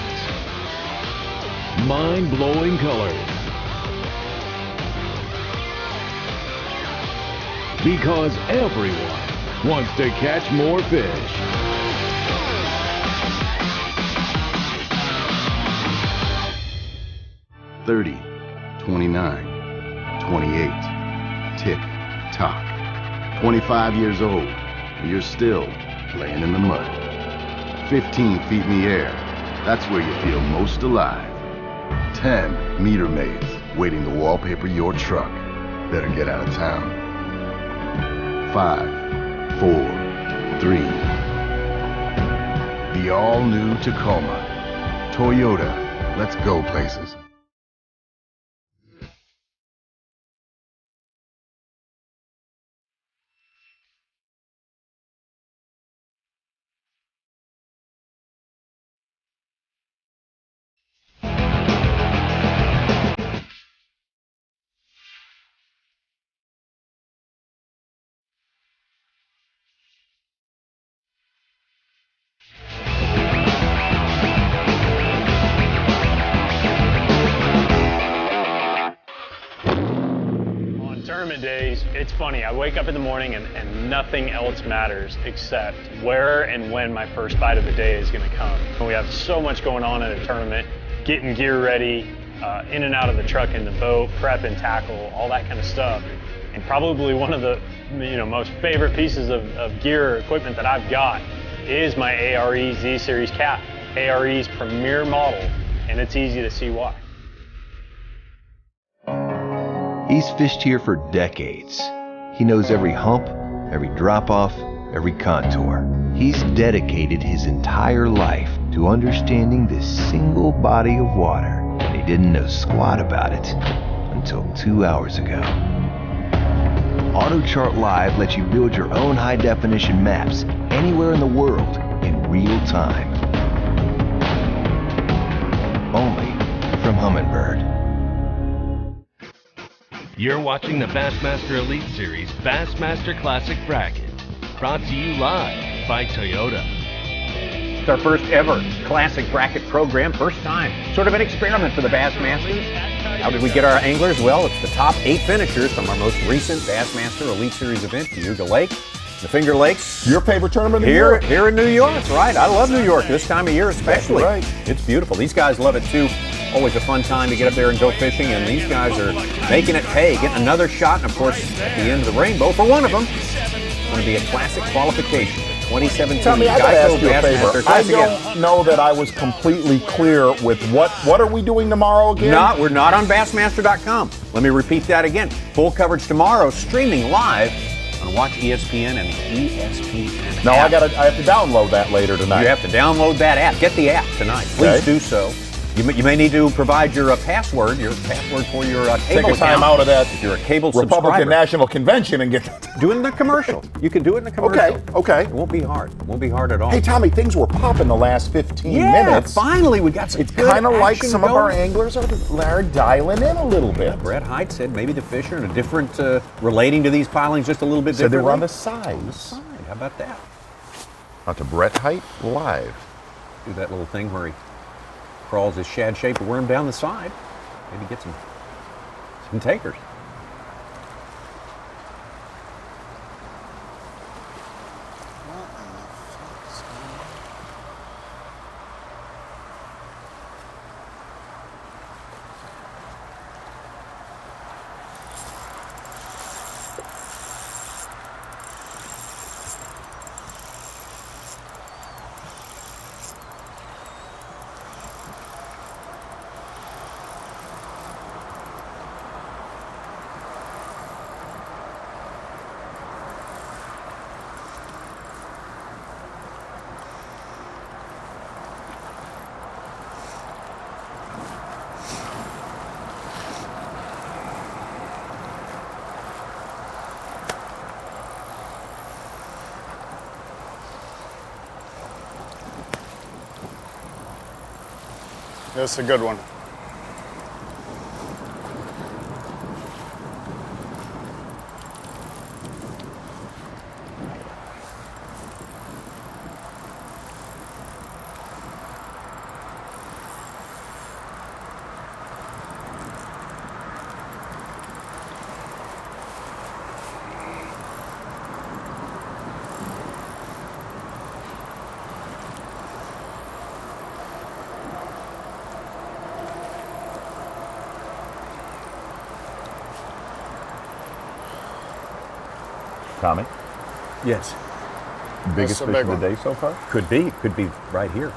Mind-blowing colors. Because everyone wants to catch more fish. $30, $29, $28. Tick tock. 25 years old, and you're still playing in the mud. 15 feet in the air, that's where you feel most alive. 10 meter maids waiting to wallpaper your truck. Better get out of town. 5, 4, 3. The all-new Tacoma. Toyota, let's go places. Tournament days, it's funny. I wake up in the morning and nothing else matters except where and when my first bite of the day is going to come. We have so much going on in a tournament, getting gear ready, in and out of the truck and the boat, prep and tackle, all that kind of stuff. And probably one of the most favorite pieces of gear or equipment that I've got is my ARE Z Series cap, ARE's premier model, and it's easy to see why. He's fished here for decades. He knows every hump, every drop-off, every contour. He's dedicated his entire life to understanding this single body of water, and he didn't know squat about it until 2 hours ago. AutoChart Live lets you build your own high-definition maps anywhere in the world in real time. Only from Humminbird. You're watching the Bassmaster Elite Series Bassmaster Classic Bracket, brought to you live by Toyota. It's our first ever Classic Bracket program, first time. Sort of an experiment for the Bassmasters. How did we get our anglers? Well, it's the top 8 finishers from our most recent Bassmaster Elite Series event, Cayuga Lake, the Finger Lakes. Your favorite tournament here in New York. That's right. I love New York this time of year especially. That's right. It's beautiful. These guys love it too. Always a fun time to get up there and go fishing, and these guys are making it pay, getting another shot, and of course, at the end of the rainbow for one of them, it's going to be a classic qualification. 2017 Tommy, I gotta ask you a favor. I don't again. know that I was completely clear with what are we doing tomorrow again? We're not on Bassmaster.com. Let me repeat that again. Full coverage tomorrow, streaming live on Watch ESPN and the ESPN No, app. I have to download that later tonight. You have to download that app. Get the app tonight. Please do so. You may need to provide your password for your cable Take a time account. out of that If you're a cable Republican subscriber. National Convention and get Do it in the commercial. You can do it in the commercial. Okay. It won't be hard. It won't be hard at all. Hey, Tommy, things were popping the last 15 yeah, minutes. finally we got some It's good kind of like action some of our going. anglers are dialing in a little bit. Brett Hyde said maybe the fish are in a different, relating to these pilings just a little bit Said they differently. were on the size. How about that? Out to Brett Height Live. Do that little thing where he crawls his shad-shaped worm down the side. Maybe get some takers. That's a good one. Tommy? Yes. Biggest That's a fish big of the one. day so far? Could be right here.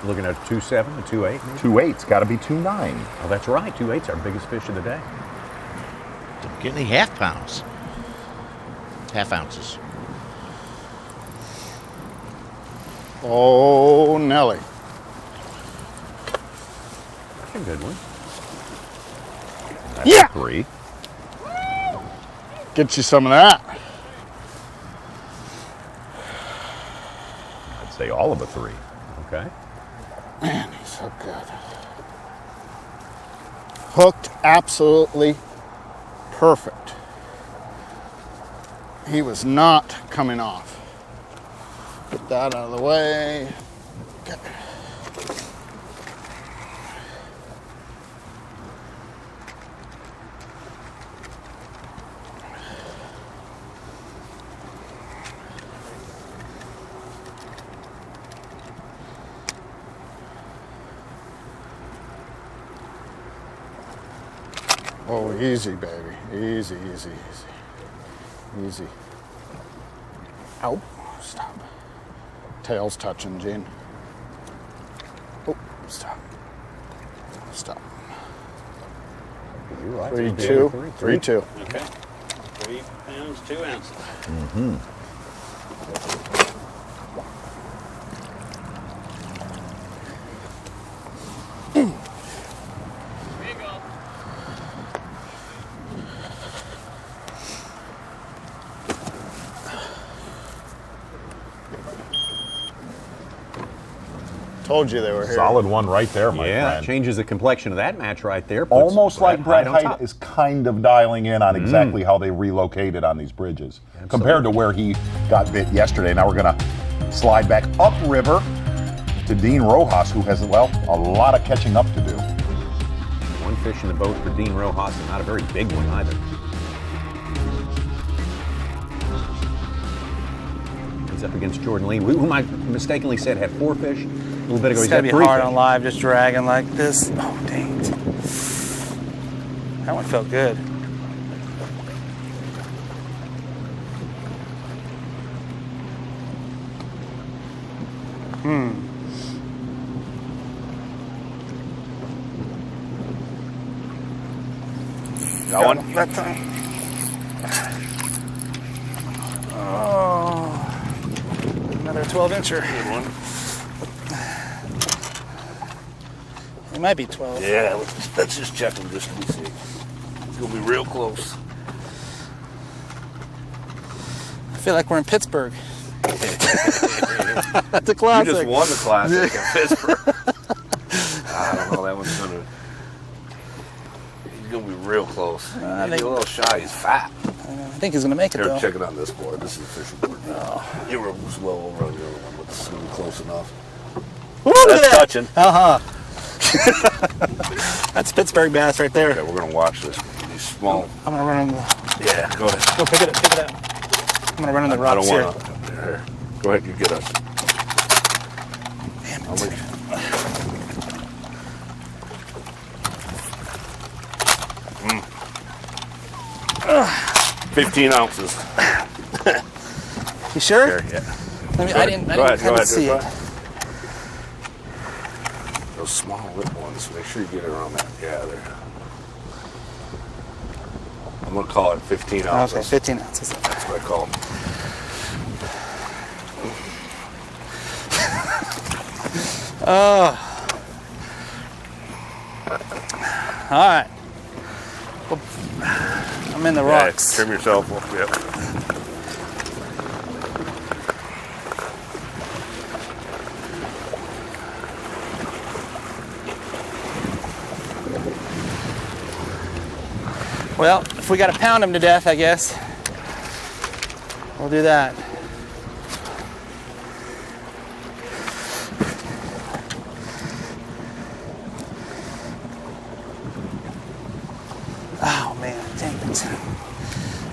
Looking at a 2.7, a 2.8. 2.8's got to be 2.9. Oh, that's right. 2.8's our biggest fish of the day. Don't get any half pounds. Half ounces. Oh, Nelly. That's a good one. That's Yeah! 3. Get you some of that. I'd say all of a 3. Okay. Man, he's so good. Hooked absolutely perfect. He was not coming off. Get that out of the way. Okay. Oh, easy, baby. Easy, easy, easy. Easy. Ow. Stop. Tail's touching, Gene. Oh, stop. Stop. You're right. 3-2. 3-2. Okay. 3 pounds, 2 ounces. Mm-hmm. Told you they were here. Solid one right there, my Yeah, friend. changes the complexion of that match right there. Puts Almost like Brett on Height top. is kind of dialing in on exactly how they relocated on these bridges compared to where he got bit yesterday. Now we're going to slide back upriver to Dean Rojas, who has, well, a lot of catching up to do. One fish in the boat for Dean Rojas, and not a very big one either. He's up against Jordan Lee, whom I mistakenly said had 4 fish. A little bit ago, It's he's gotta had be 3 hard fish. on live, just dragging like this. Oh, dang it. That one felt good. Got one? That time. Oh, another 12-incher. Good one. It might be 12. Yeah, let's just check them just to see. It's gonna be real close. I feel like we're in Pittsburgh. That's a classic. You just won the classic in Pittsburgh. I don't know, that one's gonna. He's gonna be real close. He's I a think- little shy. He's fat. I think he's gonna make it Here, though. check it on this board. This is the fishing board. You were well over on the other one, but this is gonna be close enough. Ooh, That's touching. Uh-huh. That's Pittsburgh bass right there. Okay, we're gonna watch this. These small. I'm gonna run in the. Yeah, go ahead. Go pick it up. I'm gonna run in the rocks I here. don't want to. Here. Go ahead, you get us. Damn How it. much? 15 ounces. You sure? Here, yeah. I mean, Go I ahead. didn't Go ahead. see it. Those small lip ones. Make sure you get it around that. Yeah, there. I'm gonna call it 15 ounces. Okay, 15 ounces. That's what I call them. All right. Well, I'm in the rocks. Trim yourself up. Yep. Well, if we got to pound them to death, I guess we'll do that. Oh man, dang it.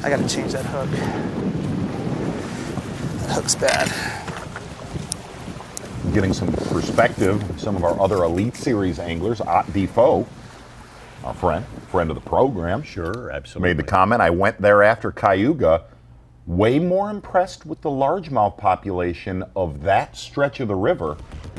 I gotta change that hook. That hook's bad. Getting some perspective, some of our other Elite Series anglers, Ott Defoe, our friend of the program. Sure, absolutely. Made the comment, I went there after Cayuga, way more impressed with the largemouth population of that stretch of the river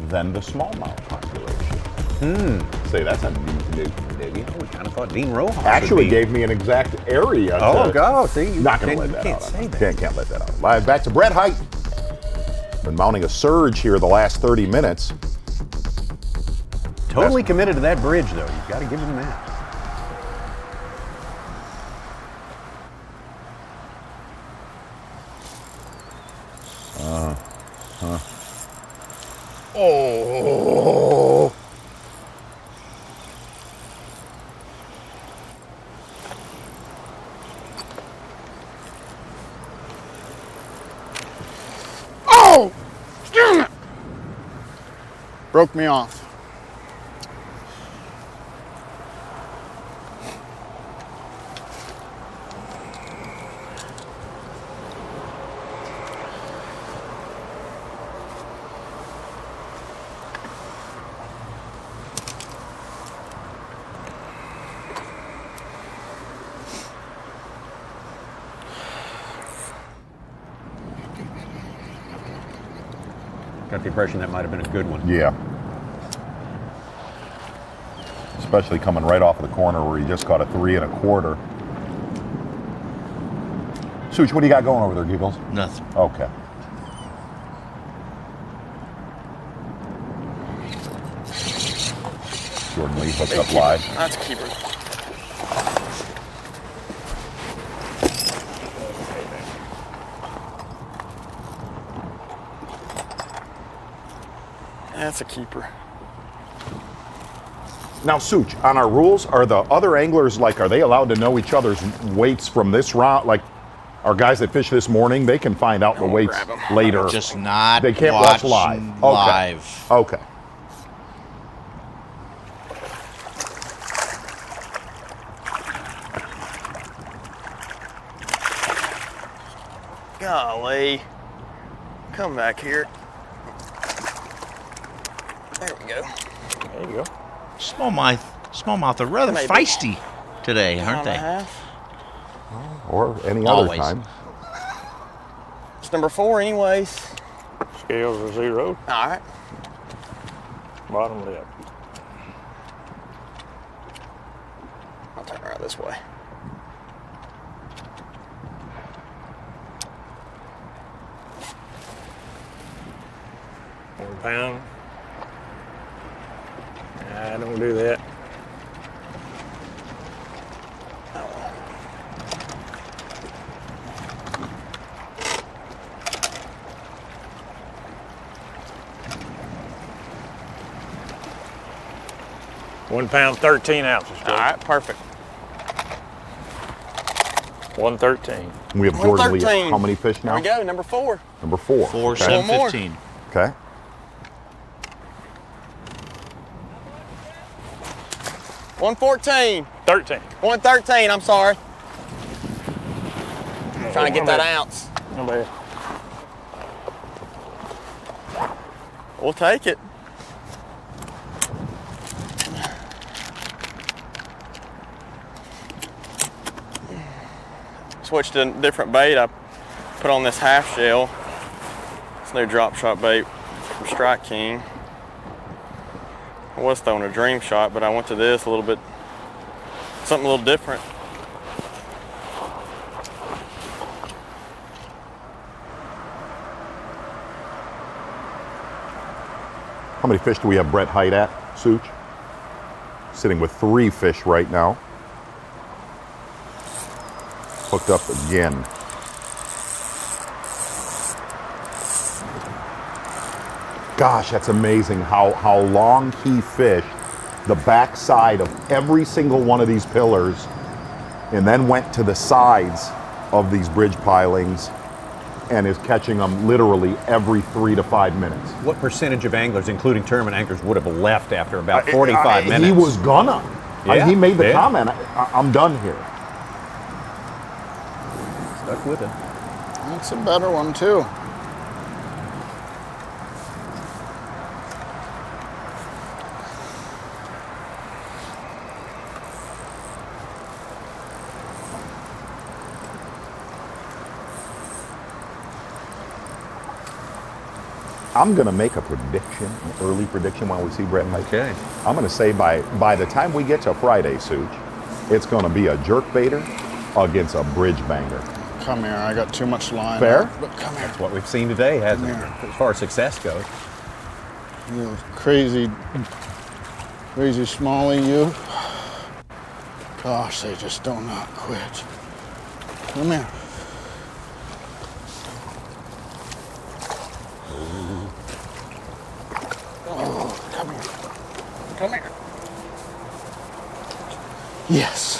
than the smallmouth population. Say, that's a neat. We kind of thought Dean Rojas Actually would be. gave me an exact area. Oh, go. See, you not going to let that can't out. say that. Can't let that out. Live back to Brett Height. Been mounting a surge here the last 30 minutes. Totally committed to that bridge, though. You've got to give him that. Oh. Oh! Damn it! Broke me off. Got the impression that might have been a good one. Yeah. Especially coming right off of the corner where he just caught a 3 1/4. Such, what do you got going over there, Giggles? Nothing. Okay. Jordan Lee hooked up live. That's a keeper. That's a keeper. Now, Such, on our rules, are the other anglers, are they allowed to know each other's weights from this round? Like, our guys that fish this morning, they can find out the weights later. Just not They can't watch live. Okay. live. Okay. Golly. Come back here. There we go. There you go. Smallmouth are rather Maybe. feisty today, aren't Pound and a they? half. Or any Always. other time. It's number 4 anyways. Scales are zeroed. All right. Bottom lip. I'll turn around this way. £1. I don't do that. £1, 13 ounces. All right, perfect. 113. We have Jordan Lee. 113. How many fish now? There we go, number 4. Number 4. 4, Okay. 7, more. 15. Okay. 114. 13. 113, I'm sorry. Trying to get that ounce. No bad. We'll take it. Switched to a different bait. I put on this half shell. This new drop shot bait from Strike King. I was throwing a dream shot, but I went to this a little bit, something a little different. How many fish do we have Brett Height at, Such? Sitting with 3 fish right now. Hooked up again. Gosh, that's amazing how long he fished the backside of every single one of these pillars and then went to the sides of these bridge pilings and is catching them literally every 3 to 5 minutes. What percentage of anglers, including tournament anglers, would have left after about 45 minutes? He was gonna. Yeah, he made the yeah. comment, I'm done here. Stuck with it. That's a better one too. I'm going to make a prediction, an early prediction while we see Brett Height. Okay. I'm going to say by the time we get to Friday, Such, it's going to be a jerkbaiter against a bridge banger. Come here, I got too much line. Fair? But come here. That's what we've seen today, hasn't it? As far as success goes. You crazy smallie, you. Gosh, they just do not quit. Come here. Oh, come here. Come here. Yes.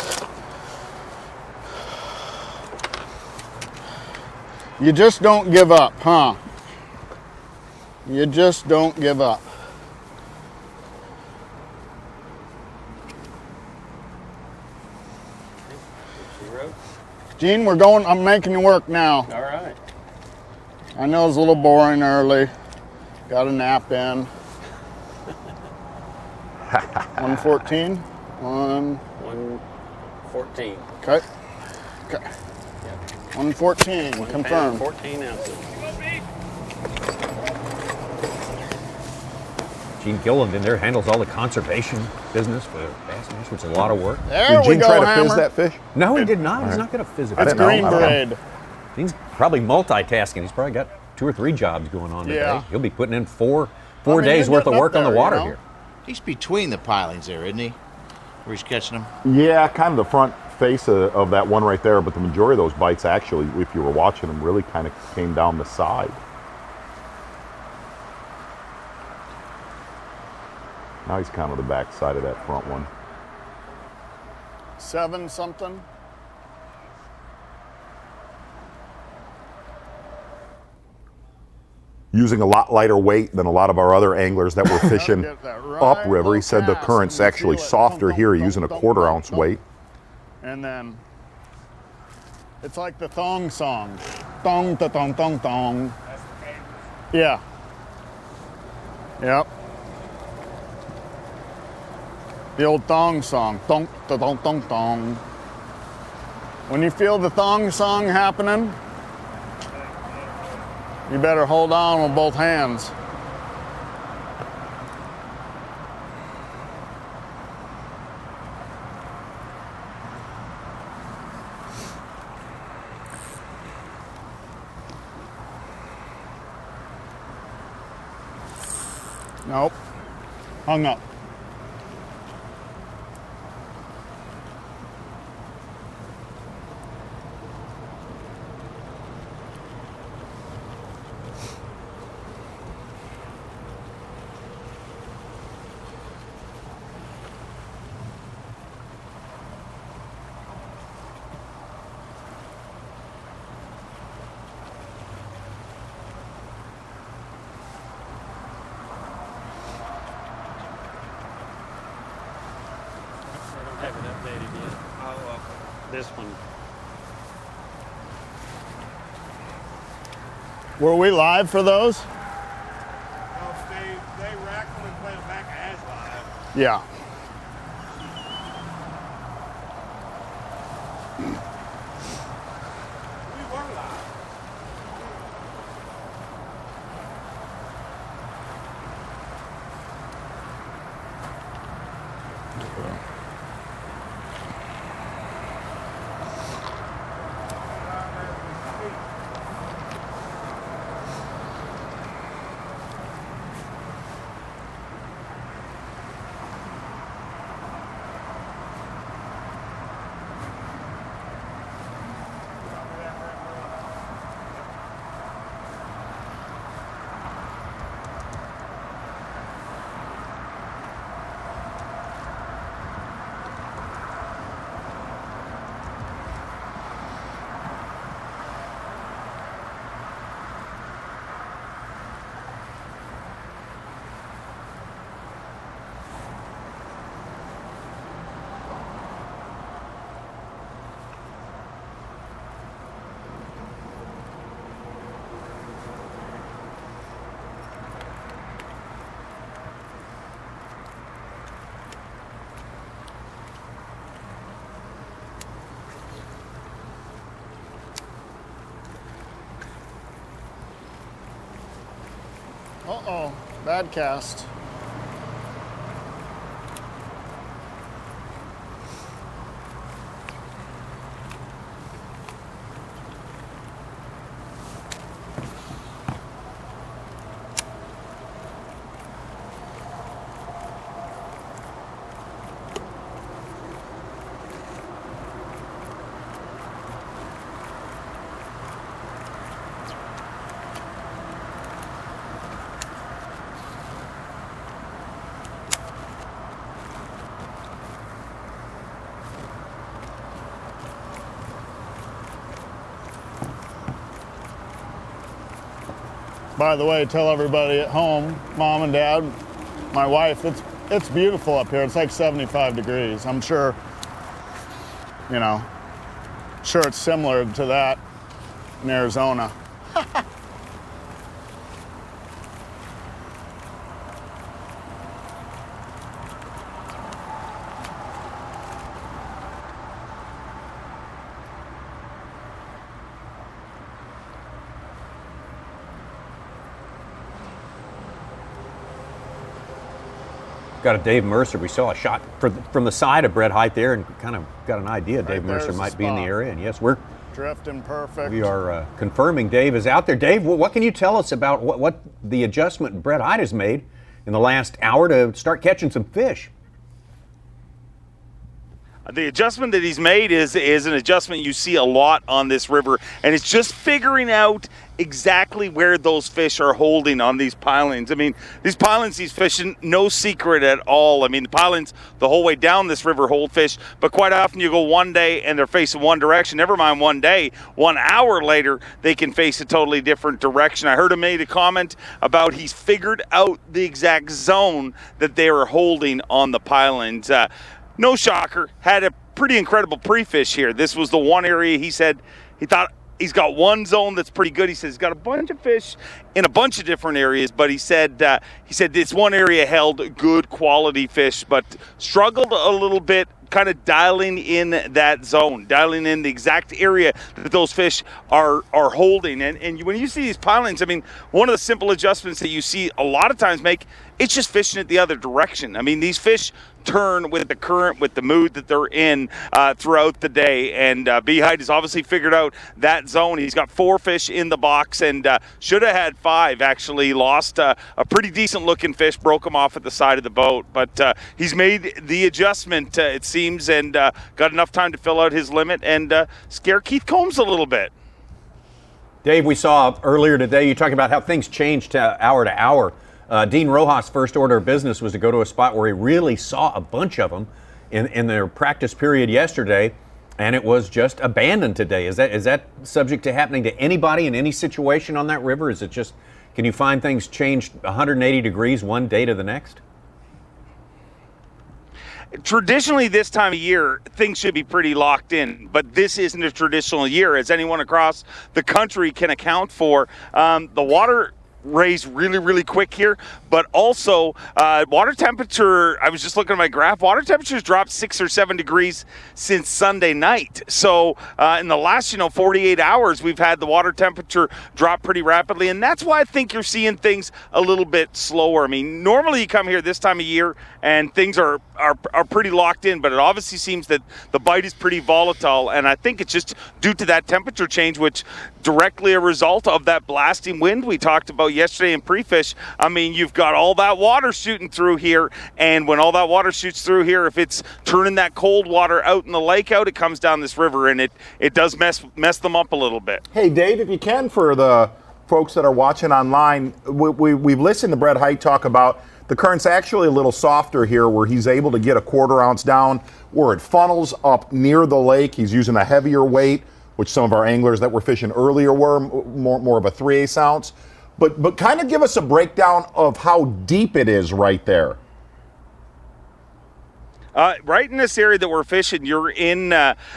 You just don't give up, huh? You just don't give up. Gene, we're going, I'm making you work now. All right. I know it's a little boring early. Got a nap in. 114? 114. Okay. Okay. 114, confirmed. 14 ounces. Gene Gilliland in there handles all the conservation business for Bassmaster. It's a lot of work. There we Gene go, try to Hammer. fizz that fish? No, he did not. He's not going to fizz it. It's green braid. Gene's probably multitasking. He's probably got 2 or 3 jobs going on today. Yeah. He'll be putting in four I mean, days you're worth of getting work up on the there, water you know? here. He's between the pilings there, isn't he? Where he's catching them. Yeah, kind of the front face of that one right there, but the majority of those bites actually, if you were watching them, really kind of came down the side. Now he's kind of the back side of that front one. 7 something. Using a lot lighter weight than a lot of our other anglers that were fishing Get that right upriver. He said the fast, current's and you actually feel it. softer Thump, here, thump, using a thump, 1/4 thump, ounce thump. weight. And then it's like the thong song. Thong, da, thong, thong, thong. Yeah. Yep. The old thong song. Thong, da, thong, thong, thong. When you feel the thong song happening, you better hold on with both hands. Nope. Hung up. this one. Were we live for those? No, they rack them and play them back as live. Yeah. We were live. Uh-oh, bad cast. By the way, tell everybody at home, mom and dad, my wife, it's beautiful up here. It's like 75 degrees. I'm sure, sure it's similar to that in Arizona. Got a Dave Mercer. We saw a shot from the side of Brett Height there and kind of got an idea Dave Mercer might be in the area. And yes, we're drifting perfect. We are confirming Dave is out there. Dave, what can you tell us about what the adjustment Brett Height has made in the last hour to start catching some fish? The adjustment that he's made is an adjustment you see a lot on this river, and it's just figuring out exactly where those fish are holding on these pilings. I mean, these pilings he's fishing, no secret at all. I mean, the pilings the whole way down this river hold fish, but quite often you go one day and they're facing one direction. Never mind one day, 1 hour later, they can face a totally different direction. I heard him made a comment about he's figured out the exact zone that they are holding on the pilings. No shocker, had a pretty incredible pre-fish here. This was the one area he said he thought he's got one zone that's pretty good. He says he's got a bunch of fish in a bunch of different areas, but he said this one area held good quality fish, but struggled a little bit kind of dialing in that zone, dialing in the exact area that those fish are holding. And when you see these pilings, I mean, one of the simple adjustments that you see a lot of times make, it's just fishing it the other direction. I mean, these fish turn with the current, with the mood that they're in throughout the day. And B-Hyde has obviously figured out that zone. He's got 4 fish in the box and should have had 5, actually. Lost a pretty decent-looking fish, broke him off at the side of the boat. But he's made the adjustment, it seems, and got enough time to fill out his limit and scare Keith Combs a little bit. Dave, we saw earlier today, you talking about how things changed hour to hour. Dean Rojas' first order of business was to go to a spot where he really saw a bunch of them in their practice period yesterday, and it was just abandoned today. Is that subject to happening to anybody in any situation on that river? Is it just, can you find things changed 180 degrees one day to the next? traditionally this time of year, things should be pretty locked in, but this isn't a traditional year, as anyone across the country can account for. The water raised really, really quick here, but also water temperature, I was just looking at my graph, water temperatures dropped 6 or 7 degrees since Sunday night. So in the last 48 hours, we've had the water temperature drop pretty rapidly, and that's why I think you're seeing things a little bit slower. I mean, normally you come here this time of year and things are pretty locked in, but it obviously seems that the bite is pretty volatile, and I think it's just due to that temperature change, which directly a result of that blasting wind we talked about yesterday in pre-fish. I mean, you've got all that water shooting through here, and when all that water shoots through here, if it's turning that cold water out in the lake out, it comes down this river, and it does mess them up a little bit. Hey, Dave, if you can, for the folks that are watching online, we've listened to Brett Hite talk about the current's actually a little softer here, where he's able to get a 1/4 ounce down, where it funnels up near the lake. He's using a heavier weight, which some of our anglers that were fishing earlier were more of a 3/8 ounce. But kind of give us a breakdown of how deep it is right there. Right in this area that we're fishing, you're in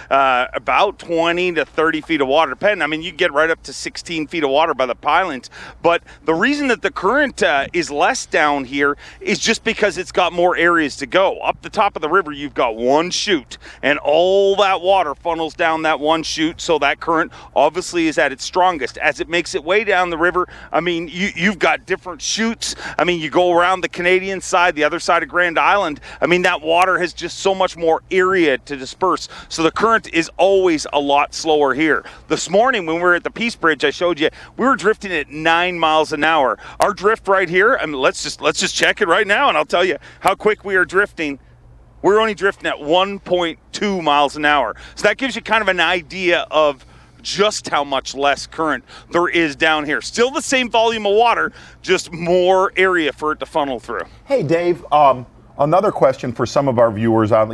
about 20 to 30 feet of water. Depending, I mean, you get right up to 16 feet of water by the pilings. But the reason that the current is less down here is just because it's got more areas to go. Up the top of the river, you've got one chute, and all that water funnels down that one chute, so that current obviously is at its strongest. As it makes its way down the river, I mean, you've got different chutes. I mean, you go around the Canadian side, the other side of Grand Island. I mean, that water has just so much more area to disperse. So the current is always a lot slower here. This morning when we were at the Peace Bridge, I showed you, we were drifting at 9 miles an hour. Our drift right here, I mean, let's just check it right now, and I'll tell you how quick we are drifting. We're only drifting at 1.2 miles an hour. So that gives you kind of an idea of just how much less current there is down here. Still the same volume of water, just more area for it to funnel through. Hey, Dave, another question for some of our viewers on,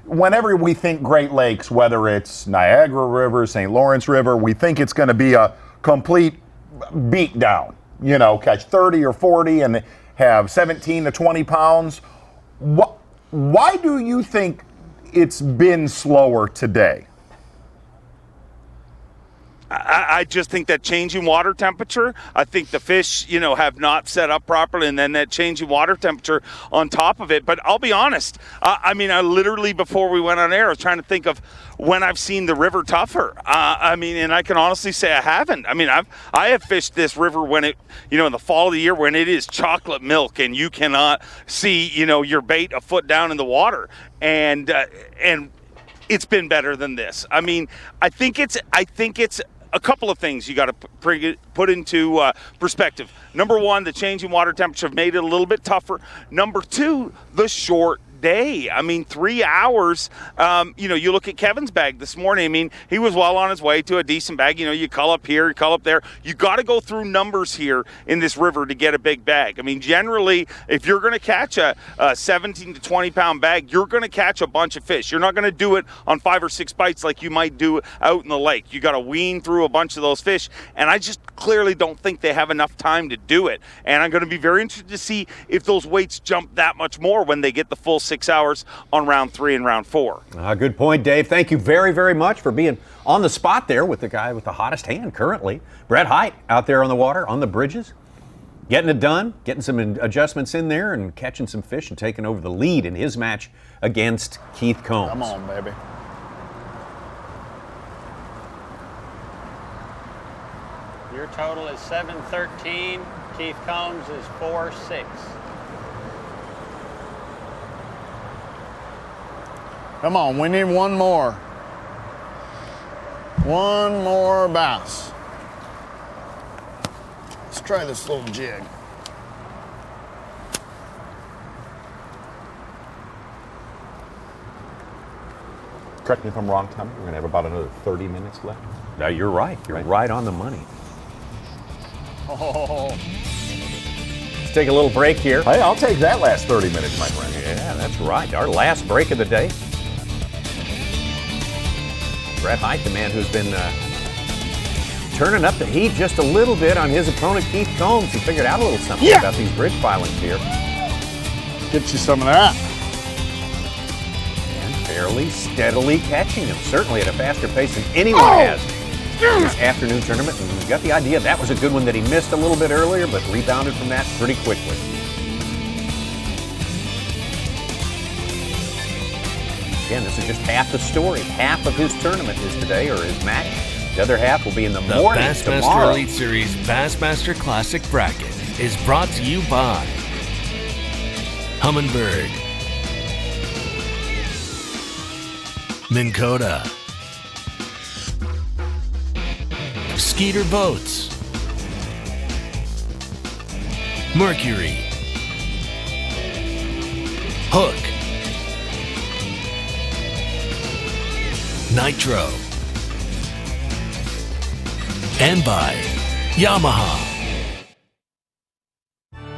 whenever we think Great Lakes, whether it's Niagara River, St. Lawrence River, we think it's going to be a complete beatdown. Catch 30 or 40 and have 17 to 20 pounds. Why do you think it's been slower today? I just think that changing water temperature, I think the fish, have not set up properly, and then that changing water temperature on top of it. But I'll be honest, I literally, before we went on air, I was trying to think of when I've seen the river tougher. And I can honestly say I haven't. I mean, I have fished this river when it, in the fall of the year, when it is chocolate milk and you cannot see, your bait a foot down in the water. And it's been better than this. I mean, I think it's a couple of things you got to put into perspective. Number one, the changing water temperature made it a little bit tougher. Number two, the short day. I mean, 3 hours. You look at Kevin's bag this morning. I mean, he was well on his way to a decent bag. You cull up here, you cull up there. You got to go through numbers here in this river to get a big bag. I mean, generally, if you're going to catch a 17 to 20 pound bag, you're going to catch a bunch of fish. You're not going to do it on 5 or 6 bites like you might do out in the lake. You got to wean through a bunch of those fish, and I just clearly don't think they have enough time to do it. And I'm going to be very interested to see if those weights jump that much more when they get the full 6 hours on round 3 and round 4. Good point, Dave. Thank you very, very much for being on the spot there with the guy with the hottest hand currently. Brett Hite out there on the water, on the bridges, getting it done, getting some adjustments in there and catching some fish and taking over the lead in his match against Keith Combs. Come on, baby. Your total is 713. Keith Combs is 4-6. Come on, we need one more. One more bass. Let's try this little jig. Correct me if I'm wrong, Tom. We're going to have about another 30 minutes left. No, you're right. You're right on the money. Oh. Let's take a little break here. Hey, I'll take that last 30 minutes, my friend. Yeah, that's right. Our last break of the day. Brett Hite, the man who's been turning up the heat just a little bit on his opponent, Keith Combs. He figured out a little something about these bridge filings here. Get you some of that. fairly steadily catching him, certainly at a faster pace than anyone has this afternoon tournament. And you got the idea that was a good one that he missed a little bit earlier, but rebounded from that pretty quickly. Again, this is just half the story. Half of his tournament is today, or his match. The other half will be in the morning Bassmaster tomorrow. Elite Series Bassmaster Classic Bracket is brought to you by Humminbird, Minn Kota, Skeeter Boats, Mercury, Hook, Nitro, and by Yamaha.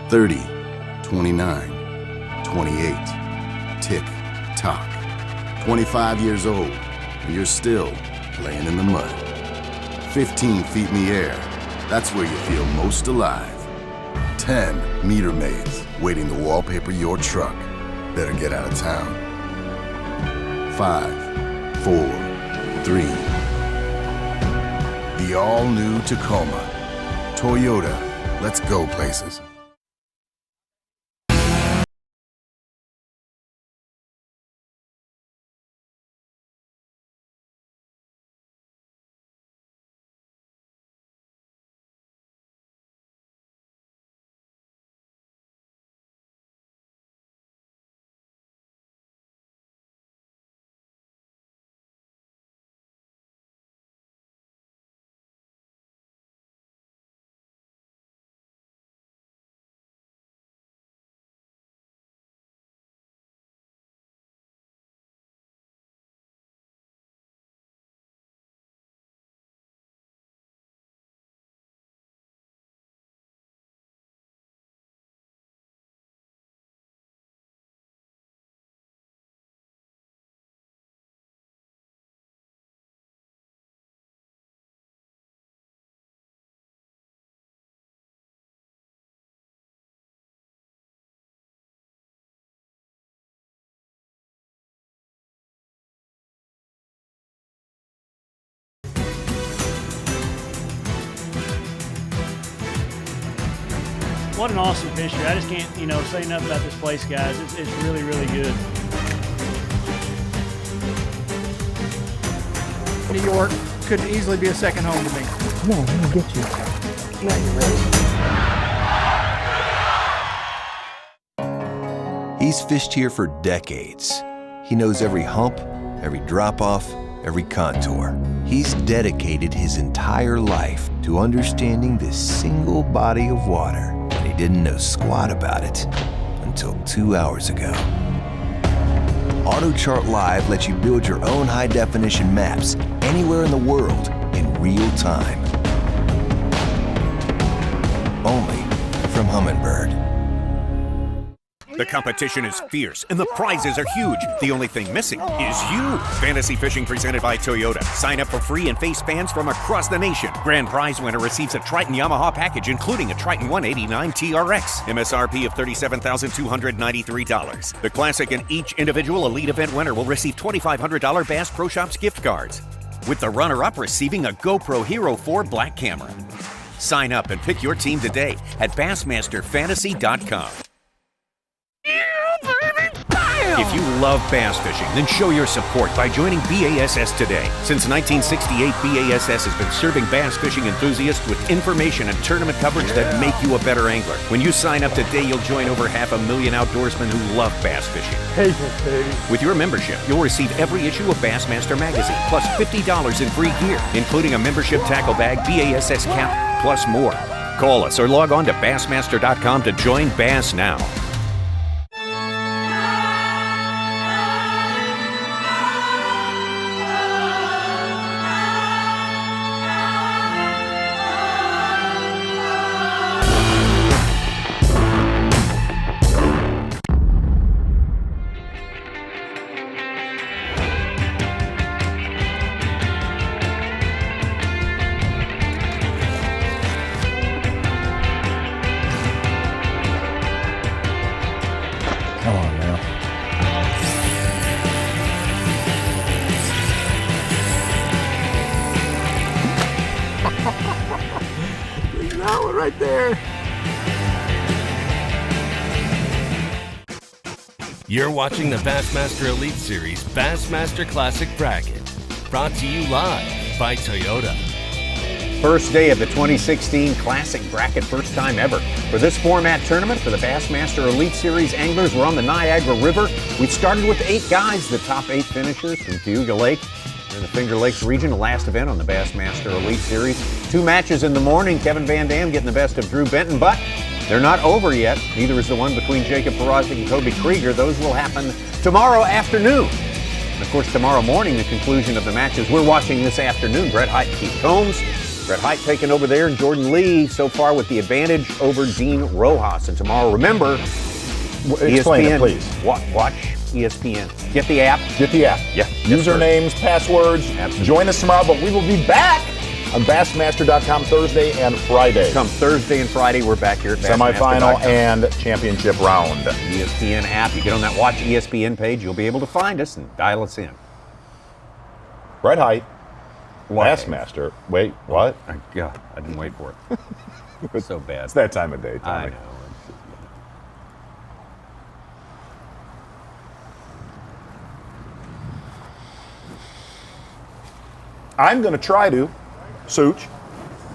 30, 29, 28. Tick tock. 25 years old, and you're still playing in the mud. 15 feet in the air, that's where you feel most alive. 10 meter maids waiting to wallpaper your truck. Better get out of town. 5, 4, 3. The all-new Tacoma. Toyota, let's go places. What an awesome fishery. I just can't, say enough about this place, guys. It's really, really good. New York could easily be a second home to me. Come on, let me get you. Now you're ready. He's fished here for decades. He knows every hump, every drop-off, every contour. He's dedicated his entire life to understanding this single body of water. And he didn't know squat about it until 2 hours ago. AutoChart Live lets you build your own high-definition maps anywhere in the world in real time. Only from Humminbird. The competition is fierce and the prizes are huge. The only thing missing is you. Fantasy Fishing presented by Toyota. Sign up for free and face fans from across the nation. Grand prize winner receives a Triton Yamaha package, including a Triton 189 TRX. MSRP of $37,293. The classic and each individual elite event winner will receive $2,500 Bass Pro Shops gift cards, with the runner-up receiving a GoPro Hero 4 black camera. Sign up and pick your team today at Bassmasterfantasy.com. If you love bass fishing, then show your support by joining BASS today. Since 1968, BASS has been serving bass fishing enthusiasts with information and tournament coverage that make you a better angler. When you sign up today, you'll join over 500,000 outdoorsmen who love bass fishing. With your membership, you'll receive every issue of Bassmaster magazine, plus $50 in free gear, including a membership tackle bag, BASS cap, plus more. Call us or log on to Bassmaster.com to join Bass now. right there. You're watching the Bassmaster Elite Series Bassmaster Classic Bracket, brought to you live by Toyota. First day of the 2016 Classic Bracket, first time ever. For this format tournament for the Bassmaster Elite Series anglers, we're on the Niagara River. We started with 8 guys, the top 8 finishers from Cayuga Lake in the Finger Lakes region, the last event on the Bassmaster Elite Series. 2 matches in the morning, Kevin Van Dam getting the best of Drew Benton, but they're not over yet. Neither is the one between Jacob Porosnik and Toby Krieger. Those will happen tomorrow afternoon. And of course, tomorrow morning, the conclusion of the matches we're watching this afternoon. Brett Hite, Keith Combs. Brett Hite taking over there, and Jordan Lee so far with the advantage over Dean Rojas. And tomorrow, remember, Explain it, please. Watch ESPN. Get the app. Get the app. Yeah. Usernames, passwords. Absolutely. Join us tomorrow, but we will be back on Bassmaster.com Thursday and Friday. Come Thursday and Friday, we're back here at Semifinal Bassmaster.com. and championship round. ESPN app. You get on that Watch ESPN page, you'll be able to find us and dial us in. Brett Hite, Bassmaster. Wait, what? I didn't wait for it. It's so bad. It's that time of day, Tommy. I know. I'm going to try to, Such,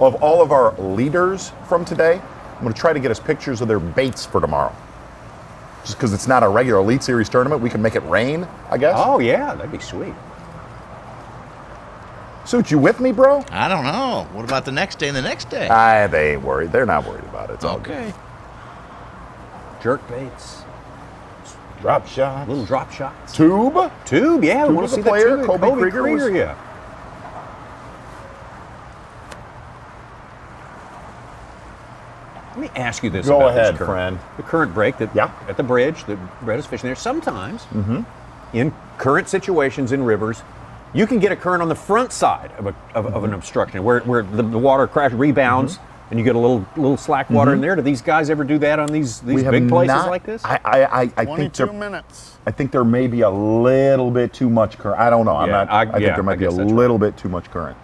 of all of our leaders from today, I'm going to try to get us pictures of their baits for tomorrow. Just because it's not a regular Elite Series tournament, we can make it rain, I guess. Oh, yeah, that'd be sweet. Such, you with me, bro? I don't know. What about the next day and the next day? They ain't worried. They're not worried about it. It's all Okay. Jerk baits. Drop shots. Little drop shots. Tube? Tube, yeah. Tube We want is to see a player. that tube. Kobe Krieger was- yeah. Let me ask you this. Go about this ahead, current. friend. The current break that at the bridge that Brett is fishing there. Sometimes, in current situations in rivers, you can get a current on the front side of an obstruction where the water crash rebounds and you get a little slack water in there. Do these guys ever do that on these We have big places not- like this? I think 22 minutes. I think there may be a little bit too much current. I don't know. I'm Yeah, not. I think there might be a guess that's little bit too much current.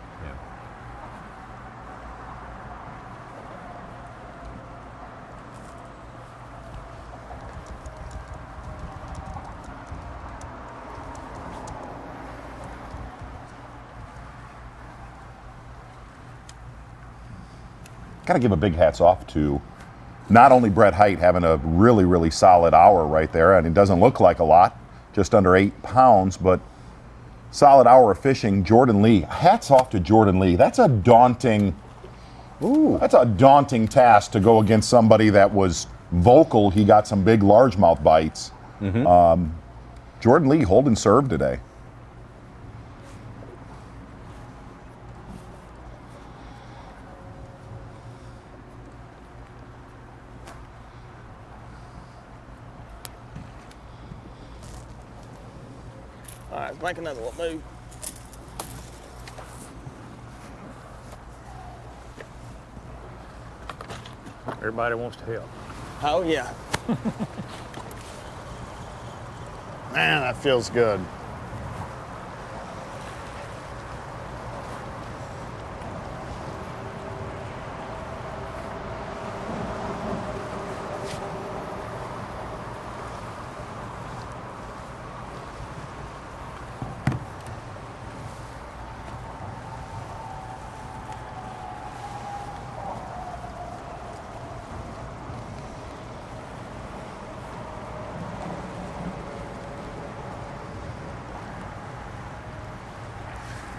Gotta give a big hats off to not only Brett Hite having a really, really solid hour right there, and it doesn't look like a lot, just under 8 pounds, but solid hour of fishing. Jordan Lee, hats off to Jordan Lee. That's a daunting task to go against somebody that was vocal. He got some big largemouth bites. Jordan Lee holding serve today. All right, make another little move. Everybody wants to help. Oh, yeah. Man, that feels good.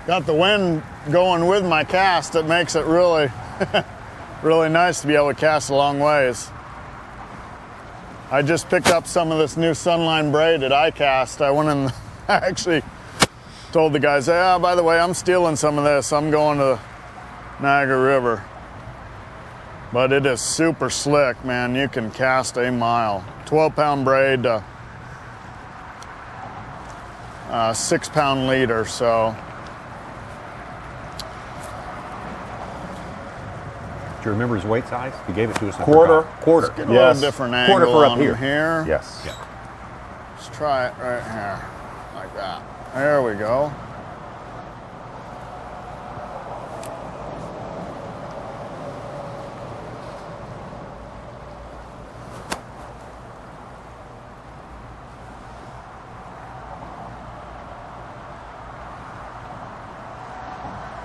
Got the wind going with my cast. That makes it really, really nice to be able to cast a long ways. I just picked up some of this new Sunline braid at iCast. I went in, I actually told the guys, hey, by the way, I'm stealing some of this. I'm going to Niagara River. But it is super slick, man. You can cast a mile. 12-pound braid, 6-pound leader, so. Do you remember his weight size? He gave it to us. And I Quarter. forgot. Quarter. Get a little different angle Quarter for up on here. him here. Yes. Yeah. Let's try it right here, like that. There we go.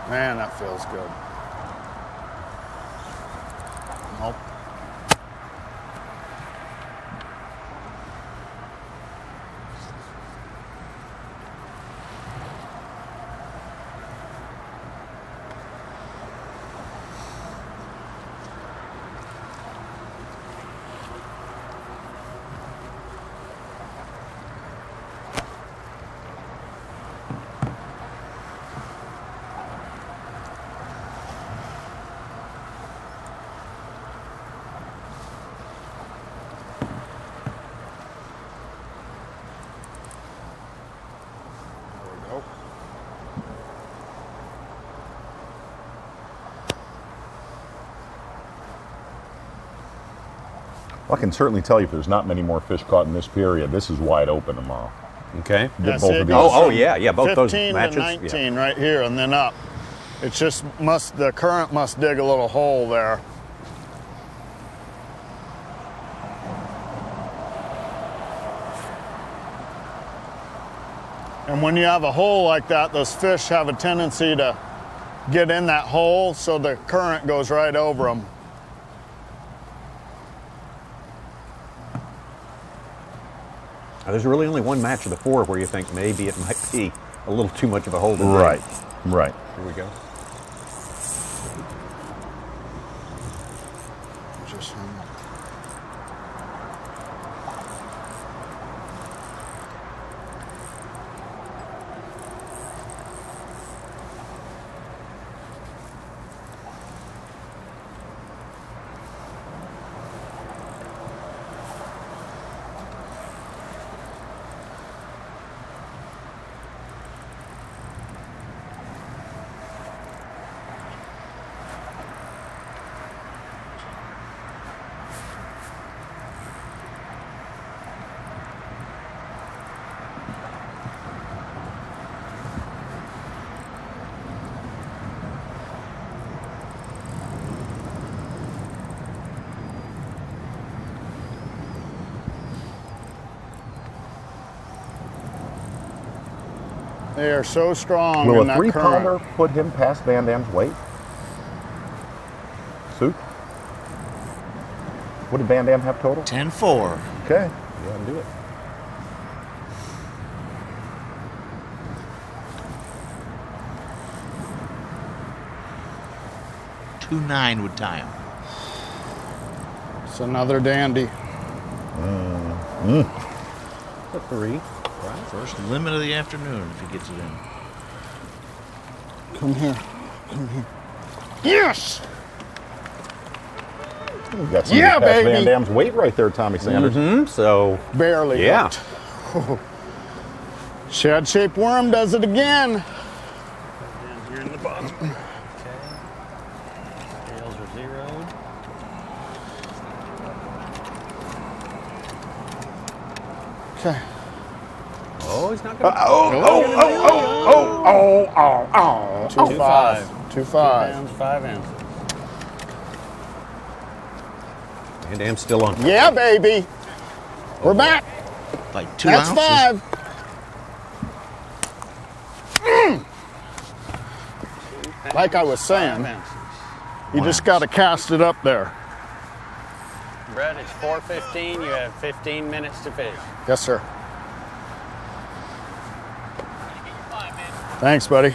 Man, that feels good. Nope. I can certainly tell you if there's not many more fish caught in this period, this is wide open tomorrow. Okay. Get both of these. Both those 15 matches. to 19 right here and then up. It's just the current must dig a little hole there. And when you have a hole like that, those fish have a tendency to get in that hole, so the current goes right over them. There's really only one match of the 4 where you think maybe it might be a little too much of a hold. Right, right. Here we go. Just They are so strong Will in a that current. 3-pounder put him past Van Dam's weight? Sue? What did Van Dam have total? 10-4. Okay. Yeah, do it. $2.9 would tie him. It's another dandy. A 3. Right. First limit of the afternoon if he gets it in. Come here. Come here. Yes! You got somebody Yeah, past baby. Van Dam's weight right there, Tommy Sanders. Mm-hmm. So barely. Yeah. Shad-shaped worm does it again. Down here in the bottom. Okay. Scales are zeroed. Okay. Oh, he's not going to. Oh. 2.5. 2.5. 2 pounds, 5 ounces. Van Dam's still on. Yeah, baby. We're back. Like 2 That's ounces. 5. Like I was saying, 5 ounces. you just got to cast it up there. Brett, it's 4:15. You have 15 minutes to fish. Yes, sir. Thanks, buddy.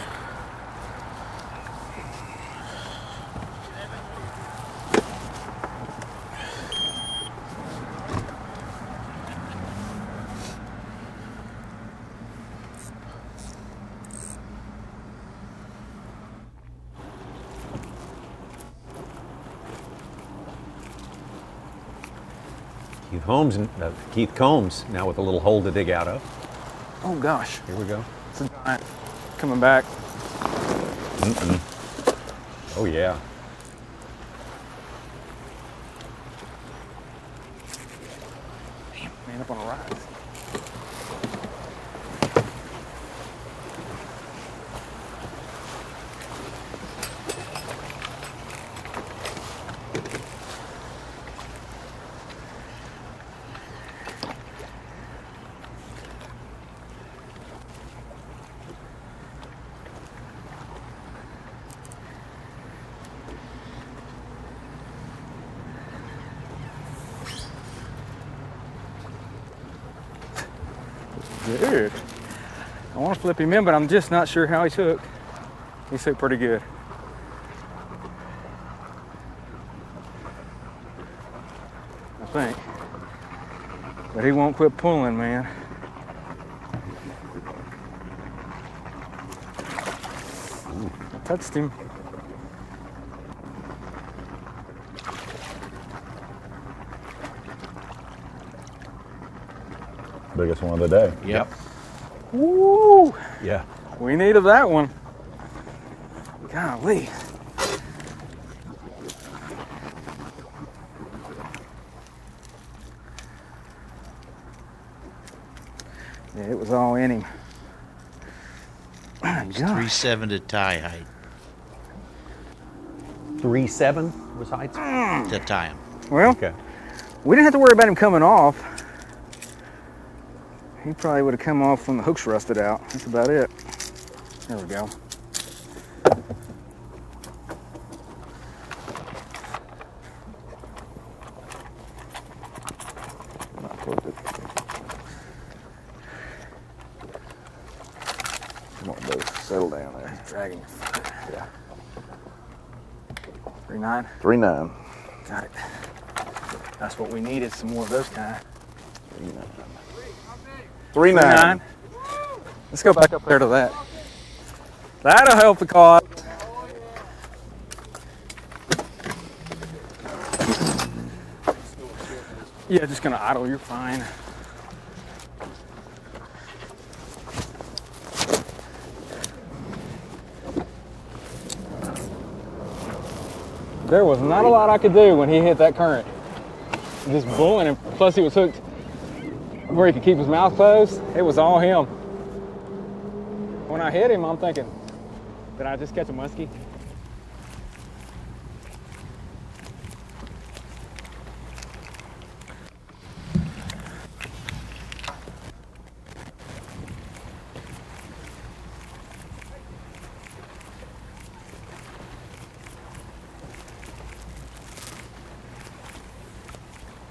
Keith Combs now with a little hole to dig out of. Oh gosh, Here we go. it's a giant coming back. Oh yeah. Man up on a rise. Good. I want to flip him in, but I'm just not sure how he's hooked. He's hooked pretty good. I think. But he won't quit pulling, man. I touched him. Biggest one of the day. Yep. Woo! Yeah. We needed that one. Golly. Yeah, it was all in him. My He's gosh. 3.7 to tie height 3.7 was height? to tie him. Well, Okay. we didn't have to worry about him coming off. He probably would have come off when the hooks rusted out. That's about it. There we go. Come on, Bo. Settle down there. He's dragging. Yeah. 3.9. 3.9. Got it. That's what we needed, some more of those kind. 3.9. Let's go back up there to that. That'll help the cause. Yeah, just gonna idle, you're fine. There was not a lot I could do when he hit that current. Just blowing, and plus he was hooked where he could keep his mouth closed. It was all him. When I hit him, I'm thinking, did I just catch a muskie?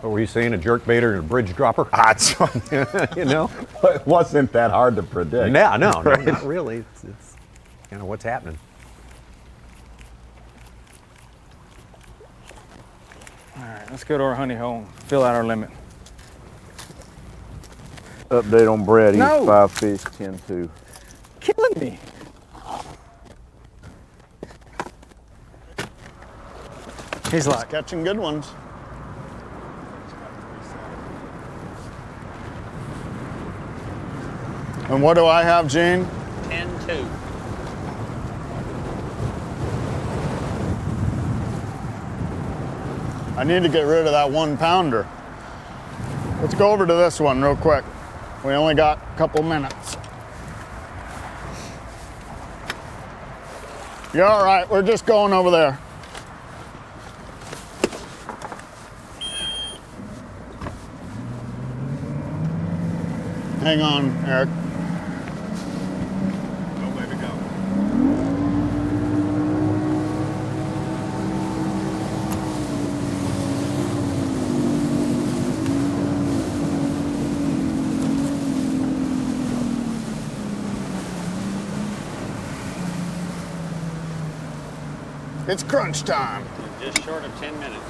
What were you saying, a jerk baiter and a bridge dropper? You know? It wasn't that hard to predict. No, Right? not really. It's kind of what's happening. All right, let's go to our honey hole and fill out our limit. Update on Brett. He's No. 5 fish, 10-2. Killing me. He's like, catching good ones. And what do I have, Gene? 10-2. I need to get rid of that 1 pounder. Let's go over to this one real quick. We only got a couple minutes. You're all right, we're just going over there. Hang on, Eric. Go, baby, go. It's crunch time. Just short of 10 minutes.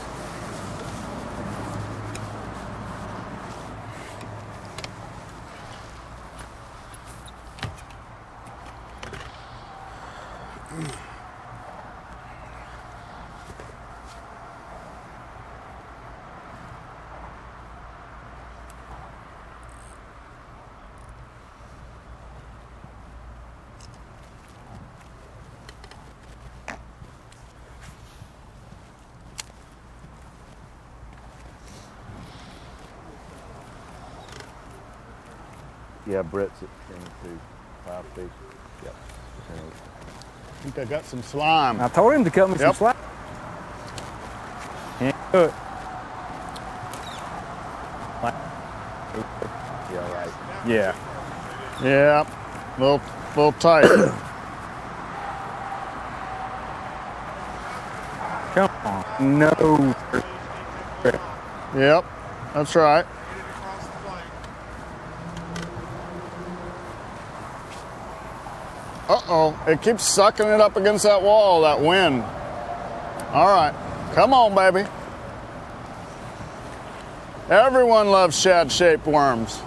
Yeah, Brett's at 10-2. 5 fish. Yep. I think I got some slime. I told him to cut me some Yep. slack. Can't do it. Yeah, right. Yeah. Yeah, little tight. Come on. No. Yep, that's right. Uh-oh, it keeps sucking it up against that wall, that wind. All right, come on, baby. Everyone loves shad-shaped worms.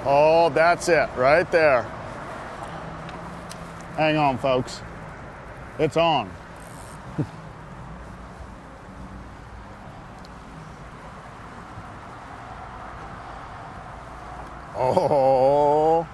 Oh, that's it, right there. Hang on, folks. It's on. Oh.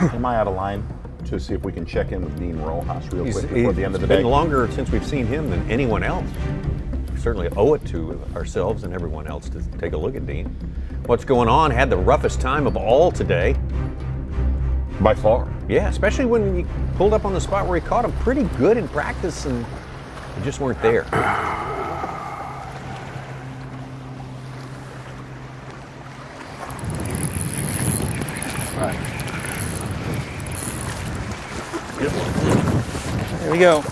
Am I out of line to see if we can check in with Dean Rojas real quick before the end of the It's day? been longer since we've seen him than anyone else. We certainly owe it to ourselves and everyone else to take a look at Dean. What's going on? Had the roughest time of all today. By far. Yeah, especially when he pulled up on the spot where he caught him pretty good in practice and they just weren't there. There we go.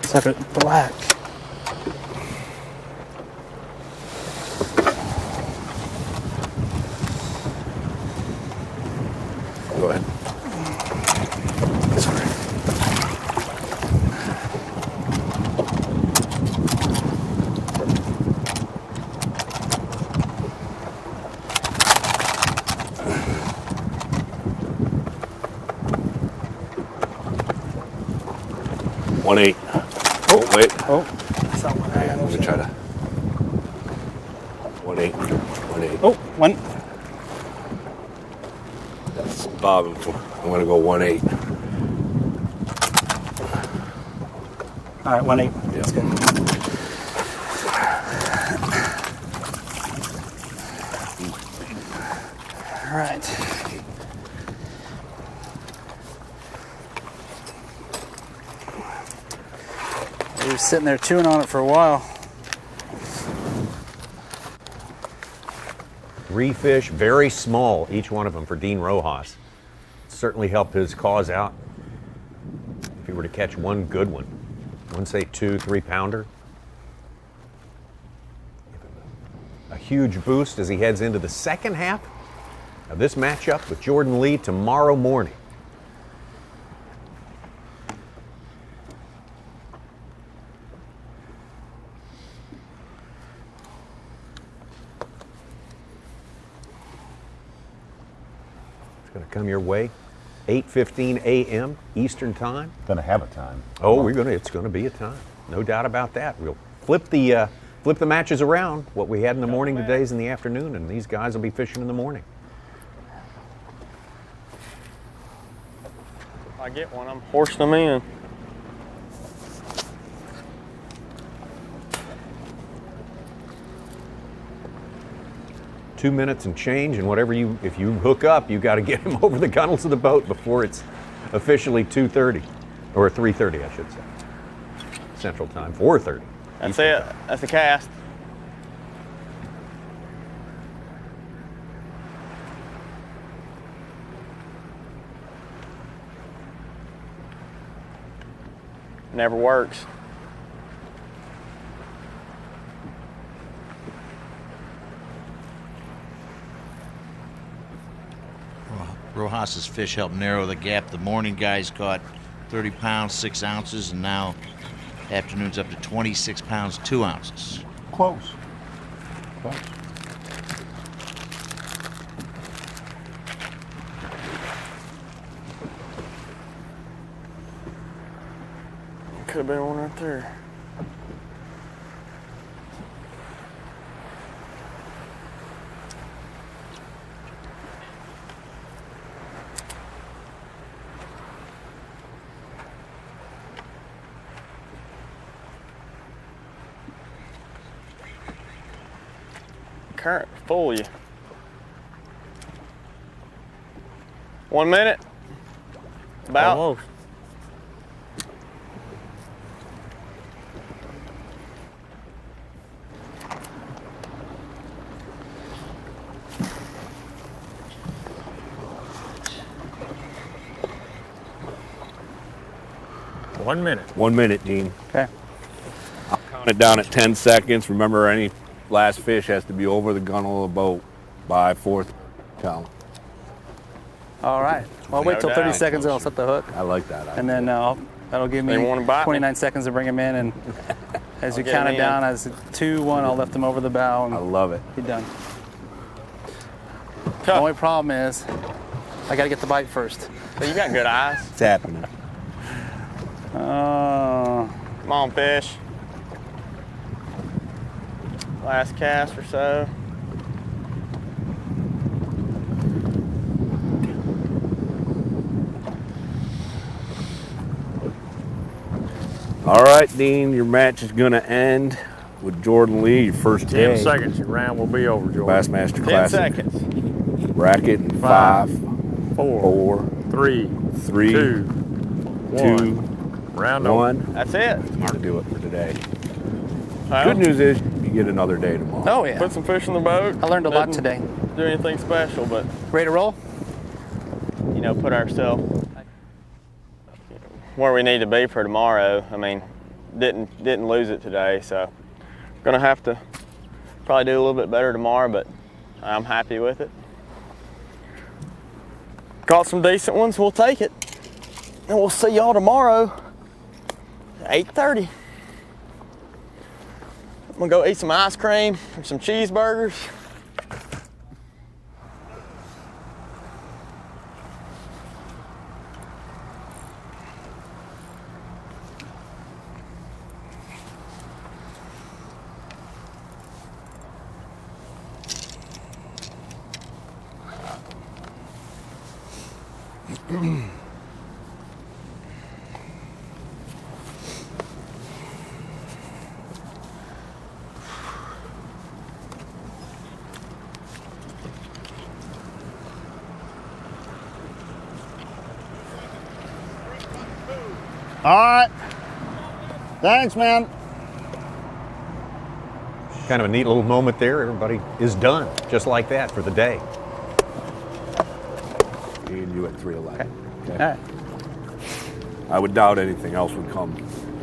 It's like a black. Go ahead. One eight. Oh, wait. Oh, that's not one. Yeah, let me try to. 1-8. 1-8. Oh, one. That's bobbing for. I'm gonna go 1-8. All right, 1-8. Yeah. That's good. All right. We were sitting there chewing on it for a while. 3 fish, very small, each one of them for Dean Rojas. Certainly helped his cause out. If he were to catch one good one, say 2-3 pounder. A huge boost as he heads into the second half of this matchup with Jordan Lee tomorrow morning. going to come your way. 8:15 a.m. Eastern Time. Going to have a time. Oh, it's going to be a time. No doubt about that. We'll flip the matches around. What we had in the morning today is in the afternoon, and these guys will be fishing in the morning. If I get one, I'm horsing them in. Two minutes and change, and if you hook up, you got to get him over the gunnels of the boat before it's officially 2:30, or 3:30, I should say. Central Time, 4:30. That's it. That's a cast. Never works. Rojas's fish helped narrow the gap. The morning guys caught 30 pounds, 6 ounces, and now afternoon's up to 26 pounds, 2 ounces. Close. Close. Could have been one right there. Current fool you. 1 minute. About. Almost. One minute. 1 minute, Dean. Okay. I'll count it down at 10 seconds. Remember, any last fish has to be over the gunnel of the boat by 4th count. All right. Well, I'll wait till 30 seconds and I'll set the hook. I like that. And then that'll give me 29 seconds to bring him in. And as you count it down, as 2, 1, I'll lift him over the bow. And I love it. Be done. The only problem is I got to get the bite first. So you got good eyes. It's happening. Come on, fish. Last cast or so. All right, Dean, your match is going to end with Jordan Lee, your first 10 day. seconds, your round will be over, Jordan. Bassmaster 10 Classic. seconds. Bracket in 5, 4, 3, 2, 2, round 1. That's it. That's to do it for today. Well, Good news is you get another day tomorrow. Oh, yeah. Put some fish in the boat. I learned a lot today. Do anything special, but Ready to roll? put ourselves where we need to be for tomorrow. I mean, didn't lose it today, so gonna have to probably do a little bit better tomorrow, but I'm happy with it. Caught some decent ones, we'll take it. And we'll see y'all tomorrow at 8:30. I'm gonna go eat some ice cream and some cheeseburgers. All right. Thanks, man. Kind of a neat little moment there. Everybody is done just like that for the day. And you at 3:11. Okay. All right. I would doubt anything else would come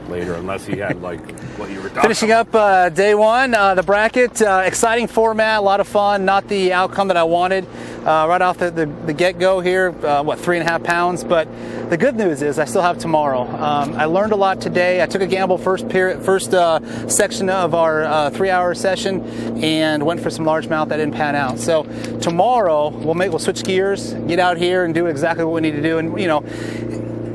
later unless he had like what you were talking Finishing up day 1, the bracket. Exciting format, a lot of fun. Not the outcome that I wanted. right off the get-go here, 3.5 pounds. But the good news is I still have tomorrow. I learned a lot today. I took a gamble first section of our 3-hour session and went for some largemouth that didn't pan out. So tomorrow we'll switch gears, get out here and do exactly what we need to do. And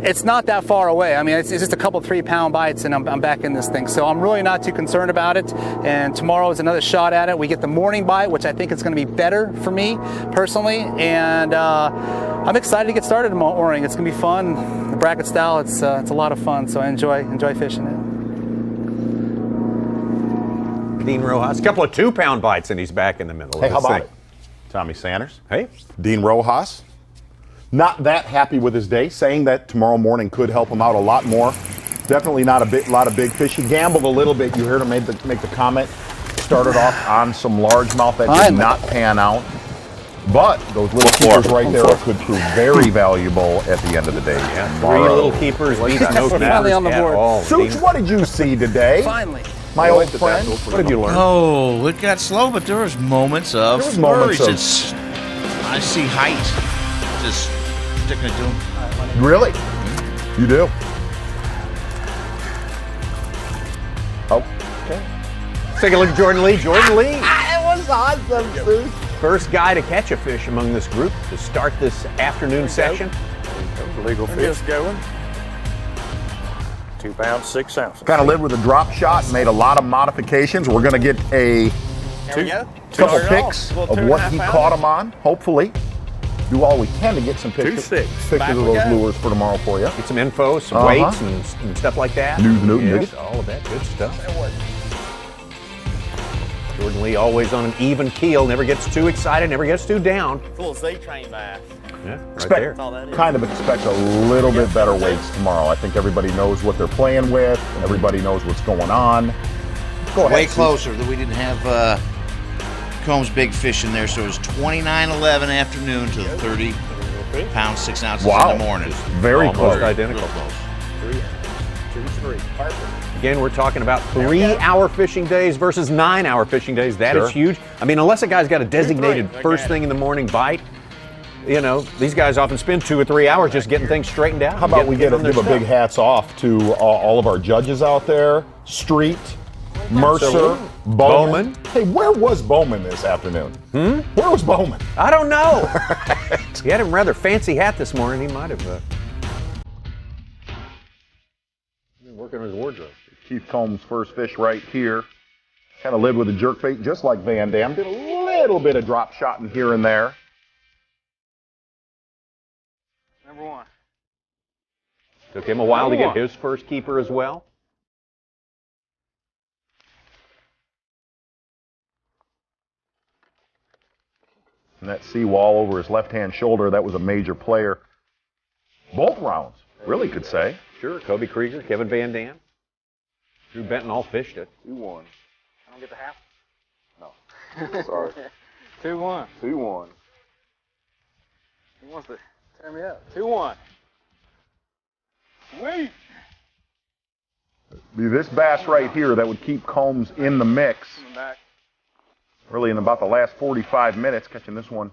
it's not that far away. I mean, it's just a couple 3-pound bites and I'm back in this thing. So I'm really not too concerned about it. And tomorrow is another shot at it. We get the morning bite, which I think is going to be better for me personally. And I'm excited to get started tomorrow morning. It's going to be fun. The bracket style, it's a lot of fun. So I enjoy fishing it. Dean Rojas, a couple of 2-pound bites and he's back in the middle. Hey, of how this about thing. it? Tommy Sanders. Hey. Dean Rojas. Not that happy with his day, saying that tomorrow morning could help him out a lot more. Definitely not a lot of big fish. He gambled a little bit. You heard him make the comment. Started off on some largemouth that did not pan out. But those little keepers right there could prove very valuable at the end of the day. Yeah, 3 little keepers beats no Finally on the board. all. Such, what did you see today? Finally. My old friend, what have you learned? Oh, it got slow, but there was moments of moments of- I see height just sticking it to him. Really? You do? Oh, okay. Let's take a look at Jordan Lee. Jordan Lee, That was awesome, Sue. first guy to catch a fish among this group to start this afternoon session. Legal fish going. 2 pounds, 6 ounces. Kind of lived with a drop shot, made a lot of modifications. We're going to get a couple pics of what he caught him on, hopefully. Do all we can to get some pictures of those lures for tomorrow for you. Get some info, some weights, and stuff like that. News, Yes, all of that good stuff. Jordan Lee always on an even keel, never gets too excited, never gets too down. Full Z-train bass. Yeah, right there. Kind of expect a little bit better weights tomorrow. I think everybody knows what they're playing with. Everybody knows what's going on. Go ahead. Way closer. We didn't have Combs big fish in there, so it was 29:11 afternoon to 30 pounds 6 ounces in the morning. Very Almost close. identical. 3. Again, we're talking about 3-hour fishing days versus 9-hour fishing days. That is huge. I mean, unless a guy's got a designated first thing in the morning bite, these guys often spend 2 or 3 hours just getting things straightened out. How about we give a big hats off to all of our judges out there? Street, Mercer, Bowman. Hey, where was Bowman this afternoon? Where was Bowman? I don't know. He had a rather fancy hat this morning. He might have been working on his wardrobe. Keith Combs' first fish right here. Kind of lived with a jerkbait just like Van Dam. Did a little bit of drop shotting here and there. Number 1. Took him a while to get his first keeper as well. And that seawall over his left-hand shoulder, that was a major player. Both rounds, really could say. Sure, Kobe Krieger, Kevin Van Dam. Drew Benton all fished it. 2-1. I don't get the half. No. Sorry. 2-1. 2-1. He wants to tear me up. 2-1. Wait. Be this bass right here that would keep Combs in the mix. Really in about the last 45 minutes, catching this one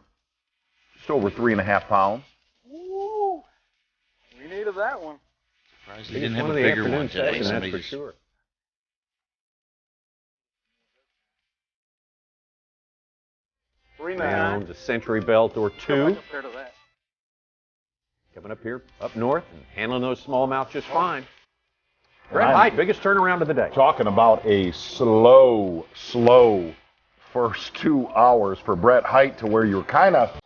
just over 3.5 pounds. Woo. We needed that one. Surprised he didn't have a bigger one today. That's for sure. Found a Century Belt or 2. Coming up here, up north, and handling those smallmouth just fine. Brett Height, biggest turnaround of the day. Talking about a slow first 2 hours for Brett Height, to where you were kind of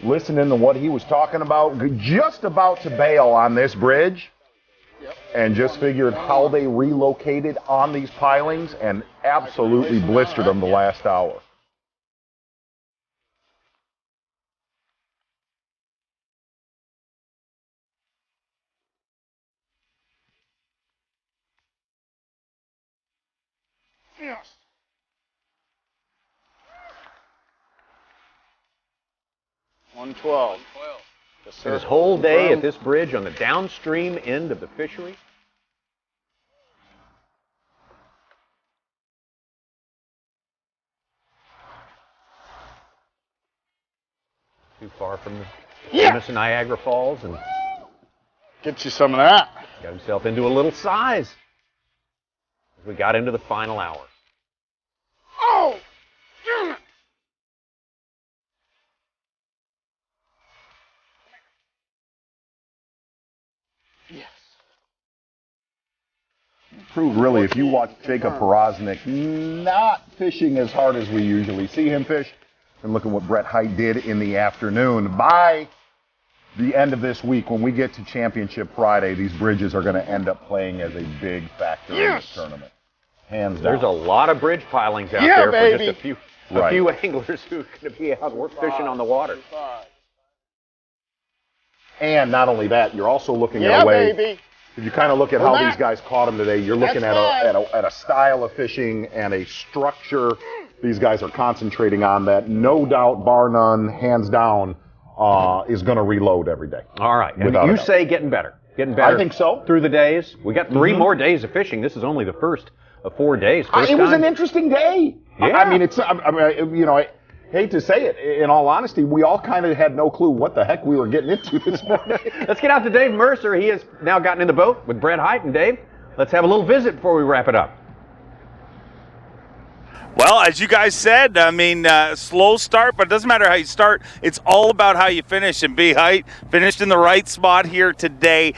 listening to what he was talking about, just about to bail on this bridge, and just figured how they relocated on these pilings and absolutely blistered them the last hour. Yes. $112. His whole day at this bridge on the downstream end of the fishery. too far from the famous Niagara Falls, and get you some of that. Got himself into a little size as we got into the final hour. Oh, damn it. Yes. Proved really, if you watch Jacob Porosnik not fishing as hard as we usually see him fish, and look at what Brett Hite did in the afternoon. By the end of this week, when we get to Championship Friday, these bridges are going to end up playing as a big factor in this tournament. Hands down. There's a lot of bridge pilings out there for just a few anglers who are going to be out fishing on the water. And not only that, you're also looking at a way. If you kind of look at how these guys caught them today, you're looking at a style of fishing and a structure these guys are concentrating on that, no doubt, bar none, hands down, is going to reload every day. All right. And you say getting better. Getting better. I think so. Through the days. We got 3 more days of fishing. This is only the first of 4 days. It was an interesting day. Yeah. I mean, I hate to say it. In all honesty, we all kind of had no clue what the heck we were getting into this morning. Let's get out to Dave Mercer. He has now gotten in the boat with Brett Hite. And Dave, let's have a little visit before we wrap it up. Well, as you guys said, I mean, slow start, but it doesn't matter how you start. It's all about how you finish. And B. Hite finished in the right spot here today.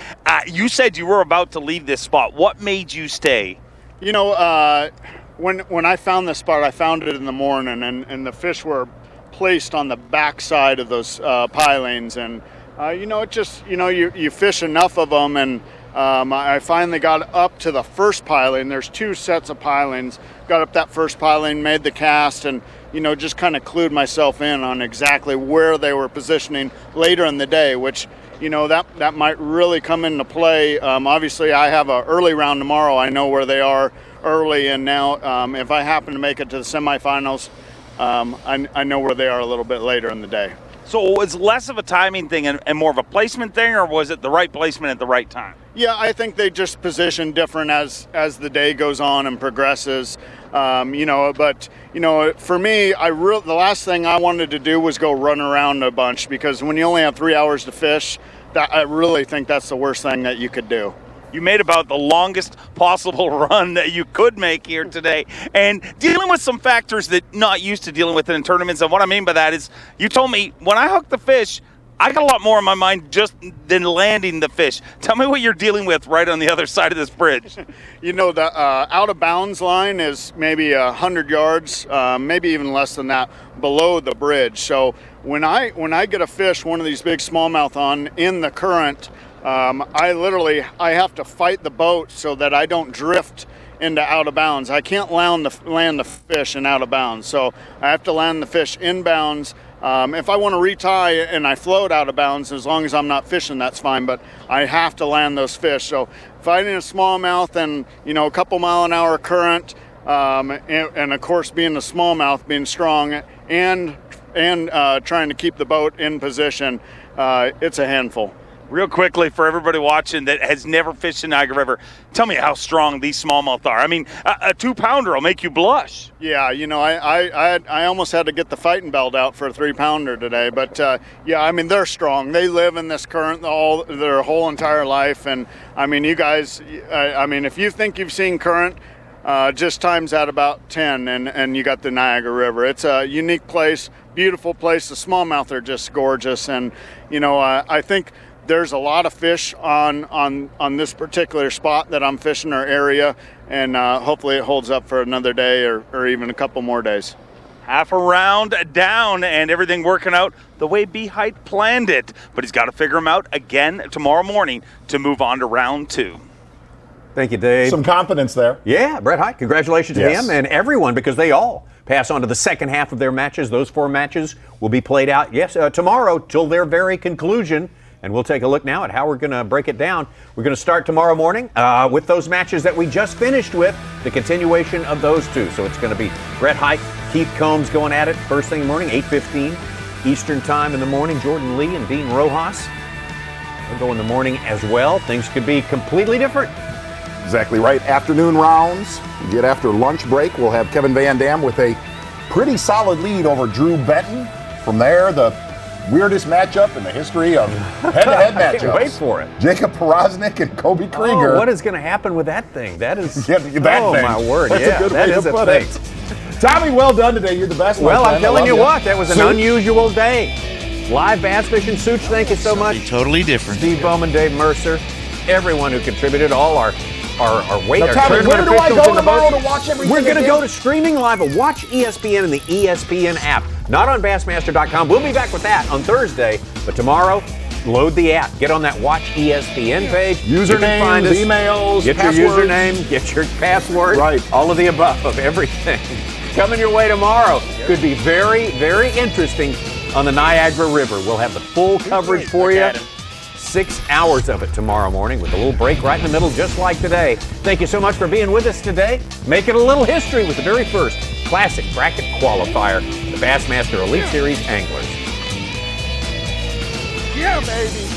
You said you were about to leave this spot. What made you stay? You know, when I found this spot, I found it in the morning, and the fish were placed on the backside of those pilings. And, you fish enough of them, and I finally got up to the first piling. There's 2 sets of pilings. Got up that first piling, made the cast, and just kind of clued myself in on exactly where they were positioning later in the day, which that might really come into play. Obviously, I have an early round tomorrow. I know where they are early, and now if I happen to make it to the semifinals, I know where they are a little bit later in the day. So it was less of a timing thing and more of a placement thing, or was it the right placement at the right time? Yeah, I think they just position different as the day goes on and progresses. But for me, the last thing I wanted to do was go run around a bunch, because when you only have 3 hours to fish, I really think that's the worst thing that you could do. You made about the longest possible run that you could make here today, and dealing with some factors that not used to dealing with in tournaments. And what I mean by that is, you told me when I hooked the fish, I got a lot more in my mind just than landing the fish. Tell me what you're dealing with right on the other side of this bridge. The out of bounds line is maybe 100 yards, maybe even less than that, below the bridge. So when I get a fish, one of these big smallmouth on in the current, I have to fight the boat so that I don't drift into out of bounds. I can't land the fish in out of bounds, so I have to land the fish inbounds. If I want to retie and I float out of bounds, as long as I'm not fishing, that's fine, but I have to land those fish. So fighting a smallmouth and a couple mile an hour current, and of course being a smallmouth, being strong, and trying to keep the boat in position, it's a handful. Real quickly, for everybody watching that has never fished in Niagara River, tell me how strong these smallmouth are. I mean, a 2-pounder will make you blush. Yeah, I almost had to get the fighting belt out for a 3-pounder today. But, they're strong. They live in this current their whole entire life. And, you guys, if you think you've seen current, just times that about 10, and you got the Niagara River. It's a unique place, beautiful place. The smallmouth are just gorgeous. And, I think there's a lot of fish on this particular spot that I'm fishing, or area, and hopefully it holds up for another day or even a couple more days. Half a round down and everything working out the way B. Hite planned it, but he's got to figure them out again tomorrow morning to move on to round 2. Thank you, Dave. Some confidence there. Yeah, Brett Hite, congratulations to him and everyone, because they all pass on to the second half of their matches. Those 4 matches will be played out, tomorrow till their very conclusion. And we'll take a look now at how we're going to break it down. We're going to start tomorrow morning with those matches that we just finished with, the continuation of those 2. So it's going to be Brett Hite, Keith Combs going at it first thing in the morning, 8:15 Eastern time in the morning. Jordan Lee and Dean Rojas will go in the morning as well. Things could be completely different. Exactly right. Afternoon rounds. We get after lunch break. We'll have Kevin Van Dam with a pretty solid lead over Drew Benton. From there, the weirdest matchup in the history of head-to-head I matchups. can't wait for it. Jacob Porosnik and Kobe Krieger. Oh, what is going to happen with that thing? That is, that oh thing. my word, That's yeah, a good that way is to a put thing. it. Tommy, well done today. You're the best. Well, my I'm friend. I telling love you what, that was an Such- unusual day. Live bass fishing, Such, thank you so much. Totally different. Steve Bowman, Dave Mercer, everyone who contributed, all our weight, Now, our Tommy, tournament where do I officials go in the tomorrow boats. to watch everything We're going to again? go to streaming live at Watch ESPN in the ESPN app, not on Bassmaster.com. We'll be back with that on Thursday, but tomorrow, load the app. Get on that Watch ESPN page. You can find us. Usernames, emails, Get passwords. your username, get your password. Right. All of the above, of everything. Coming your way tomorrow. Could be very, very interesting on the Niagara River. We'll have the full coverage for you. 6 hours of it tomorrow morning with a little break right in the middle, just like today. Thank you so much for being with us today. Make it a little history with the very first classic bracket qualifier, the Bassmaster Elite Series Anglers. Yeah, baby.